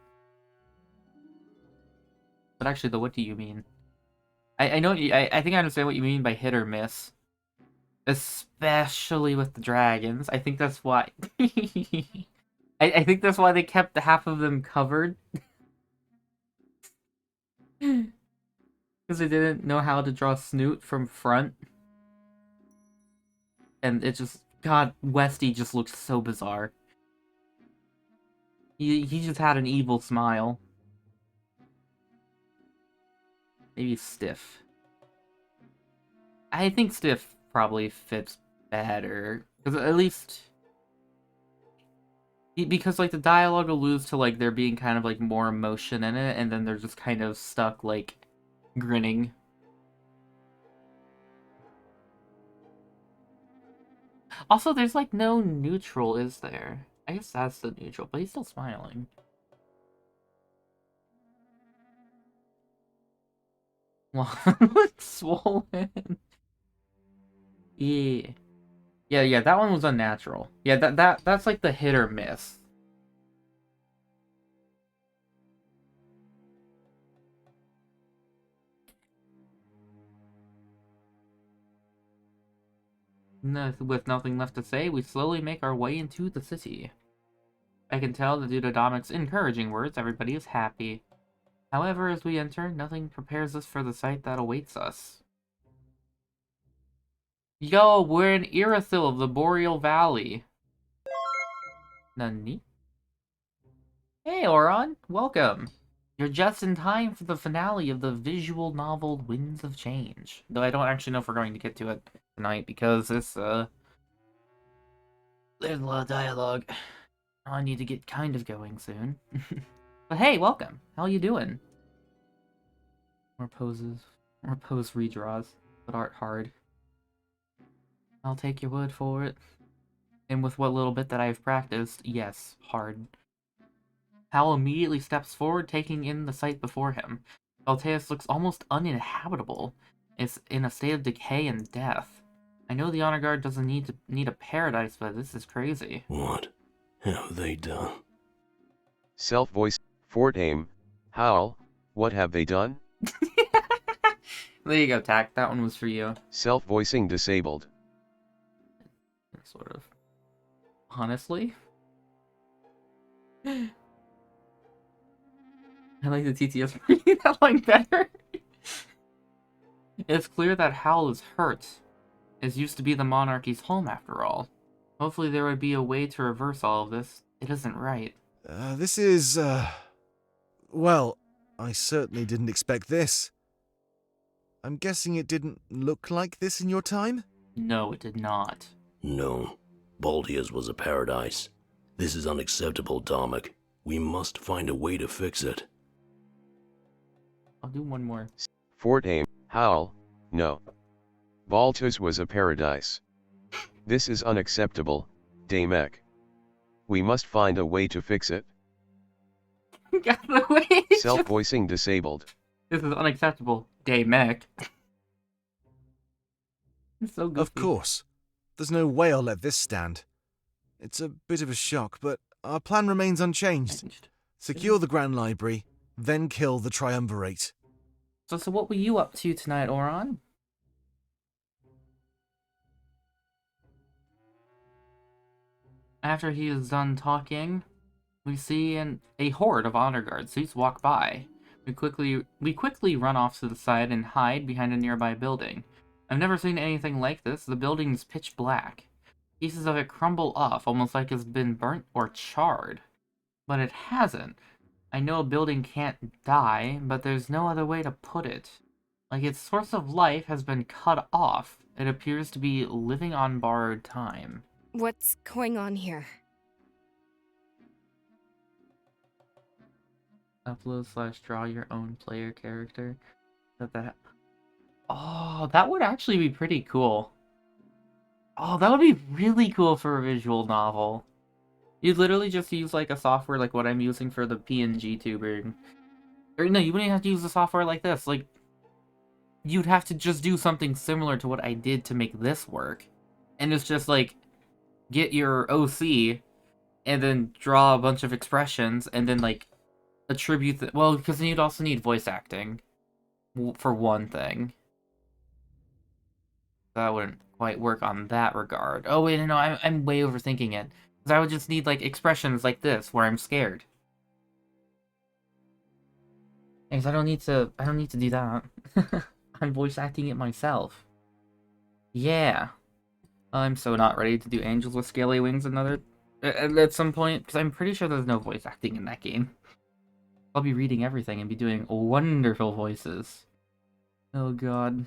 But actually, what do you mean? I know, I think I understand what you mean by hit or miss. Especially with the dragons. I think that's why... I think that's why they kept half of them covered. Because they didn't know how to draw Snoot from front. And it just... God, Westy just looks so bizarre. He just had an evil smile. Maybe Stiff. I think Stiff probably fits better. Because at least... Because, like, the dialogue alludes to, like, there being kind of, like, more emotion in it, and then they're just kind of stuck, like, grinning. Also, there's, like, no neutral, is there? I guess that's the neutral, but he's still smiling. Well, looks swollen. Yeah. Yeah, that one was unnatural. Yeah, that's like the hit or miss. With nothing left to say, we slowly make our way into the city. I can tell that due to Domic's encouraging words, everybody is happy. However, as we enter, nothing prepares us for the sight that awaits us. Yo, we're in Irithyll of the Boreal Valley. Nani? Hey, Oron, welcome. You're just in time for the finale of the visual novel Winds of Change. Though I don't actually know if we're going to get to it tonight because there's a lot of dialogue. I need to get kind of going soon. But hey, welcome. How you doing? More poses. More pose redraws. But art hard. I'll take your word for it. And with what little bit that I've practiced, yes, hard. Hal immediately steps forward, taking in the sight before him. Balteus looks almost uninhabitable. It's in a state of decay and death. I know the Honor Guard doesn't need a paradise, but this is crazy. What have they done? Self-voice, Fort Aim, Howl, what have they done? There you go, Tack. That one was for you. Self-voicing disabled. Sort of. Honestly? I like the TTS reading that line better. It's clear that Howl is hurt. It used to be the monarchy's home after all. Hopefully there would be a way to reverse all of this. It isn't right. This is, well, I certainly didn't expect this. I'm guessing it didn't look like this in your time? No, it did not. No. Balteus was a paradise. This is unacceptable, Domic. We must find a way to fix it. I'll do one more. Fort Aim, Howl, no. Baltus was a paradise. This is unacceptable, Damek. We must find a way to fix it. Self-voicing disabled. This is unacceptable, Damek. It's so goofy. Of course. There's no way I'll let this stand. It's a bit of a shock, but our plan remains unchanged. Secure the Grand Library, then kill the Triumvirate. So what were you up to tonight, Oron? After he is done talking, we see a horde of honor guard suits walk by. We quickly run off to the side and hide behind a nearby building. I've never seen anything like this. The building is pitch black. Pieces of it crumble off, almost like it's been burnt or charred. But it hasn't. I know a building can't die, but there's no other way to put it. Like its source of life has been cut off. It appears to be living on borrowed time. What's going on here? Upload/draw your own player character. Oh, that would actually be pretty cool. Oh, that would be really cool for a visual novel. You'd literally just use like a software like what I'm using for the PNG tubing. Or no, you wouldn't have to use a software like this. Like, you'd have to just do something similar to what I did to make this work. And it's just like, get your OC, and then draw a bunch of expressions, and then like, attribute the, well, because then you'd also need voice acting. For one thing. That wouldn't quite work on that regard. Oh wait, no, I'm way overthinking it. Because I would just need like expressions like this, where I'm scared. Because I don't need to do that. I'm voice acting it myself. Yeah. I'm so not ready to do Angels with Scaly Wings at some point, because I'm pretty sure there's no voice acting in that game. I'll be reading everything and be doing wonderful voices. Oh god.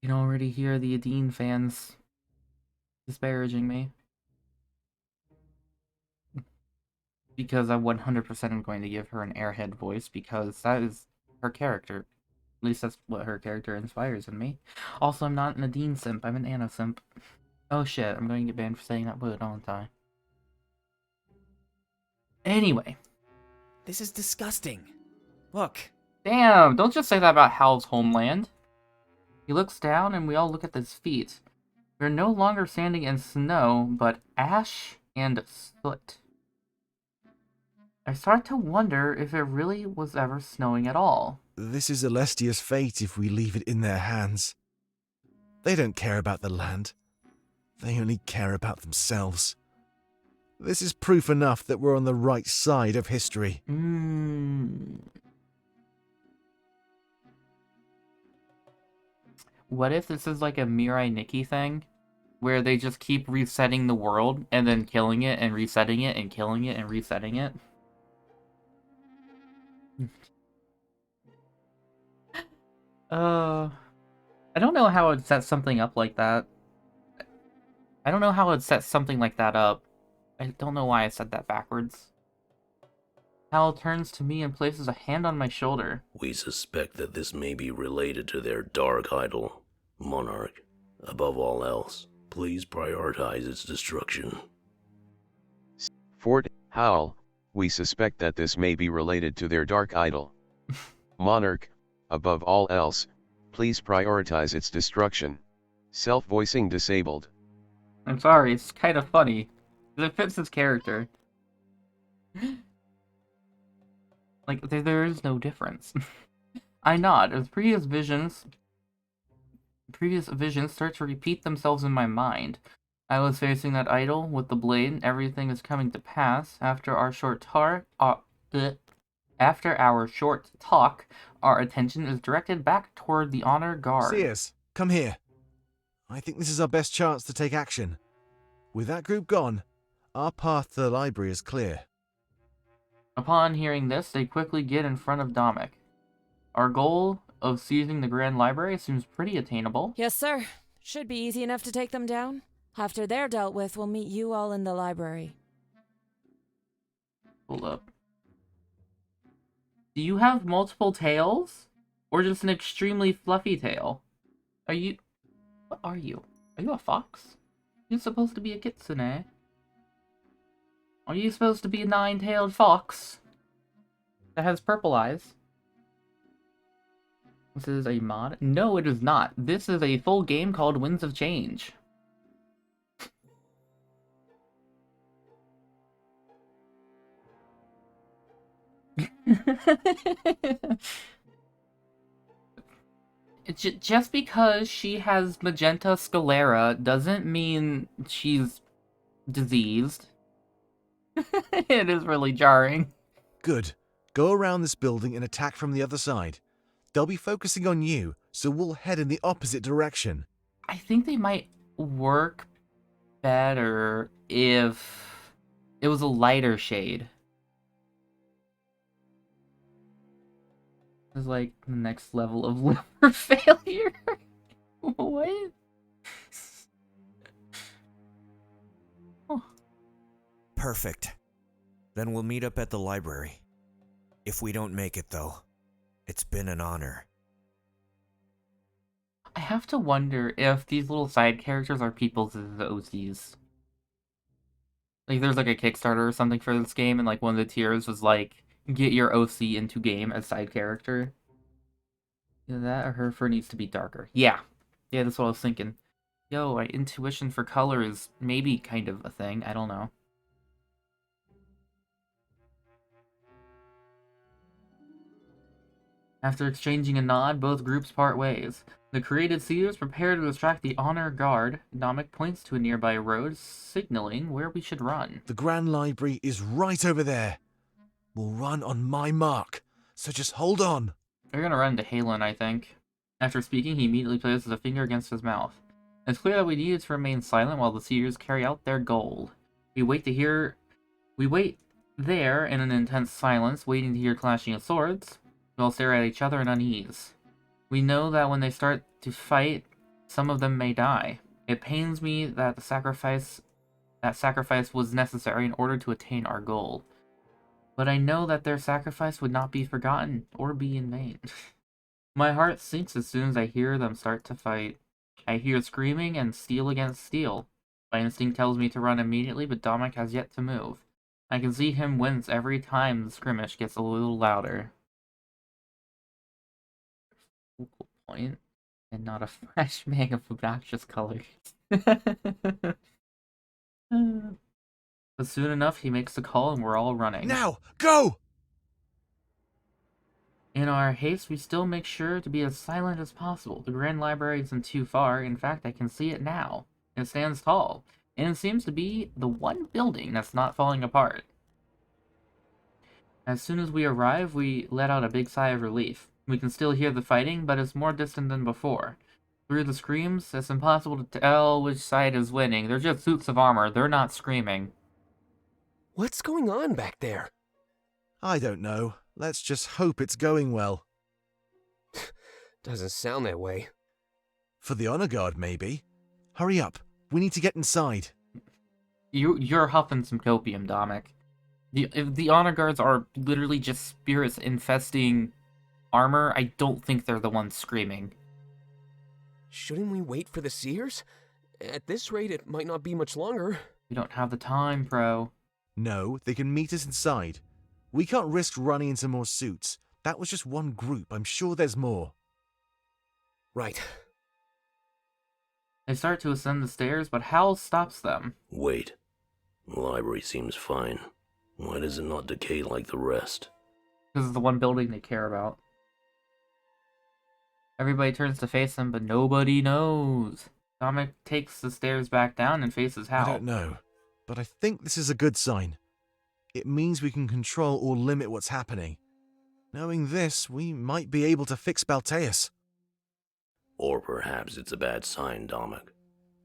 You can already hear the Adine fans disparaging me. Because I 100% am going to give her an airhead voice, because that is her character. At least that's what her character inspires in me. Also, I'm not an Adine simp, I'm an Anna simp. Oh shit, I'm going to get banned for saying that word, aren't I? Anyway. This is disgusting. Look. Damn, don't just say that about Hal's homeland. He looks down and we all look at his feet. We're no longer standing in snow, but ash and soot. I start to wonder if it really was ever snowing at all. This is Alestia's fate if we leave it in their hands. They don't care about the land. They only care about themselves. This is proof enough that we're on the right side of history. What if this is like a Mirai Nikki thing? Where they just keep resetting the world, and then killing it, and resetting it, and killing it, and resetting it? I don't know how I'd set something up like that. I don't know how I'd set something like that up. I don't know why I said that backwards. Hal turns to me and places a hand on my shoulder. We suspect that this may be related to their dark idol, Monarch. Above all else, please prioritize its destruction. Fort Howl, we suspect that this may be related to their dark idol. Monarch, above all else, please prioritize its destruction. Self-voicing disabled. I'm sorry, it's kind of funny. It fits his character. Like, there is no difference. I nod, as previous visions start to repeat themselves in my mind. I was facing that idol with the blade, everything is coming to pass. After our short talk, our attention is directed back toward the honor guard. Sears, come here. I think this is our best chance to take action. With that group gone, our path to the library is clear. Upon hearing this, they quickly get in front of Damek. Our goal of seizing the Grand Library seems pretty attainable. Yes, sir. Should be easy enough to take them down. After they're dealt with, we'll meet you all in the library. Hold up. Do you have multiple tails? Or just an extremely fluffy tail? What are you? Are you a fox? You're supposed to be a kitsune. Are you supposed to be a 9-tailed fox that has purple eyes? This is a mod? No, it is not. This is a full game called Winds of Change. Just because she has magenta sclera doesn't mean she's diseased. It is really jarring. Good. Go around this building and attack from the other side. They'll be focusing on you, so we'll head in the opposite direction. I think they might work better if it was a lighter shade. It's like the next level of liver failure. What? Oh. Perfect. Then we'll meet up at the library. If we don't make it, though, it's been an honor. I have to wonder if these little side characters are people's OCs. Like, there's like a Kickstarter or something for this game, and like one of the tiers was like, get your OC into game as side character. Either that or her fur needs to be darker. Yeah, that's what I was thinking. Yo, my intuition for color is maybe kind of a thing. I don't know. After exchanging a nod, both groups part ways. The created seers prepare to distract the honor guard. Namek points to a nearby road, signaling where we should run. The Grand Library is right over there. We'll run on my mark, so just hold on. We're gonna run into Halen, I think. After speaking, he immediately places a finger against his mouth. It's clear that we needed to remain silent while the seers carry out their goal. We wait there in an intense silence, waiting to hear clashing of swords. We all stare at each other in unease. We know that when they start to fight, some of them may die. It pains me that sacrifice was necessary in order to attain our goal. But I know that their sacrifice would not be forgotten or be in vain. My heart sinks as soon as I hear them start to fight. I hear screaming and steel against steel. My instinct tells me to run immediately, but Dominic has yet to move. I can see him wince every time the skirmish gets a little louder. Focal point, and not a fresh bag of obnoxious colors. But soon enough, he makes the call and we're all running. Now, go! In our haste, we still make sure to be as silent as possible. The Grand Library isn't too far. In fact, I can see it now. It stands tall, and it seems to be the one building that's not falling apart. As soon as we arrive, we let out a big sigh of relief. We can still hear the fighting, but it's more distant than before. Through the screams, it's impossible to tell which side is winning. They're just suits of armor. They're not screaming. What's going on back there? I don't know. Let's just hope it's going well. Doesn't sound that way. For the honor guard, maybe. Hurry up. We need to get inside. You're huffing some copium, Dominic. If the honor guards are literally just spirits infesting armor, I don't think they're the ones screaming. Shouldn't we wait for the seers? At this rate, it might not be much longer. We don't have the time, Pro. No, they can meet us inside. We can't risk running into more suits. That was just one group. I'm sure there's more. Right. They start to ascend the stairs, but Hal stops them. Wait. The library seems fine. Why does it not decay like the rest? This is the one building they care about. Everybody turns to face him, but nobody knows. Dominic takes the stairs back down and faces Hal. I don't know, but I think this is a good sign. It means we can control or limit what's happening. Knowing this, we might be able to fix Balteus. Or perhaps it's a bad sign, Dominic.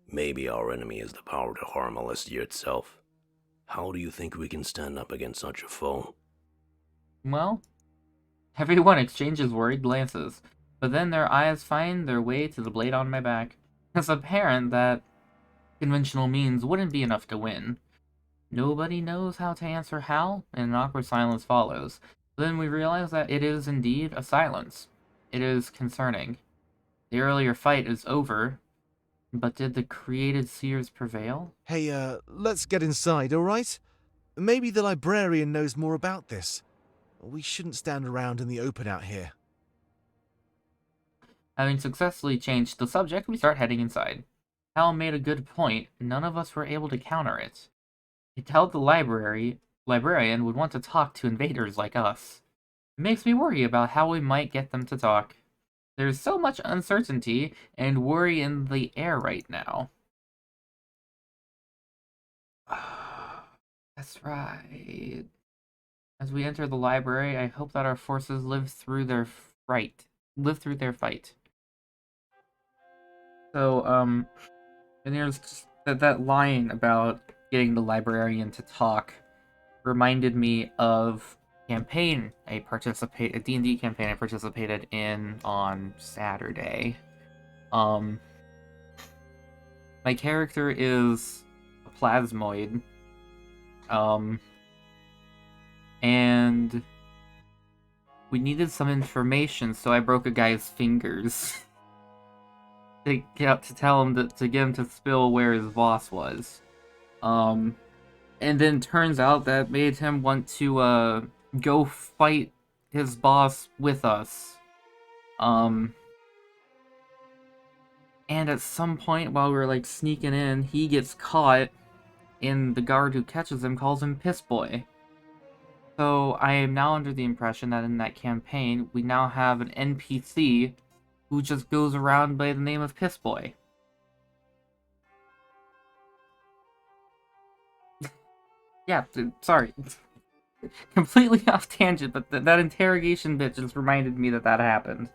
Maybe our enemy has the power to harm Alessia itself. How do you think we can stand up against such a foe? Well, everyone exchanges worried glances, but then their eyes find their way to the blade on my back. It's apparent that conventional means wouldn't be enough to win. Nobody knows how to answer Hal, and an awkward silence follows. Then we realize that it is indeed a silence. it is concerning. The earlier fight is over, but did the created seers prevail? Hey, let's get inside, alright? Maybe the librarian knows more about this. We shouldn't stand around in the open out here. Having successfully changed the subject, we start heading inside. Hal made a good point. None of us were able to counter it. He told the librarian would want to talk to invaders like us. It makes me worry about how we might get them to talk. There's so much uncertainty and worry in the air right now. That's right. As we enter the library, I hope that our forces live through their fight. So, and there's just that line about getting the librarian to talk reminded me of a D&D campaign I participated in on Saturday. My character is a plasmoid. And we needed some information, so I broke a guy's fingers to get him to spill where his boss was. And then turns out that made him want to go fight his boss with us. And at some point while we were like sneaking in, he gets caught, and the guard who catches him calls him Piss Boy. So I am now under the impression that in that campaign, we now have an NPC who just goes around by the name of Piss Boy. Yeah, sorry. Completely off tangent, but that interrogation bit just reminded me that happened.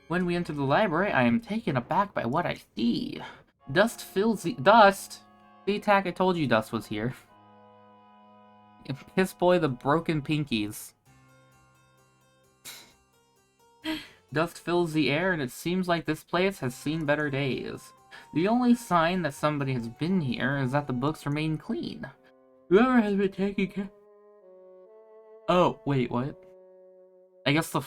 When we enter the library, I am taken aback by what I see. Dust fills the... Dust! See, Tack, I told you Dust was here. Piss Boy the Broken Pinkies. Dust fills the air, and it seems like this place has seen better days. The only sign that somebody has been here is that the books remain clean. Whoever has been taking care... Oh, wait, what? I guess the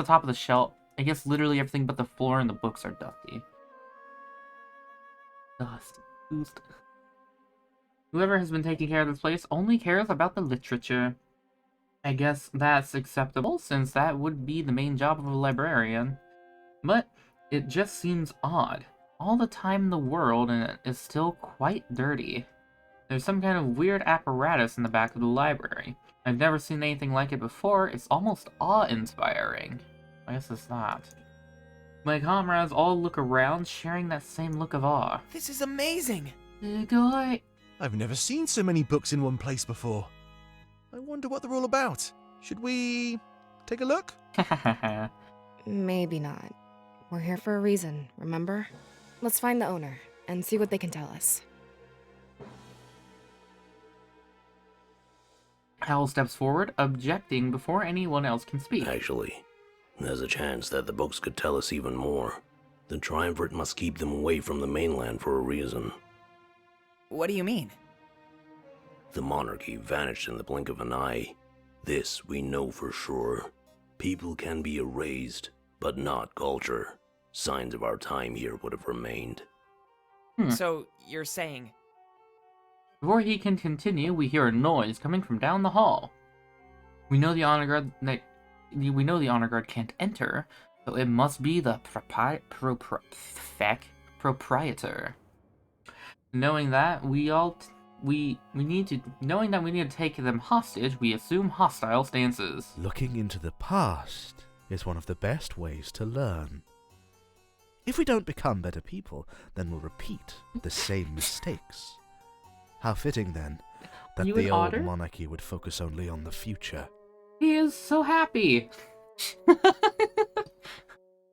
top of the shelf... I guess literally everything but the floor and the books are dusty. Dust. Whoever has been taking care of this place only cares about the literature. I guess that's acceptable, since that would be the main job of a librarian. But it just seems odd. All the time in the world, and it is still quite dirty. There's some kind of weird apparatus in the back of the library. I've never seen anything like it before. It's almost awe-inspiring. I guess it's not. My comrades all look around, sharing that same look of awe. This is amazing! I've never seen so many books in one place before. I wonder what they're all about. Should we take a look? Maybe not. We're here for a reason, remember? Let's find the owner and see what they can tell us. Hal steps forward, objecting before anyone else can speak. Actually, there's a chance that the books could tell us even more. The Triumvirate must keep them away from the mainland for a reason. What do you mean? The monarchy vanished in the blink of an eye. This we know for sure. People can be erased, but not culture. Signs of our time here would have remained. So, you're saying... Before he can continue, we hear a noise coming from down the hall. We know the honor guard can't enter, so it must be the proprietor. Knowing that we need to take them hostage, we assume hostile stances. Looking into the past is one of the best ways to learn. If we don't become better people, then we'll repeat the same mistakes. How fitting, then, that You the an old otter? monarchy would focus only on the future. He is so happy.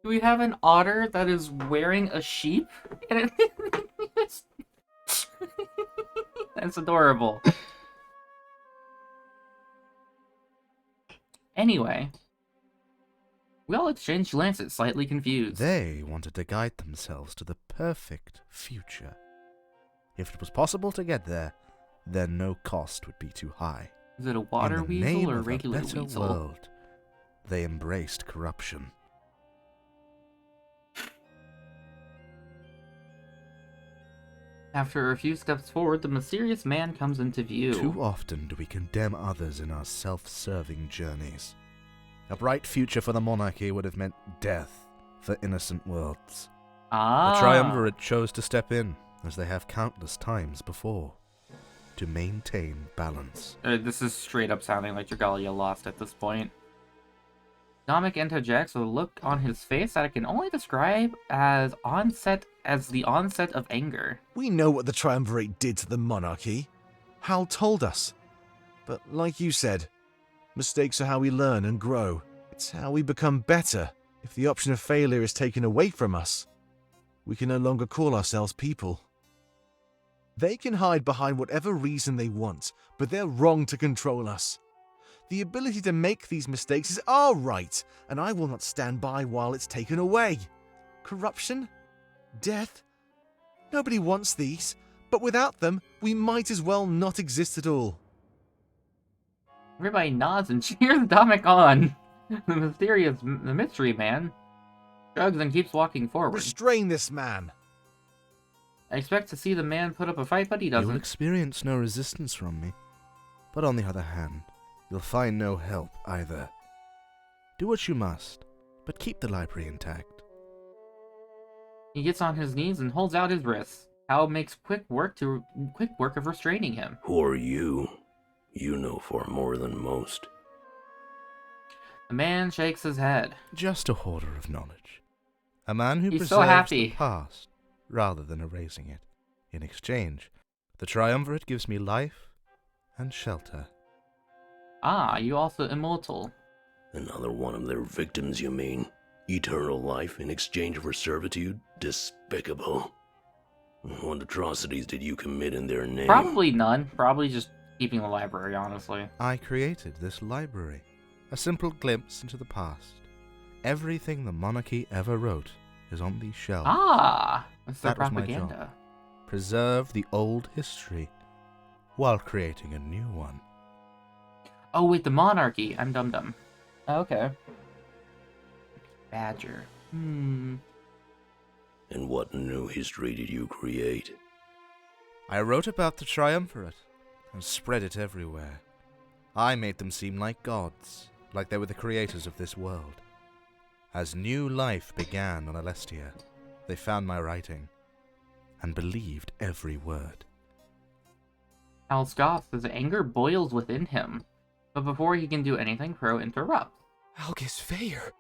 We have an otter that is wearing a sheep, and that's adorable. Anyway, we all exchange glances, slightly confused. They wanted to guide themselves to the perfect future. If it was possible to get there, then no cost would be too high. Is it a water In the name weasel or a of regular a better weasel? world, they embraced corruption. After a few steps forward, the mysterious man comes into view. Too often do we condemn others in our self-serving journeys. A bright future for the monarchy would have meant death for innocent worlds. The Triumvirate chose to step in, as they have countless times before, to maintain balance. This is straight up sounding like Dragalia lost at this point. Namek interjects with a look on his face that I can only describe as the onset of anger. We know what the Triumvirate did to the monarchy. Hal told us. But like you said, mistakes are how we learn and grow. It's how we become better. If the option of failure is taken away from us, we can no longer call ourselves people. They can hide behind whatever reason they want, but they're wrong to control us. The ability to make these mistakes is our right, and I will not stand by while it's taken away. Corruption? Death? Nobody wants these, but without them, we might as well not exist at all. Everybody nods and cheers Namek on. The mystery man shrugs and keeps walking forward. Restrain this man! I expect to see the man put up a fight, but he doesn't. You'll experience no resistance from me, but on the other hand, you'll find no help either. Do what you must, but keep the library intact. He gets on his knees and holds out his wrists. Hal makes quick work of restraining him. Who are you? You know far more than most. The man shakes his head. Just a hoarder of knowledge. A man who He's preserves so happy. the past, rather than erasing it. In exchange, the Triumvirate gives me life and shelter. Ah, you also immortal. Another one of their victims, you mean? Eternal life in exchange for servitude? Despicable. What atrocities did you commit in their name? Probably none. Probably just keeping the library, honestly. I created this library. A simple glimpse into the past. Everything the monarchy ever wrote is on these shelves. Ah, that's their That was my job. propaganda. Preserve the old history while creating a new one. Oh wait, the monarchy. I'm dum-dum. Okay. Badger. And what new history did you create? I wrote about the Triumvirate and spread it everywhere. I made them seem like gods, like they were the creators of this world. As new life began on Alestia, they found my writing and believed every word. Hal scoffs as anger boils within him. But before he can do anything, Crow interrupts. Algus Fair.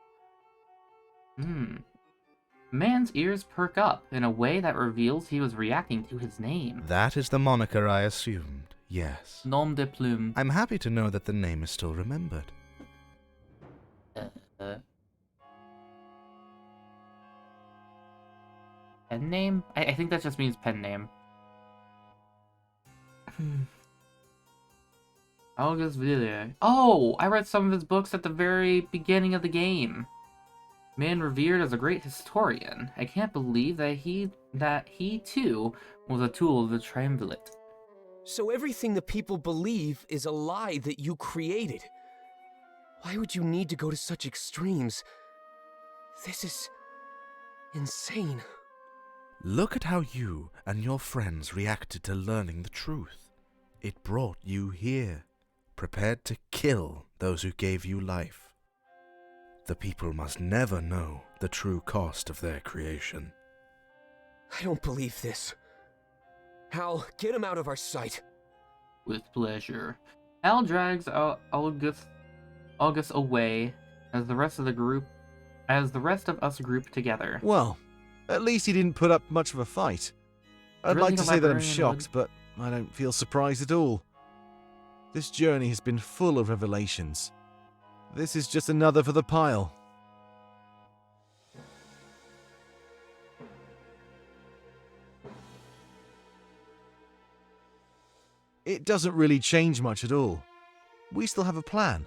Man's ears perk up in a way that reveals he was reacting to his name. That is the moniker I assumed, yes. Nom de plume. I'm happy to know that the name is still remembered. Pen name? I think that just means pen name. Algus Villiers. Oh, I read some of his books at the very beginning of the game. Man revered as a great historian. I can't believe that he too was a tool of the Triumvirate. So everything the people believe is a lie that you created. Why would you need to go to such extremes? This is insane. Look at how you and your friends reacted to learning the truth. It brought you here, prepared to kill those who gave you life. The people must never know the true cost of their creation. I don't believe this. Hal, get him out of our sight. With pleasure. Hal drags August away as the rest of us group together. Well, at least he didn't put up much of a fight. I'd Really, like to the say that I'm librarian shocked, but I don't feel surprised at all. This journey has been full of revelations. This is just another for the pile. It doesn't really change much at all. We still have a plan.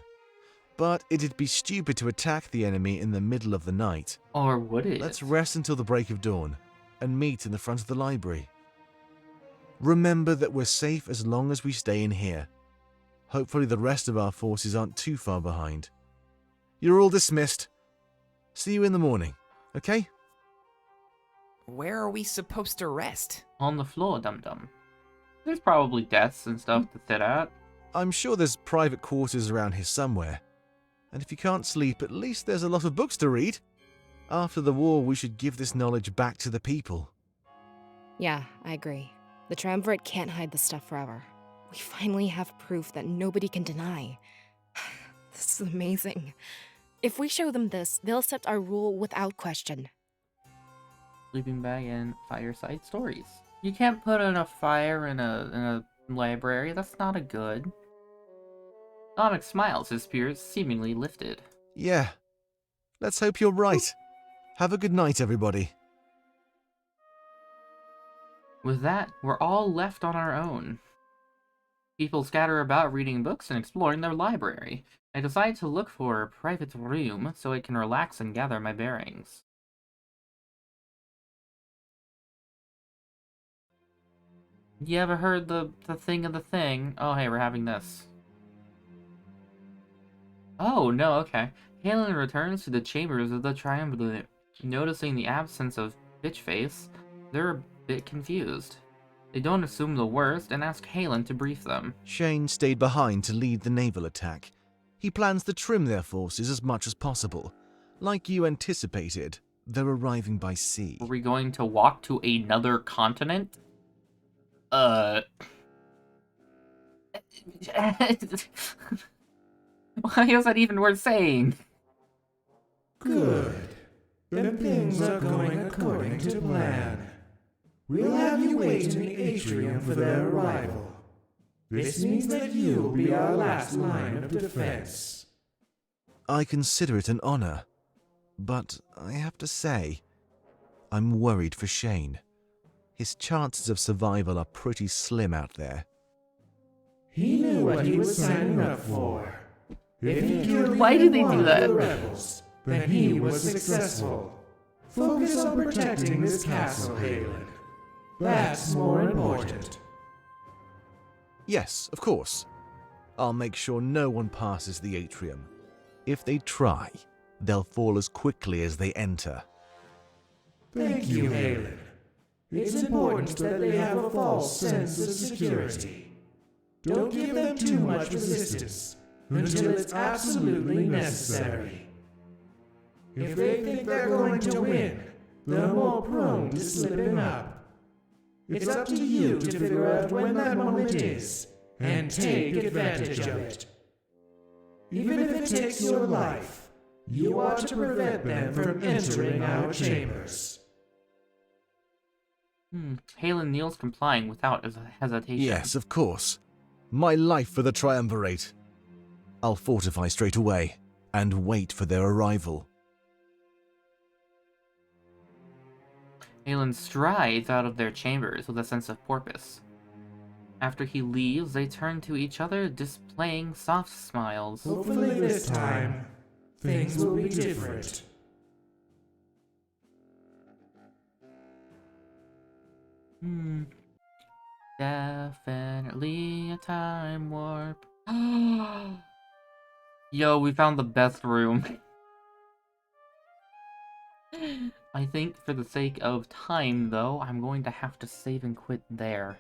But it'd be stupid to attack the enemy in the middle of the night. Or would it? Let's rest until the break of dawn, and meet in the front of the library. Remember that we're safe as long as we stay in here. Hopefully the rest of our forces aren't too far behind. You're all dismissed. See you in the morning, okay? Where are we supposed to rest? On the floor, dum-dum. There's probably desks and stuff to sit at. I'm sure there's private quarters around here somewhere. And if you can't sleep, at least there's a lot of books to read. After the war, we should give this knowledge back to the people. Yeah, I agree. The triumvirate can't hide this stuff forever. We finally have proof that nobody can deny. This is amazing. If we show them this, they'll accept our rule without question. Sleeping bag and fireside stories. You can't put in a fire in a library. That's not a good. Onyx smiles, his spirits seemingly lifted. Yeah. Let's hope you're right. Have a good night, everybody. With that, we're all left on our own. People scatter about reading books and exploring their library. I decide to look for a private room so I can relax and gather my bearings. You ever heard the thing of the thing? Oh, hey, we're having this. Oh, no, okay. Halen returns to the chambers of the triumvirate. Noticing the absence of Bitchface, they're a bit confused. They don't assume the worst and ask Halen to brief them. Shane stayed behind to lead the naval attack. He plans to trim their forces as much as possible. Like you anticipated, they're arriving by sea. Are we going to walk to another continent? Why is that even worth saying? Good. Then things are going according to plan. We'll have you wait in the atrium for their arrival. This means that you'll be our last line of defense. I consider it an honor, but I have to say, I'm worried for Shane. His chances of survival are pretty slim out there. He knew what he was signing up for. If he killed Why did they one do of that? the rebels, then he was successful. Focus on protecting this castle, Halen. That's more important. Yes, of course. I'll make sure no one passes the atrium. If they try, they'll fall as quickly as they enter. Thank you, Halen. It's important that they have a false sense of security. Don't give them too much resistance until it's absolutely necessary. If they think they're going to win, they're more prone to slipping up. It's up to you to figure out when that moment is and take advantage of it. Even if it takes your life, you ought to prevent them from entering our chambers. Halen kneels, complying without hesitation. Yes, of course. My life for the triumvirate. I'll fortify straight away and wait for their arrival. Halen strides out of their chambers with a sense of purpose. After he leaves, they turn to each other, displaying soft smiles. Hopefully this time, things will be different. Definitely a time warp. Yo, we found the best room. I think for the sake of time, though, I'm going to have to save and quit there.